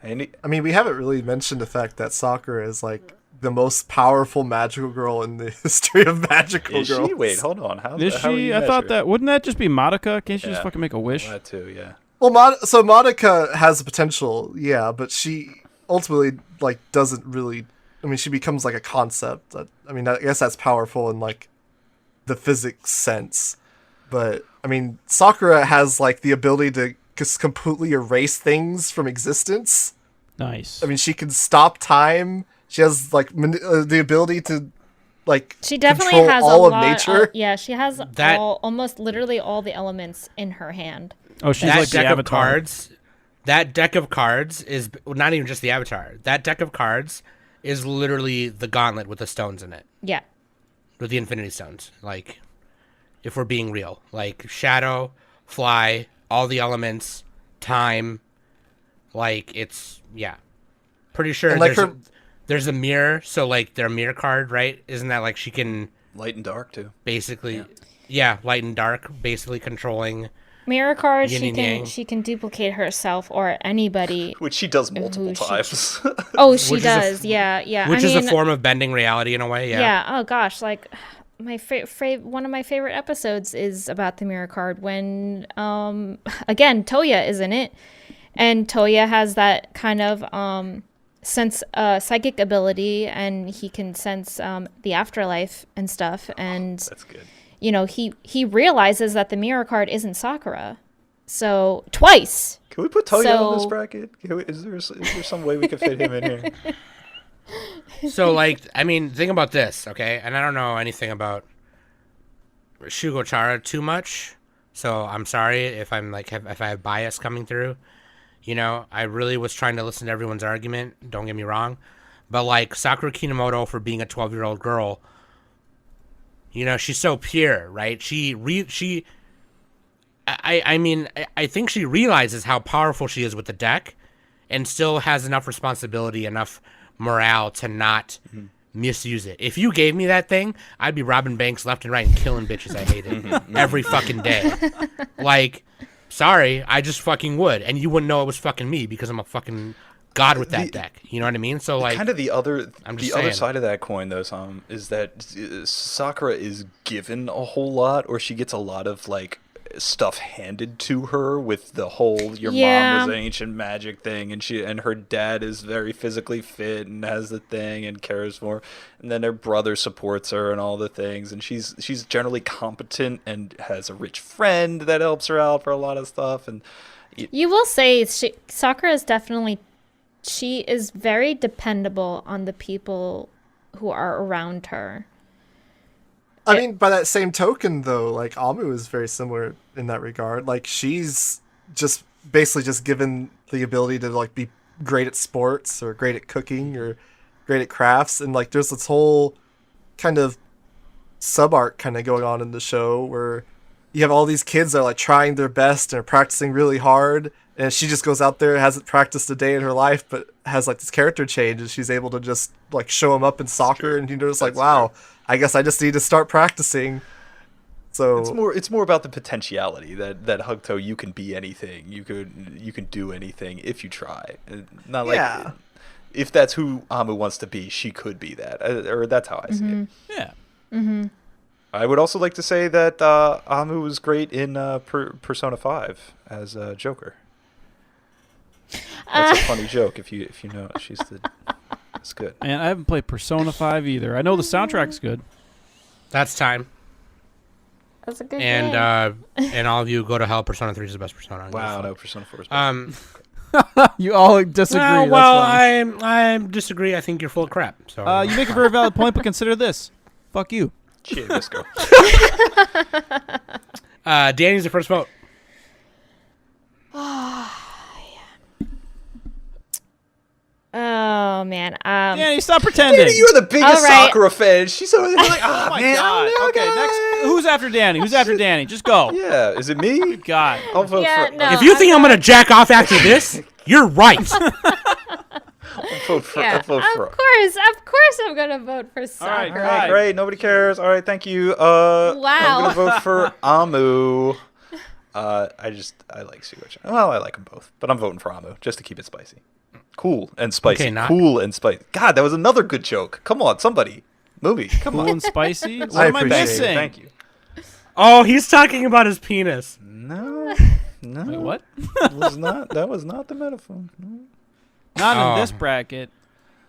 S1: And
S8: I mean, we haven't really mentioned the fact that Sakura is like the most powerful magical girl in the history of magical
S1: is
S8: girls.
S1: she? Wait, hold on.
S7: Is
S1: how do
S7: she?
S1: you
S7: I thought
S1: measure?
S7: that wouldn't that just be Madoka? Can't she just
S1: Yeah.
S7: fucking make a wish?
S1: That too. Yeah.
S8: Well, so Monica has the potential, yeah, but she ultimately like doesn't really. I mean, she becomes like a concept. I mean, I guess that's powerful in like the physics sense, but I mean, Sakura has like the ability to just completely erase things from existence.
S7: Nice.
S8: I mean, she can stop time. She has like the ability to like
S6: She definitely
S8: control
S6: has
S8: all
S6: a
S8: of
S6: lot.
S8: nature.
S6: Yeah, she has
S5: That-
S6: almost literally all the elements in her hand.
S7: Oh, she's
S5: That
S7: like the
S5: deck of
S7: Avatar.
S5: cards, that deck of cards is well, not even just the Avatar. That deck of cards is literally the gauntlet with the stones in it,
S6: Yeah.
S5: with the Infinity Stones. Like, if we're being real, like shadow, fly, all the elements, time. Like it's pretty sure
S8: And, like,
S5: there's a mirror. So like their mirror card, right? Isn't that like she can
S1: Light and dark too.
S5: basically, light and dark, basically controlling.
S6: Mirror card,
S5: Yin
S6: she
S5: and
S6: can
S5: yang.
S6: she can duplicate herself or anybody.
S1: Which she does multiple
S6: Who she-
S1: times.
S6: Oh, she
S5: Which is a
S6: does. Yeah.
S5: Which
S6: I
S5: is
S6: mean,
S5: a form of bending reality in a way.
S6: yeah. Oh gosh, like my one of my favorite episodes is about the mirror card when again Toya is in it, and Toya has that kind of sense psychic ability, and he can sense the afterlife and stuff, and
S1: That's good.
S6: you know he realizes that the mirror card isn't Sakura, so twice.
S1: Can we put Toya on this
S6: So-
S1: bracket? Is there some way we can fit him in here?
S5: So, like, I mean, think about this, okay? And I don't know anything about Shugochara too much, so I'm sorry if I'm like if I have bias coming through. You know, I really was trying to listen to everyone's argument. Don't get me wrong, but like Sakura Kinomoto for being a 12-year-old girl, you know, she's so pure, right? I mean, I think she realizes how powerful she is with the deck, and still has enough responsibility, enough morale to not misuse it. If you gave me that thing, I'd be robbing banks left and right and killing bitches I hated every fucking day. Like, sorry, I just fucking would, and you wouldn't know it was fucking me because I'm a fucking god with that deck. You know what I mean? So like,
S1: Kind of the other
S5: I'm
S1: the
S5: just
S1: other
S5: saying.
S1: side of that coin though, Sam, is that Sakura is given a whole lot, or she gets a lot of like stuff handed to her with the whole your
S6: Yeah.
S1: mom was an ancient magic thing, and her dad is very physically fit and has the thing and cares for her, and then her brother supports her and all the things, and she's generally competent and has a rich friend that helps her out for a lot of stuff, and
S6: You will say Sakura is definitely, she is very dependable on the people who are around her.
S8: I mean, by that same token, though, like Amu is very similar in that regard. Like she's just basically just given the ability to like be great at sports or great at cooking or great at crafts, and like there's this whole kind of sub arc kind of going on in the show where you have all these kids that are like trying their best and are practicing really hard, and she just goes out there, hasn't practiced a day in her life, but has like this character change, and she's able to just like show them up in soccer, and you're just like, wow, I guess I just need to start practicing. So
S1: It's more about the potentiality that Hugto, you can be anything. You can do anything if you try. Not like
S8: Yeah.
S1: if that's who Amu wants to be, she could be that. Or that's how I see it.
S7: Yeah.
S1: I would also like to say that Amu was great in Persona 5 as Joker. That's a funny joke if you know it. It's good.
S7: Man, I haven't played Persona 5 either. I know the soundtrack's good.
S5: That's time.
S6: That's a good
S5: And
S6: game.
S5: and all of you go to hell. Persona 3 is the best Persona.
S1: Wow, no, Persona 4 is better.
S7: You all disagree.
S5: well,
S7: That's fine.
S5: I disagree. I think you're full of crap. So
S7: You make a very valid point, but consider this. Fuck you.
S1: Shit, let's go.
S5: Danny's the first vote.
S6: Oh man.
S7: Danny, stop pretending.
S1: You're the biggest
S6: All right.
S1: Sakura fan. She's so like, oh
S7: my
S1: man.
S7: God. Okay, next. Who's after Danny? Who's after Danny? Just go.
S1: Yeah, is it me?
S7: God.
S1: I'll vote
S6: Yeah,
S1: for.
S6: no.
S5: If you think I'm gonna jack off after this, you're right.
S1: I'll vote for.
S6: Yeah,
S1: I'll vote for.
S6: of course, I'm gonna vote for
S7: right,
S6: Sakura.
S1: All right, great. Nobody cares. All right, thank you. I'm gonna vote for Amu. I like Sugo-chan. Well, I like them both, but I'm voting for Amu just to keep it spicy. Cool and spicy.
S5: Okay,
S1: Cool and spicy. God, that was another good joke. Come on, somebody. Movie. Come
S7: Cool
S1: on.
S7: and spicy. What
S8: I
S7: am I
S8: appreciate it.
S7: missing?
S1: Thank you.
S5: Oh, he's talking about his penis.
S1: No.
S7: Wait, what?
S1: That was not the metaphor. No.
S7: Not
S5: Oh.
S7: in this bracket.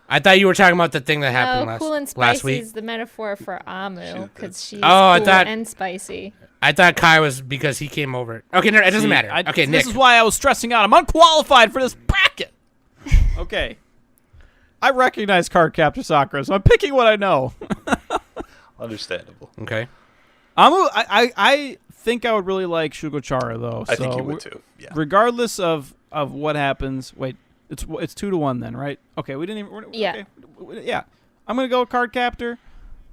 S5: I thought you were talking about the thing that happened
S6: Oh, cool and
S5: last
S6: spicy
S5: week.
S6: is the metaphor for Amu
S1: Shoot,
S6: because she's
S5: Oh, I
S6: cool
S5: thought-
S6: and spicy.
S5: I thought Kai was because he came over. Okay, no, it doesn't
S7: See,
S5: matter. Okay, Nick.
S7: This is why I was stressing out. I'm unqualified for this bracket. Okay. I recognize Cardcaptor Sakura, so I'm picking what I know.
S1: Understandable.
S5: Okay.
S7: Amu, I think I would really like Shugochara though.
S1: I think
S7: so
S1: you would too. Yeah.
S7: Regardless of what happens, wait, it's 2-1 then, right? Okay, we didn't even.
S6: Yeah.
S7: Okay. Yeah. I'm gonna go Cardcaptor.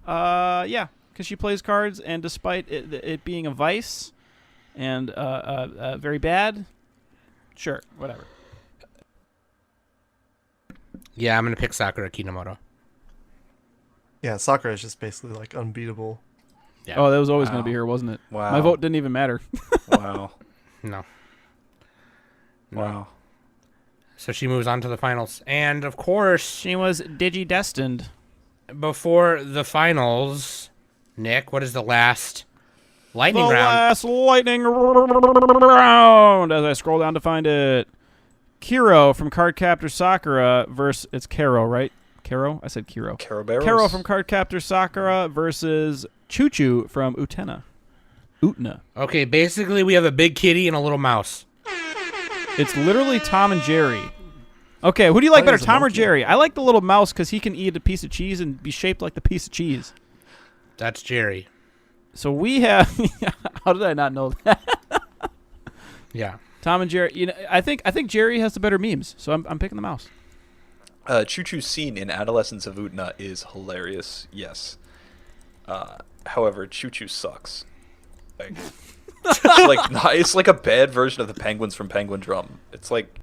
S7: Yeah, because she plays cards, and despite it being a vice and very bad, sure, whatever.
S5: Yeah, I'm gonna pick Sakura Kinomoto.
S8: yeah, Sakura is just basically like unbeatable.
S5: Yeah.
S7: Oh, that was always gonna
S1: Wow.
S7: be her, wasn't it?
S1: Wow.
S7: My vote didn't even matter.
S1: Wow.
S5: No.
S1: Wow.
S5: So she moves on to the finals, and of course,
S7: She was digi-destined.
S5: before the finals, Nick, what is the last
S7: The
S5: lightning round?
S7: last lightning round. As I scroll down to find it, Kiro from Cardcaptor Sakura versus it's Karo, right? Karo? I said Kiro.
S1: Caraberos.
S7: Karo from Cardcaptor Sakura versus Choo-Choo from Utena.
S5: Okay, basically we have a big kitty and a little mouse.
S7: It's literally Tom and Jerry. Okay, who do you like
S8: thought he
S7: better,
S8: was a
S7: Tom or
S8: monkey.
S7: Jerry? I like the little mouse because he can eat a piece of cheese and be shaped like the piece of cheese.
S5: That's Jerry.
S7: So we have. How did I not know that?
S5: Yeah.
S7: Tom and Jerry. You know, I think Jerry has the better memes, so I'm picking the mouse.
S1: Choo Choo's scene in Adolescence of Utena is hilarious. Yes. However, Choo Choo sucks. Like, it's like a bad version of the penguins from Penguin Drum. It's like.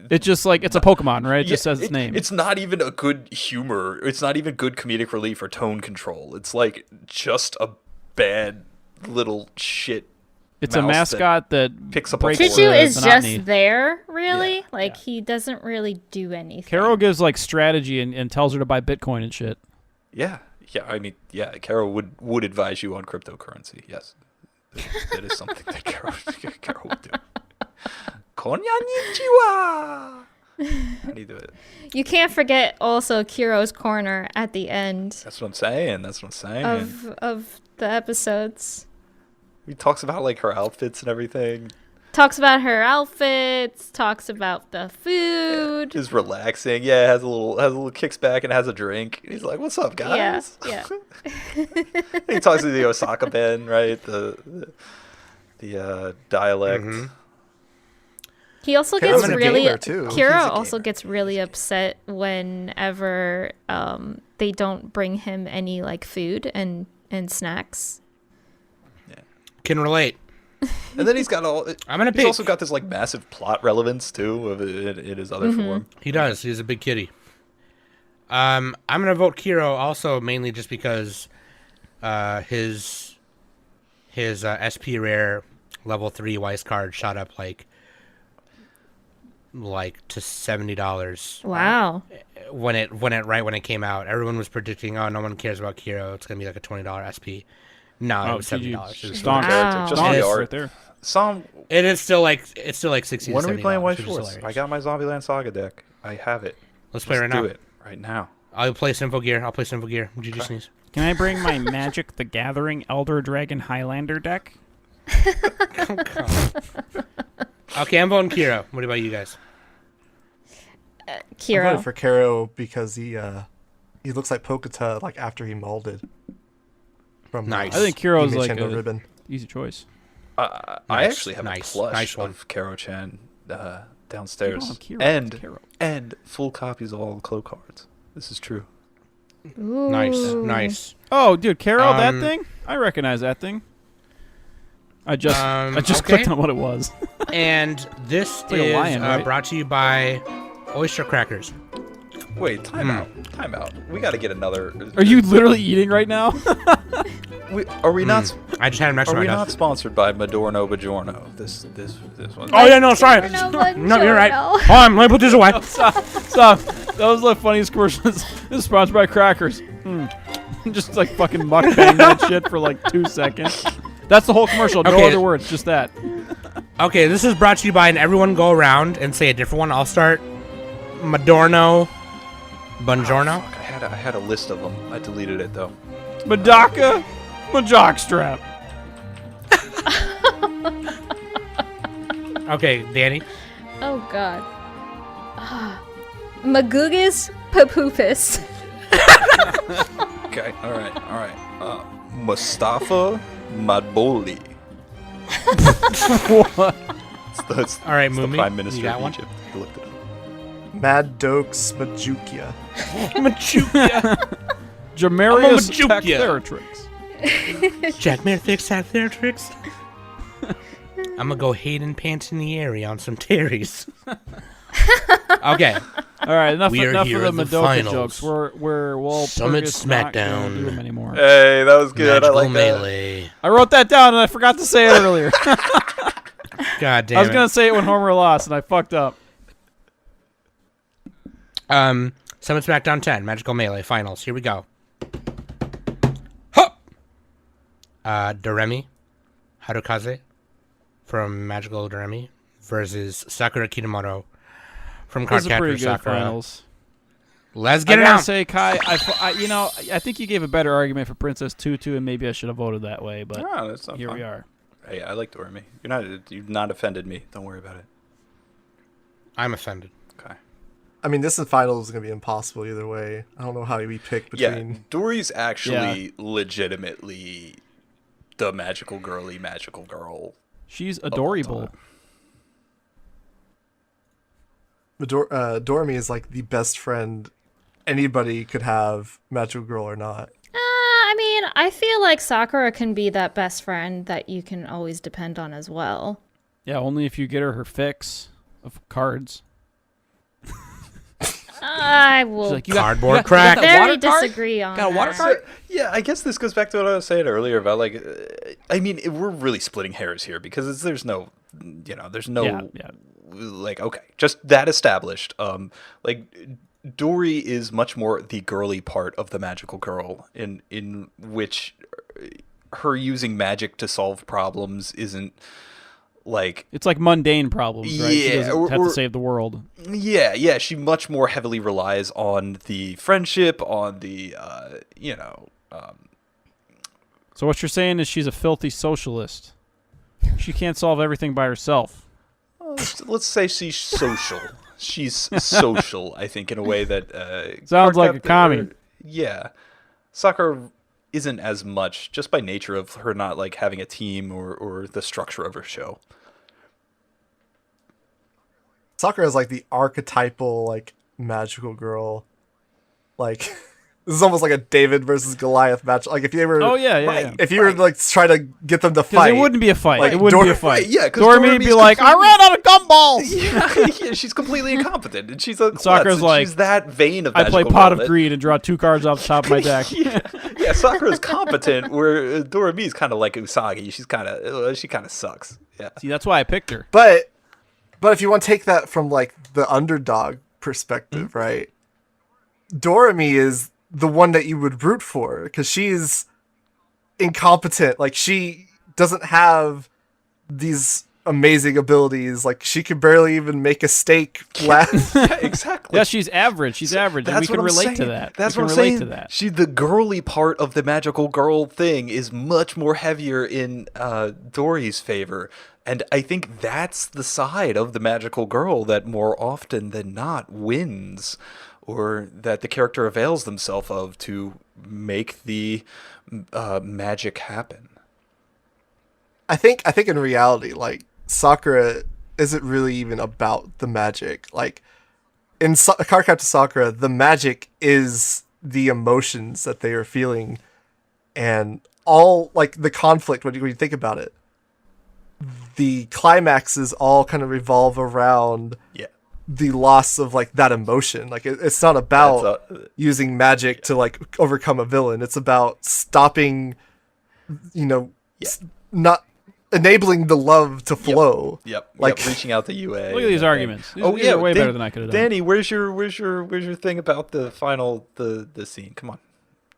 S7: It's just like it's a Pokemon, right? It just says its
S1: it-
S7: name.
S1: It's not even a good humor. It's not even good comedic relief or tone control. It's like just a bad little shit.
S7: It's a
S1: mouse that
S7: mascot that
S1: picks up a
S7: breaks
S1: fork.
S6: Choo-Choo
S7: the
S6: is
S7: monotony.
S6: just there, really.
S1: Yeah,
S6: Like he doesn't really do anything.
S7: Carol gives like strategy and tells her to buy Bitcoin and shit.
S1: Yeah. I mean, yeah. Carol would advise you on cryptocurrency. Yes, that is something that Carol would do. Konnichiwa. How do you do it?
S6: You can't forget also Kiro's corner at the end
S1: That's what I'm saying.
S6: of the episodes.
S1: He talks about like her outfits and everything.
S6: Talks about her outfits. Talks about the food.
S1: Is relaxing. Yeah, has a little kicks back and has a drink. He's like, "What's up, guys?"
S6: Yeah.
S1: He talks to the Osaka Ben, right? The dialect.
S5: Mhm.
S6: He also
S8: Kiro's
S6: gets
S8: a
S6: really.
S8: gamer, too. He's
S6: Kira
S8: a
S6: also
S8: gamer.
S6: gets really upset whenever they don't bring him any like food and snacks.
S5: Can relate.
S1: And then he's got
S5: I'm gonna
S1: he's
S5: pick.
S1: also got this like massive plot relevance too of it in his other form.
S5: He does. He's a big kitty. I'm gonna vote Kiro also mainly just because his SP rare level 3 Wise card shot up like to $70
S3: Wow.
S5: when it came out. Everyone was predicting, oh, no one cares about Kiro. It's gonna be like a $20 SP. No, it was $70. It was
S7: Stonk.
S3: Wow.
S1: Just
S5: It
S1: the
S5: is
S1: art.
S7: right there.
S1: Some.
S5: It is still like 60.
S1: When
S5: to
S1: are we playing
S5: $70,
S1: White
S5: which is
S1: Shores?
S5: hilarious.
S1: I got my Zombieland Saga deck. I have it.
S5: Let's play right now.
S1: Do it right now.
S5: I'll play Sinful Gear. Juju sneeze.
S7: Can I bring my Magic the Gathering Elder Dragon Highlander deck?
S5: Okay, I'm voting Kiro. What about you guys?
S8: I
S3: Kiro.
S8: voted for Karo because he looks like Poketa like after he molded. From
S5: Nice.
S7: I think Kiro's
S8: Ime
S7: like
S8: Chandler
S7: a
S8: Ribbon.
S7: easy choice.
S1: I
S5: Nice,
S1: actually have
S5: nice,
S1: a plush
S5: nice one.
S1: of Karo-chan downstairs,
S7: Keep on Kiro,
S1: and
S7: Kiro.
S1: and full copies of all the Clo cards. This is true.
S3: Ooh.
S5: Nice.
S7: Oh, dude, Carol, that
S5: Um,
S7: thing? I recognize that thing. I just
S5: okay.
S7: clicked on what it was.
S5: And this
S7: like a
S5: is
S7: lion, right?
S5: brought to you by Oyster Crackers.
S1: Wait, time out. Time out. We got to get another.
S7: Are you literally eating right now?
S1: Are we not?
S5: I just had them next
S1: Are
S5: to my
S1: we not
S5: desk.
S1: sponsored by Madorno Bajorno? This one.
S5: Oh yeah, no, sorry. No, you're right. Hold on, let me put this away.
S7: Stop. That was the funniest commercial. This is sponsored by Crackers. Just like fucking mukbang that shit for like 2 seconds. That's the whole commercial. No
S5: Okay.
S7: other words, just that.
S5: Okay, this is brought to you by, and everyone go around and say a different one. I'll start. Madorno. Buongiorno.
S1: Fuck, I had a list of them. I deleted it though.
S7: Madaka, Majockstrap.
S5: Okay, Danny.
S6: Oh god. Magugus Papoopus.
S1: Okay. All right. Mustafa Madboli.
S7: What?
S1: That's
S5: All right,
S1: the
S5: Mumi,
S1: Prime Minister
S5: you got
S1: of
S5: one?
S1: Egypt. I looked it up.
S8: Mad Dokes Majukia.
S7: Jamarius
S5: Majukia.
S7: Tactheratrix.
S5: Jack Merthix had their tricks. I'm gonna go Hayden Pantinieri on some Terry's. Okay.
S7: All right, enough
S5: We are
S7: of
S5: here
S7: the
S5: in the
S7: Madoka
S5: finals.
S7: jokes. We'll
S5: Summit
S7: not gonna
S5: SmackDown.
S7: do them anymore.
S1: Hey, that was good.
S5: Magical
S1: I like that.
S5: melee.
S7: I wrote that down and I forgot to say it earlier.
S5: God damn
S7: I was gonna say it when Homer lost and I fucked up.
S5: Summit SmackDown 10, Magical Melee Finals. Here we go. Hup! Doremi Harukaze from Magical Doremi versus Sakura Kitamoto from
S7: This is a
S5: Cardcaptor
S7: pretty good
S5: Sakura.
S7: finals.
S5: Let's
S7: I
S5: get it
S7: gotta
S5: out.
S7: say, Kai, I think you gave a better argument for Princess Tutu, and maybe I should have voted that way. But
S1: No, that's not
S7: here
S1: fun.
S7: we are.
S1: Hey, I like Doremi. You've not offended me. Don't worry about it.
S5: I'm offended.
S1: Okay.
S8: I mean, this final is gonna be impossible either way. I don't know how we pick between.
S1: Yeah, Dory's actually legitimately the magical girl.
S7: She's adorable.
S8: Doremi is like the best friend anybody could have, magical girl or not.
S6: I mean, I feel like Sakura can be that best friend that you can always depend on as well.
S7: Yeah, only if you get her fix of cards.
S6: I
S7: She's
S6: will
S7: like,
S5: Cardboard
S7: you
S5: crack.
S7: that
S6: very
S7: water card?
S6: disagree on
S7: Got a water
S6: that.
S7: card?
S1: Yeah, I guess this goes back to what I was saying earlier about like, I mean, we're really splitting hairs here because there's no,
S7: Yeah.
S1: like, okay, just that established. Like Dory is much more the girly part of the magical girl, in which her using magic to solve problems isn't like.
S7: It's like mundane problems, right? She
S1: Yeah,
S7: doesn't have
S1: or-
S7: to save the world.
S1: Yeah, she much more heavily relies on the friendship, on the
S7: So what you're saying is she's a filthy socialist. She can't solve everything by herself.
S1: let's say she's social. She's social, I think, in a way that
S7: Sounds like a
S1: Cardcaptor-
S7: commie.
S1: Yeah, Sakura isn't as much, just by nature of her not like having a team or the structure of her show.
S8: Sakura is like the archetypal like magical girl. Like This is almost like a David versus Goliath match. Like if you ever,
S7: Oh yeah.
S8: if you were like try to get them to
S7: Because
S8: fight,
S7: it wouldn't be a fight.
S8: Like,
S7: It wouldn't be a
S8: Dor-
S7: fight.
S1: Right, yeah, 'cause
S7: Dormy would be
S1: Dormy's
S7: like, I ran out of gumballs.
S1: yeah, she's completely incompetent, and she's a klutz,
S7: Sakura's
S1: and
S7: like,
S1: she's that vain of
S7: I play
S1: magical
S7: Pot
S1: girl
S7: of
S1: that-
S7: Greed and draw 2 cards off the top of my deck.
S1: yeah, Sakura's competent, where Dorami's kind of like Usagi. She kind of sucks. Yeah,
S7: See, that's why I picked her.
S8: But if you want to take that from like the underdog perspective, right? Doremi is the one that you would root for because she's incompetent. Like she doesn't have these amazing abilities. Like she could barely even make a steak laugh.
S1: yeah, exactly.
S7: Yeah, she's average. She's average. And we can relate to that.
S1: That's
S7: we
S1: what
S7: can
S1: I'm
S7: relate
S1: saying.
S7: to that.
S1: The girly part of the magical girl thing is much more heavier in Dory's favor. And I think that's the side of the magical girl that more often than not wins, or that the character avails themselves of to make the magic happen.
S8: I think in reality, like Sakura isn't really even about the magic. Like in Cardcaptor Sakura, the magic is the emotions that they are feeling, and all like the conflict. When you think about it, the climaxes all kind of revolve around
S1: Yeah.
S8: the loss of like that emotion. Like it's not about using magic to like overcome a villain. It's about stopping, not enabling the love to flow.
S1: Yep.
S8: Like
S1: reaching out to UA.
S7: Look at these arguments. These are way better than I could have done.
S1: Danny, where's your thing about the final the scene? Come on.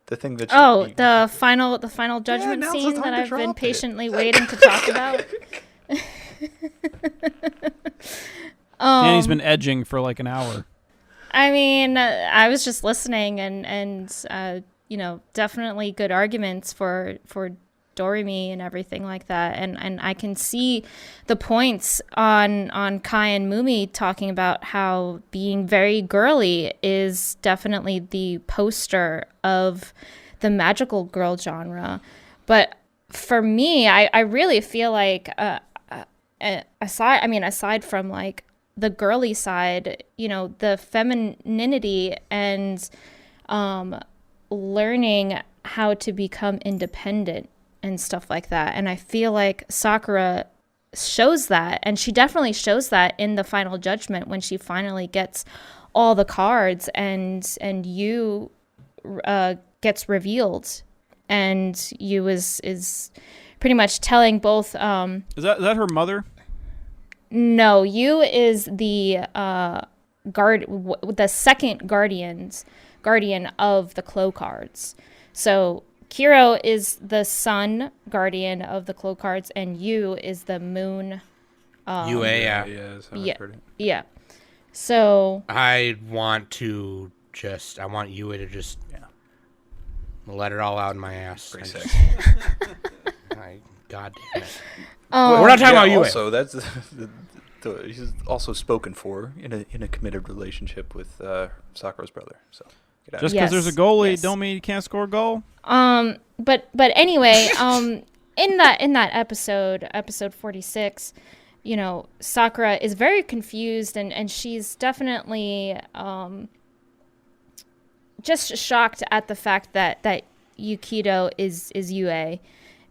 S1: The thing that
S6: The final judgment
S1: now's the
S6: scene
S1: time
S6: that
S1: to
S6: I've been
S1: drop it.
S6: patiently waiting to talk about.
S7: Danny's been edging for like an hour.
S6: I mean, I was just listening, and definitely good arguments for Doremi and everything like that, and I can see the points on Kai and Mumi talking about how being very girly is definitely the poster of the magical girl genre, but for me, I really feel like aside from like the girly side, the femininity and learning how to become independent and stuff like that. And I feel like Sakura shows that, and she definitely shows that in the final judgment when she finally gets all the cards and you gets revealed, and you is pretty much telling both
S7: Is that her mother?
S6: no, you is the the second guardian of the Clo cards. So Kiro is the sun guardian of the Clo cards, and you is the moon.
S5: UA, yeah.
S6: Yeah, yeah. So
S5: I want UA to just let it all out in my ass. God damn it. We're not talking about UA.
S1: Also, that's he's also spoken for in a committed relationship with Sakura's brother. So
S7: Just because there's a goalie,
S6: yes.
S7: don't mean you can't score a goal.
S6: But anyway, in that episode 46, Sakura is very confused, and she's definitely just shocked at the fact that Yukido is UA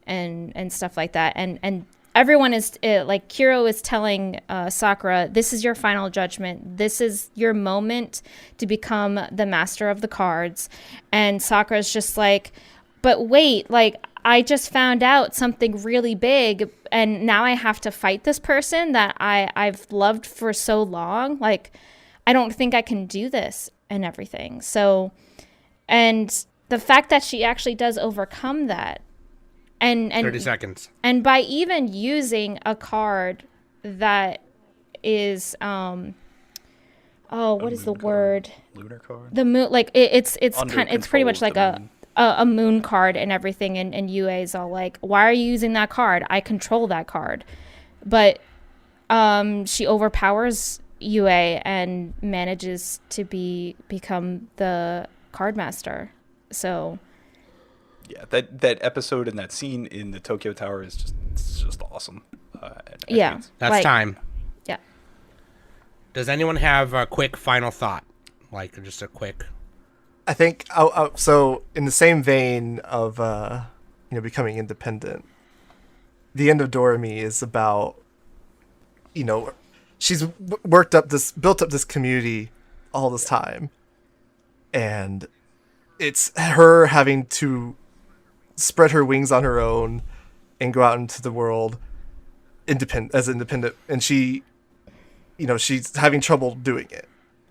S6: and stuff like that, and everyone is like Kiro is telling Sakura, this is your final judgment, this is your moment to become the master of the cards, and Sakura's just like, but wait, like I just found out something really big, and now I have to fight this person that I've loved for so long. Like, I don't think I can do this and everything. So, and the fact that she actually does overcome that, and
S5: 30 seconds.
S6: and by even using a card that is what is the word?
S1: Lunar card.
S6: The moon, like it's
S1: Under
S6: it's pretty much
S1: control
S6: like
S1: of the moon.
S6: a moon card and everything, and UA is all like, why are you using that card? I control that card. But she overpowers UA and manages to become the card master. So
S1: Yeah, that episode and that scene in the Tokyo Tower is just awesome.
S6: yeah,
S5: That's
S6: like,
S5: time.
S6: Yeah.
S5: Does anyone have a quick final thought? Like just a quick
S8: I think so. In the same vein of becoming independent, the end of Doremi is about she's built up this community all this time, and it's her having to spread her wings on her own and go out into the world independent, and she's having trouble doing it,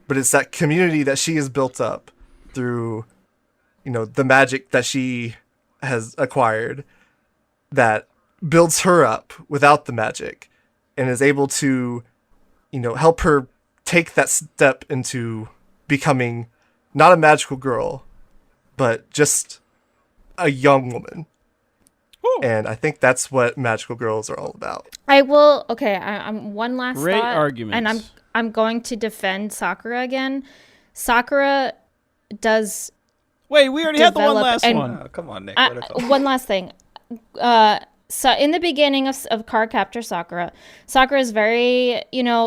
S8: but it's that community that she has built up through the magic that she has acquired that builds her up without the magic, and is able to help her take that step into becoming not a magical girl, but just a young woman.
S7: Ooh.
S8: And I think that's what magical girls are all about.
S6: I will. Okay, I'm one last
S7: Great
S6: thought,
S7: arguments.
S6: and I'm going to defend Sakura again. Sakura does.
S7: Wait, we already had the one
S6: develop
S7: last
S6: and-
S7: one.
S1: Oh, come on, Nick. Let it go.
S6: One last thing. So in the beginning of Card Captor Sakura is very,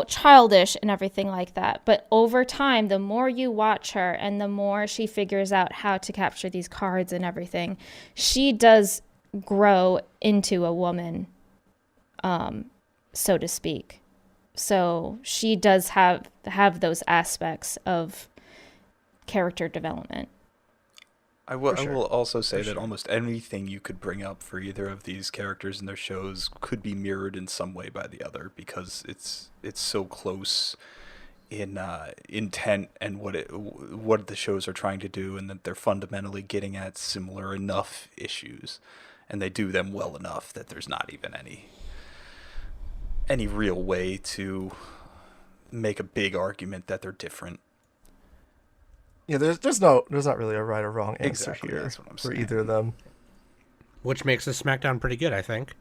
S6: childish and everything like that. But over time, the more you watch her and the more she figures out how to capture these cards and everything, she does grow into a woman, so to speak. So she does have those aspects of character development.
S1: I will also say that almost anything you could bring up for either of these characters in their shows could be mirrored in some way by the other, because it's so close in intent and what the shows are trying to do, and that they're fundamentally getting at similar enough issues, and they do them well enough that there's not even any real way to make a big argument that they're different.
S8: Yeah, there's not really a right or wrong answer
S1: Exactly,
S8: here
S1: that's what I'm
S8: for
S1: saying.
S8: either of them.
S5: Which makes this SmackDown pretty good, I think.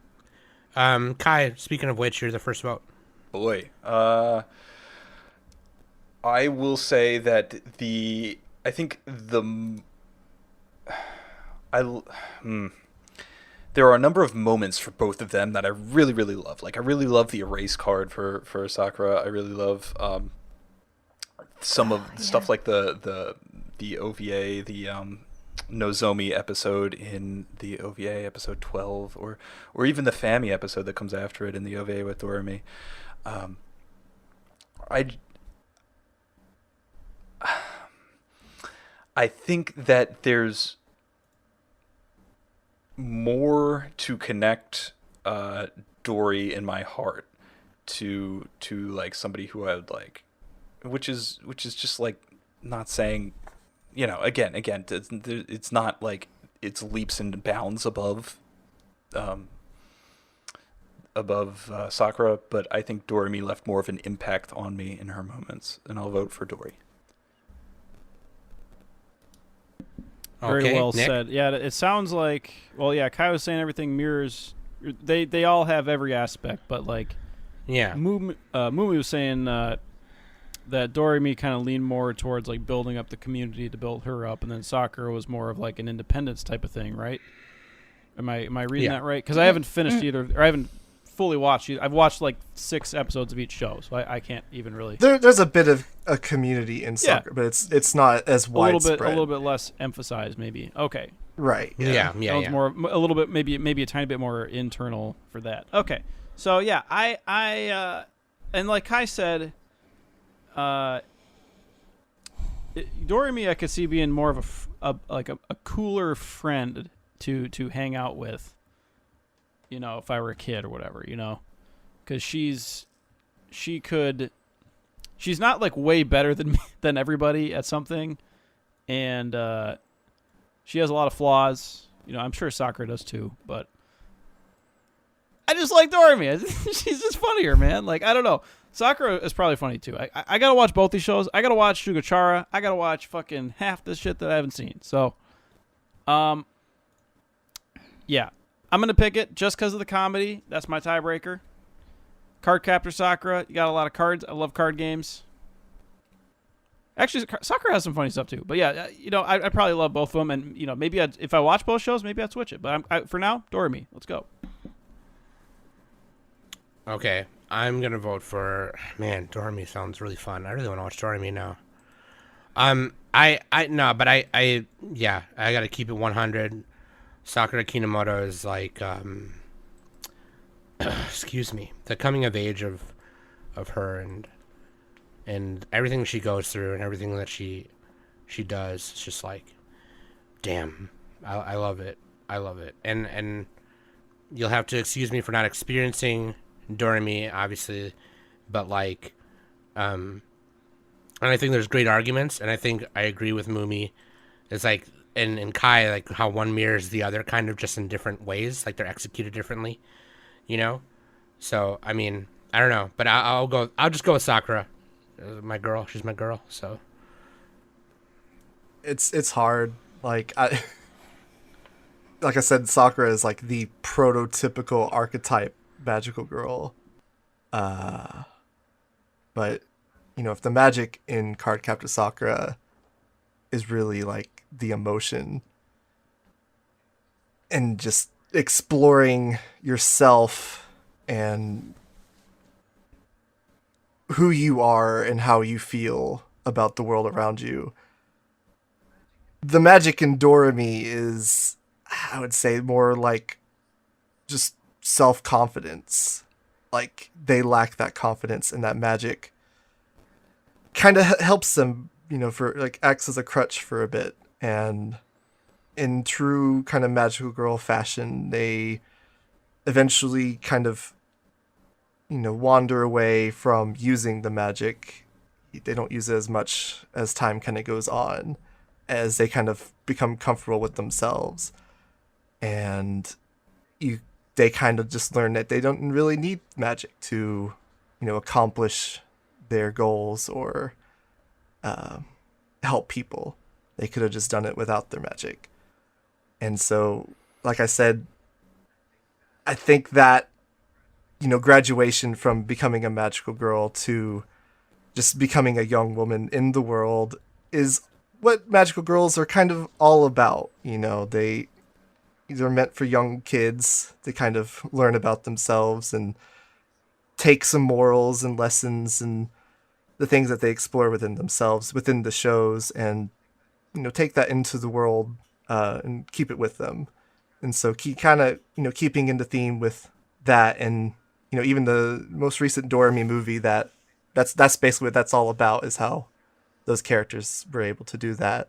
S5: Kai, speaking of which, you're the first vote.
S1: Boy, I will say that there are a number of moments for both of them that I really, really love. Like, I really love the erase card for Sakura. I really love some of stuff like the OVA, the Nozomi episode in the OVA episode 12, or even the Fami episode that comes after it in the OVA with Doremi. I think that there's more to connect Dory in my heart to like somebody who I would like, which is just like not saying, again, it's not like it's leaps and bounds above Sakura, but I think Doremi left more of an impact on me in her moments, and I'll vote for Dory.
S7: Very well
S5: Nick?
S7: said. Yeah, it sounds like. Well, yeah, Kai was saying everything mirrors. They all have every aspect, but like,
S5: Yeah.
S7: Mumi was saying that Doremi kind of leaned more towards like building up the community to build her up, and then Sakura was more of like an independence type of thing, right? Am I reading that right? Because I haven't finished either, or I haven't fully watched either. I've watched like 6 episodes of each show, so I can't even really.
S8: There's a bit of a community in soccer, but it's not as widespread.
S7: A little bit less emphasized, maybe. Okay.
S8: Right.
S5: Yeah.
S7: Sounds more a little bit, maybe a tiny bit more internal for that. Okay. So yeah, I and like Kai said, Doremi I could see being more of a cooler friend to hang out with. If I were a kid or whatever, because she's not like way better than everybody at something, and she has a lot of flaws. I'm sure Sakura does too, but I just like Doremi. She's just funnier, man. Like, I don't know. Sakura is probably funny too. I gotta watch both these shows. I gotta watch Shugachara. I gotta watch fucking half this shit that I haven't seen. So, yeah. I'm going to pick it just because of the comedy. That's my tiebreaker. Card Captor Sakura. You got a lot of cards. I love card games. Actually, Sakura has some funny stuff too. But yeah, I probably love both of them. And, maybe if I watch both shows, maybe I'd switch it. But for now, Doremi. Let's go.
S5: Okay. I'm going to vote for... Man, Doremi sounds really fun. I really want to watch Doremi now. I no, but I yeah, I gotta keep it 100. Sakura Kinomoto is like, excuse me, the coming of age of her and everything she goes through and everything that she does. It's just like, damn, I love it. I love it. And you'll have to excuse me for not experiencing Doremi, obviously, but like, and I think there's great arguments, and I think I agree with Mumi. It's like, and Kai, like how one mirrors the other, kind of just in different ways, like they're executed differently, you know. So I mean, I don't know, but I'll just go with Sakura, my girl. She's my girl. So
S8: It's hard. Like like I said, Sakura is like the prototypical archetype magical girl. But you know, if the magic in Cardcaptor Sakura is really like the emotion and just exploring yourself and who you are and how you feel about the world around you. The magic in Doremi is, I would say, more like just self-confidence. Like, they lack that confidence, and that magic kind of helps them, you know, for like acts as a crutch for a bit. And in true kind of magical girl fashion, they eventually kind of, you know, wander away from using the magic. They don't use it as much as time kind of goes on, as they kind of become comfortable with themselves. And they kind of just learn that they don't really need magic to, you know, accomplish their goals or help people. They could have just done it without their magic. And so, like I said, I think that, you know, graduation from becoming a magical girl to just becoming a young woman in the world is what magical girls are kind of all about. You know, they're meant for young kids to kind of learn about themselves and take some morals and lessons and the things that they explore within themselves, within the shows, and, you know, take that into the world and keep it with them. And so kind of, you know, keeping in the theme with that, and, you know, even the most recent Doremi movie, that's basically what that's all about, is how those characters were able to do that.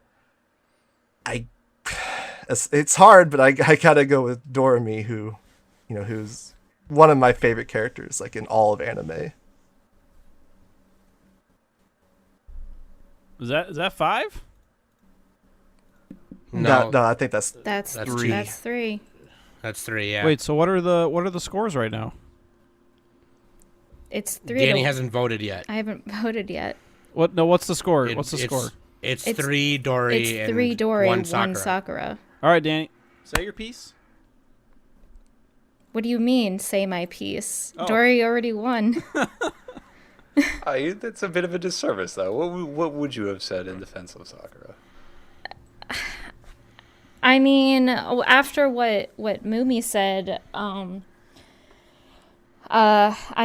S8: It's hard, but I gotta go with Doremi, who's one of my favorite characters, like, in all of anime.
S7: Is that 5?
S8: No, I think that's
S6: That's
S8: three.
S6: That's 3.
S5: that's 3. Yeah.
S7: Wait, so what are the scores right now?
S6: It's 3.
S5: Danny hasn't voted yet.
S6: I haven't voted yet.
S7: What? No, what's the score?
S5: It-
S7: What's the
S5: it's-
S7: score?
S5: It's
S6: It's-
S5: 3 Dory
S6: It's
S5: and
S6: 3 Dory,
S5: 1
S6: 1
S5: Sakura.
S6: Sakura.
S7: All right, Danny, say your piece.
S6: What do you mean, say my piece?
S7: Oh.
S6: Dory already won.
S1: That's a bit of a disservice, though. What would you have said in defense of Sakura?
S6: I mean, after what Mumi said, I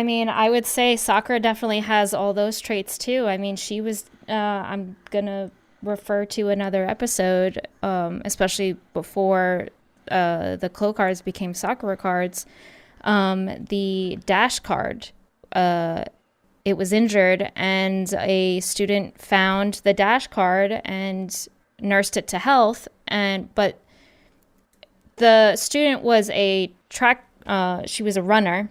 S6: mean, I would say Sakura definitely has all those traits too. I mean, she was, I'm gonna refer to another episode, especially before the Clo cards became Sakura cards. The Dash card, it was injured, and a student found the Dash card and nursed it to health. But the student was she was a runner,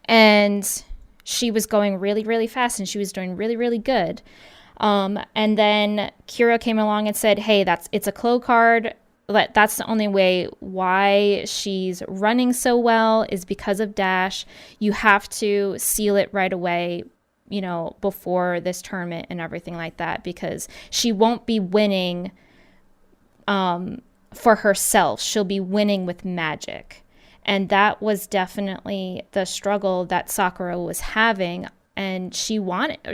S6: and she was going really, really fast, and she was doing really, really good. And then Kira came along and said, hey, it's a Clo card. That's the only way why she's running so well is because of Dash. You have to seal it right away, you know, before this tournament and everything like that, because she won't be winning for herself. She'll be winning with magic. And that was definitely the struggle that Sakura was having. And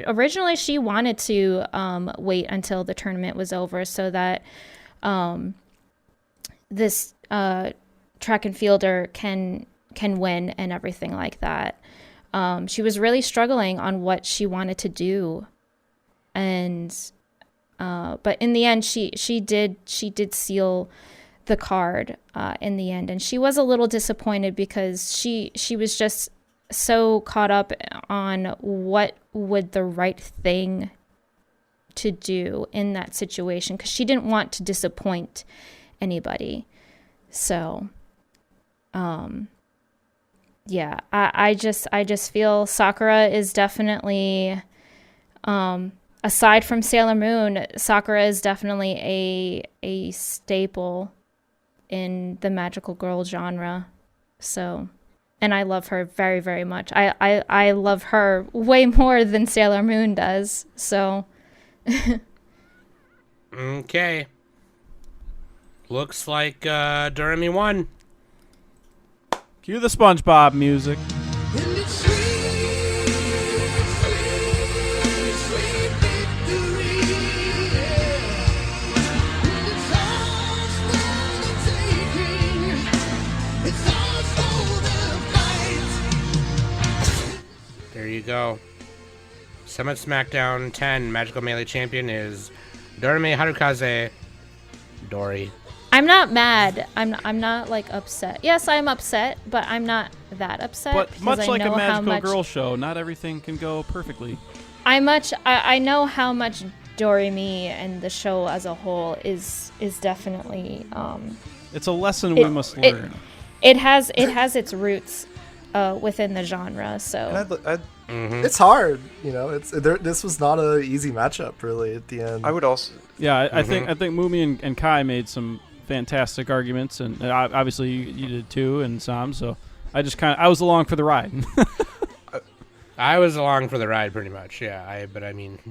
S6: originally she wanted to wait until the tournament was over so that this track and fielder can win and everything like that. She was really struggling on what she wanted to do. And But in the end, she did seal the card in the end, and she was a little disappointed because she was just so caught up on what would the right thing to do in that situation, because she didn't want to disappoint anybody. So yeah, I just feel Sakura is definitely aside from Sailor Moon, Sakura is definitely a staple in the magical girl genre. So, and I love her very, very much. I love her way more than Sailor Moon does. So
S5: Okay. Looks like Doremi won.
S7: Cue the SpongeBob music.
S5: There you go. Summit SmackDown 10 Magical Melee Champion is Doremi Harukaze Dori.
S6: I'm not mad. I'm not like upset. Yes, I'm upset, but I'm not that upset.
S7: But
S6: because
S7: much
S6: I
S7: like a
S6: know how
S7: magical
S6: much,
S7: girl show, not everything can go perfectly.
S6: I know how much Doremi and the show as a whole is definitely
S7: It's a lesson we must learn.
S6: It has its roots within the genre. So
S8: It's hard, you know. This was not an easy matchup, really. At the end,
S1: I would also.
S7: Yeah, I think Mumi and Kai made some fantastic arguments, and obviously you did too, and Sam. So I was along for the ride.
S5: I was along for the ride pretty much, yeah.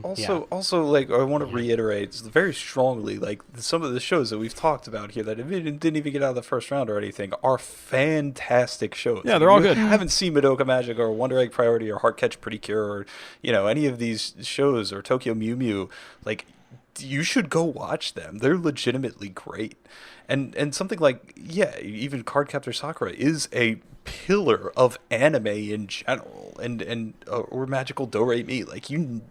S1: Also, like, I want to reiterate very strongly, like, some of the shows that we've talked about here that didn't even get out of the first round or anything are fantastic shows.
S7: Yeah, they're all good.
S1: If you haven't seen Madoka Magic or Wonder Egg Priority or Heart Catch Pretty Cure or, any of these shows or Tokyo Mew Mew, like, you should go watch them. They're legitimately great. And something like, even Cardcaptor Sakura is a pillar of anime in general, and or Magical Doremi. Like, you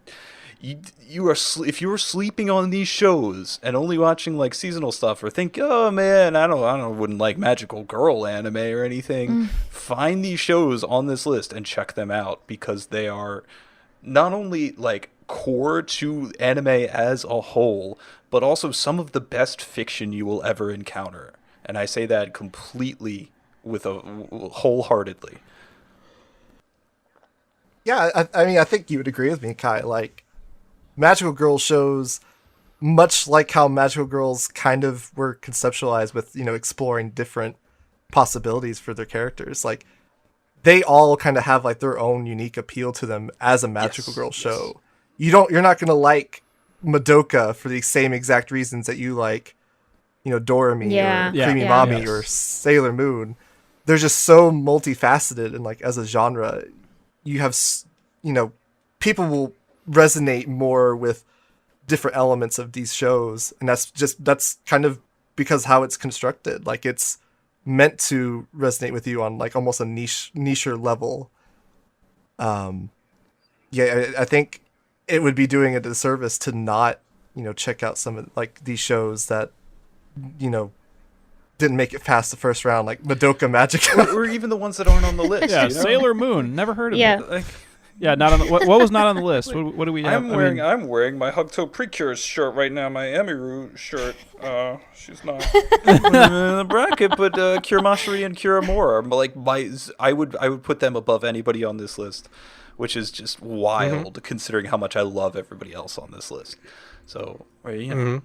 S1: are if you were sleeping on these shows and only watching like seasonal stuff, or think, oh man, I wouldn't like Magical Girl anime or anything, find these shows on this list and check them out, because they are not only like core to anime as a whole, but also some of the best fiction you will ever encounter. And I say that completely wholeheartedly.
S8: Yeah, I mean, I think you would agree with me, Kai. Like, Magical Girl shows, much like how Magical Girls kind of were conceptualized with, exploring different possibilities for their characters. Like, they all kind of have like their own unique appeal to them as a Magical Girl show. You're not gonna like Madoka for the same exact reasons that you like, Doremi or Creamy Mami or Sailor Moon. They're just so multifaceted, and like as a genre, you have, people will resonate more with different elements of these shows, and that's kind of because how it's constructed. Like, it's meant to resonate with you on like almost a nicher level. I think it would be doing a disservice to not, check out some of like these shows that, didn't make it past the first round, like Madoka Magica.
S1: or even the ones that aren't on the list.
S7: Yeah, Sailor Moon, never heard of it.
S1: Like,
S7: Yeah, not on the, what was not on the list? What do we have?
S1: I'm wearing my Hugto Precure shirt right now, my Emiru shirt. She's not in the bracket, but Kuramashiri and Kuramura are like I would put them above anybody on this list, which is just wild considering how much I love everybody else on this list. So,
S7: And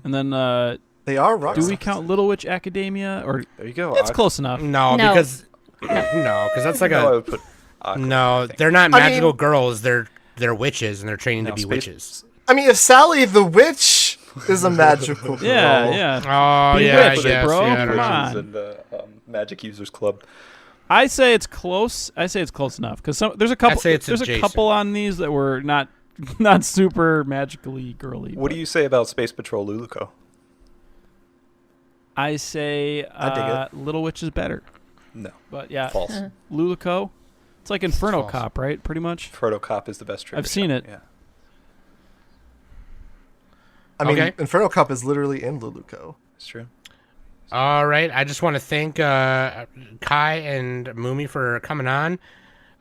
S7: then
S8: they are rock.
S7: Do we count Little Witch Academia? Or
S1: there you go.
S7: It's close enough.
S5: No, because that's like
S1: I would put
S5: no, they're not magical girls. They're witches, and they're training to be witches.
S8: I mean, if Sally the Witch is a magical girl.
S7: Yeah.
S5: Oh,
S7: Bewitched,
S5: yes,
S7: bro.
S5: yeah,
S7: Come on.
S1: And Magic Users Club.
S7: I say it's close. I say it's close enough because there's a couple. There's a couple on these that were not super magically girly.
S1: What do you say about Space Patrol Luluco?
S7: I say
S8: I dig it.
S7: Little Witch is better.
S1: No,
S7: but yeah,
S1: false.
S7: Luluco. It's like Inferno Cop, right? Pretty much.
S1: Inferno Cop is the best trigger.
S7: I've seen it.
S1: Yeah.
S8: I mean,
S5: Okay.
S8: Inferno Cup is literally in Luluco.
S1: It's true.
S5: All right. I just want to thank Kai and Mumi for coming on.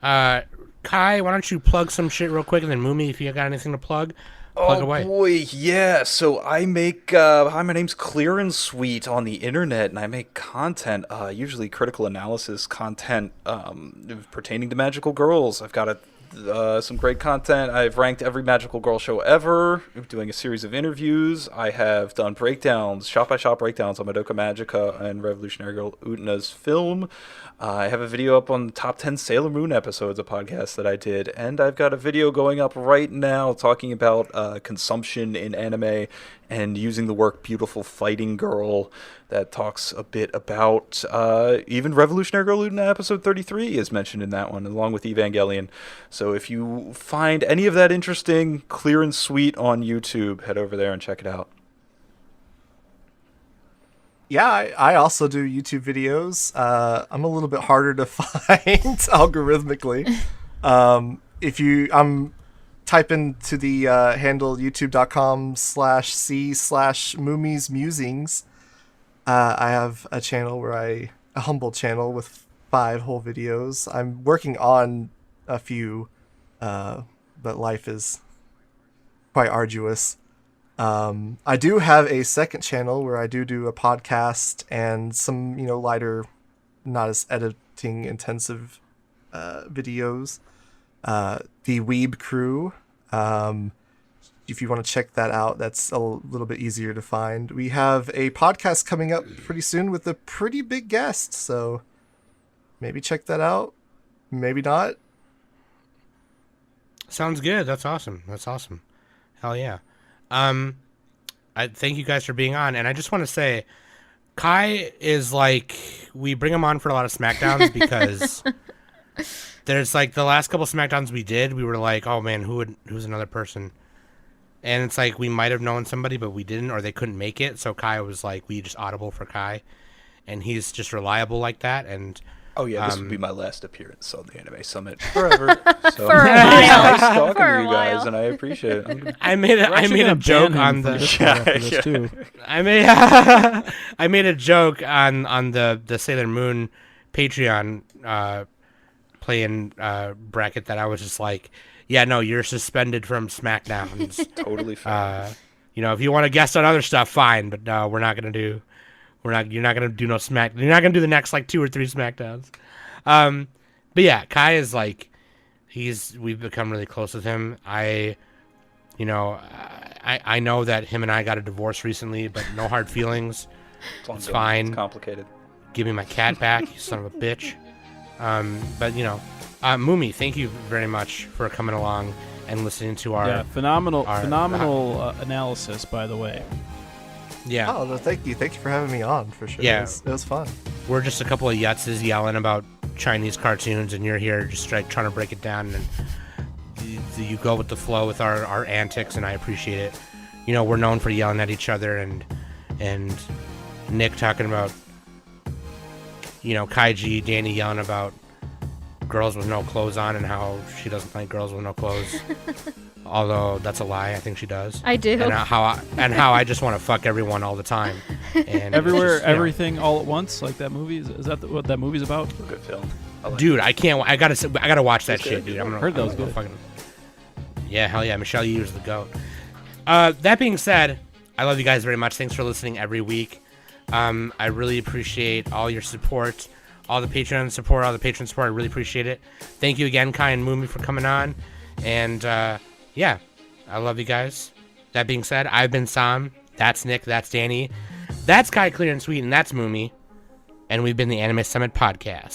S5: Kai, why don't you plug some shit real quick, and then Mumi, if you got anything to plug away.
S1: Boy, yeah. So I make hi, my name's clearandsweet on the internet, and I make content, usually critical analysis content pertaining to magical girls. I've got some great content. I've ranked every magical girl show ever. I'm doing a series of interviews. I have done breakdowns, shot-by-shot breakdowns on Madoka Magica and Revolutionary Girl Utena's film. I have a video up on the top 10 Sailor Moon episodes, a podcast that I did, and I've got a video going up right now talking about consumption in anime and using the work Beautiful Fighting Girl that talks a bit about even Revolutionary Girl Utena episode 33 is mentioned in that one, along with Evangelion. So if you find any of that interesting, Clear and Sweet on YouTube, head over there and check it out.
S8: Yeah, I also do YouTube videos. I'm a little bit harder to find algorithmically. If you type into the handle youtube.com/c/Mumi's Musings, I have a channel a humble channel with 5 whole videos. I'm working on a few, but life is quite arduous. I do have a second channel where I do a podcast and some, lighter, not as editing intensive videos. The Weeb Crew. If you want to check that out, that's a little bit easier to find. We have a podcast coming up pretty soon with a pretty big guest, so maybe check that out. Maybe not.
S5: Sounds good. That's awesome. Hell yeah. I thank you guys for being on, and I just want to say, Kai is like, we bring him on for a lot of SmackDowns because there's like the last couple SmackDowns we did, we were like, oh man, who's another person? And it's like we might have known somebody, but we didn't, or they couldn't make it. So Kai was like, we just audible for Kai, and he's just reliable like that. And
S1: Oh yeah, this will be my last appearance on the Anime Summit forever. So
S3: For a
S1: it's
S3: while.
S1: nice talking
S3: For
S1: to
S3: a
S1: you guys,
S3: while.
S1: and I appreciate it.
S5: I made a joke on the
S7: too.
S5: I made I made a joke on the Sailor Moon Patreon playing bracket that I was just like, yeah, no, you're suspended from SmackDowns.
S1: Totally fine.
S5: If you want to guest on other stuff, fine, but no, you're not gonna do no Smack. You're not gonna do the next like 2 or 3 SmackDowns. But yeah, Kai is like, we've become really close with him. I know that him and I got a divorce recently, but no hard feelings. It's fine.
S1: It's complicated.
S5: Give me my cat back, you son of a bitch. But Mumi, thank you very much for coming along and listening to our
S7: phenomenal analysis, by the way.
S5: Yeah.
S8: Oh, no, thank you for having me on, for sure.
S5: Yeah.
S8: It was fun.
S5: We're just a couple of yutzes yelling about Chinese cartoons, and you're here just like trying to break it down, and you go with the flow with our antics, and I appreciate it. We're known for yelling at each other, and Nick talking about, Kaiji, Danny yelling about girls with no clothes on and how she doesn't like girls with no clothes. Although that's a lie, I think she does.
S6: I do.
S5: And how I just want to fuck everyone all the time. And
S7: Everywhere,
S5: just,
S7: everything, all at once, like that movie. Is that what that movie's about?
S1: Good film. I like
S5: dude, I can't. I gotta watch that shit, dude.
S7: Heard that was good.
S5: Fucking, yeah, hell yeah, Michelle Yeoh is the goat. That being said, I love you guys very much. Thanks for listening every week. I really appreciate all your support, all the patron support. I really appreciate it. Thank you again, Kai and Mumi, for coming on. And yeah, I love you guys. That being said, I've been Sam. That's Nick. That's Danny. That's Kai, Clear and Sweet, and that's Mumi. And we've been the Anime Summit Podcast.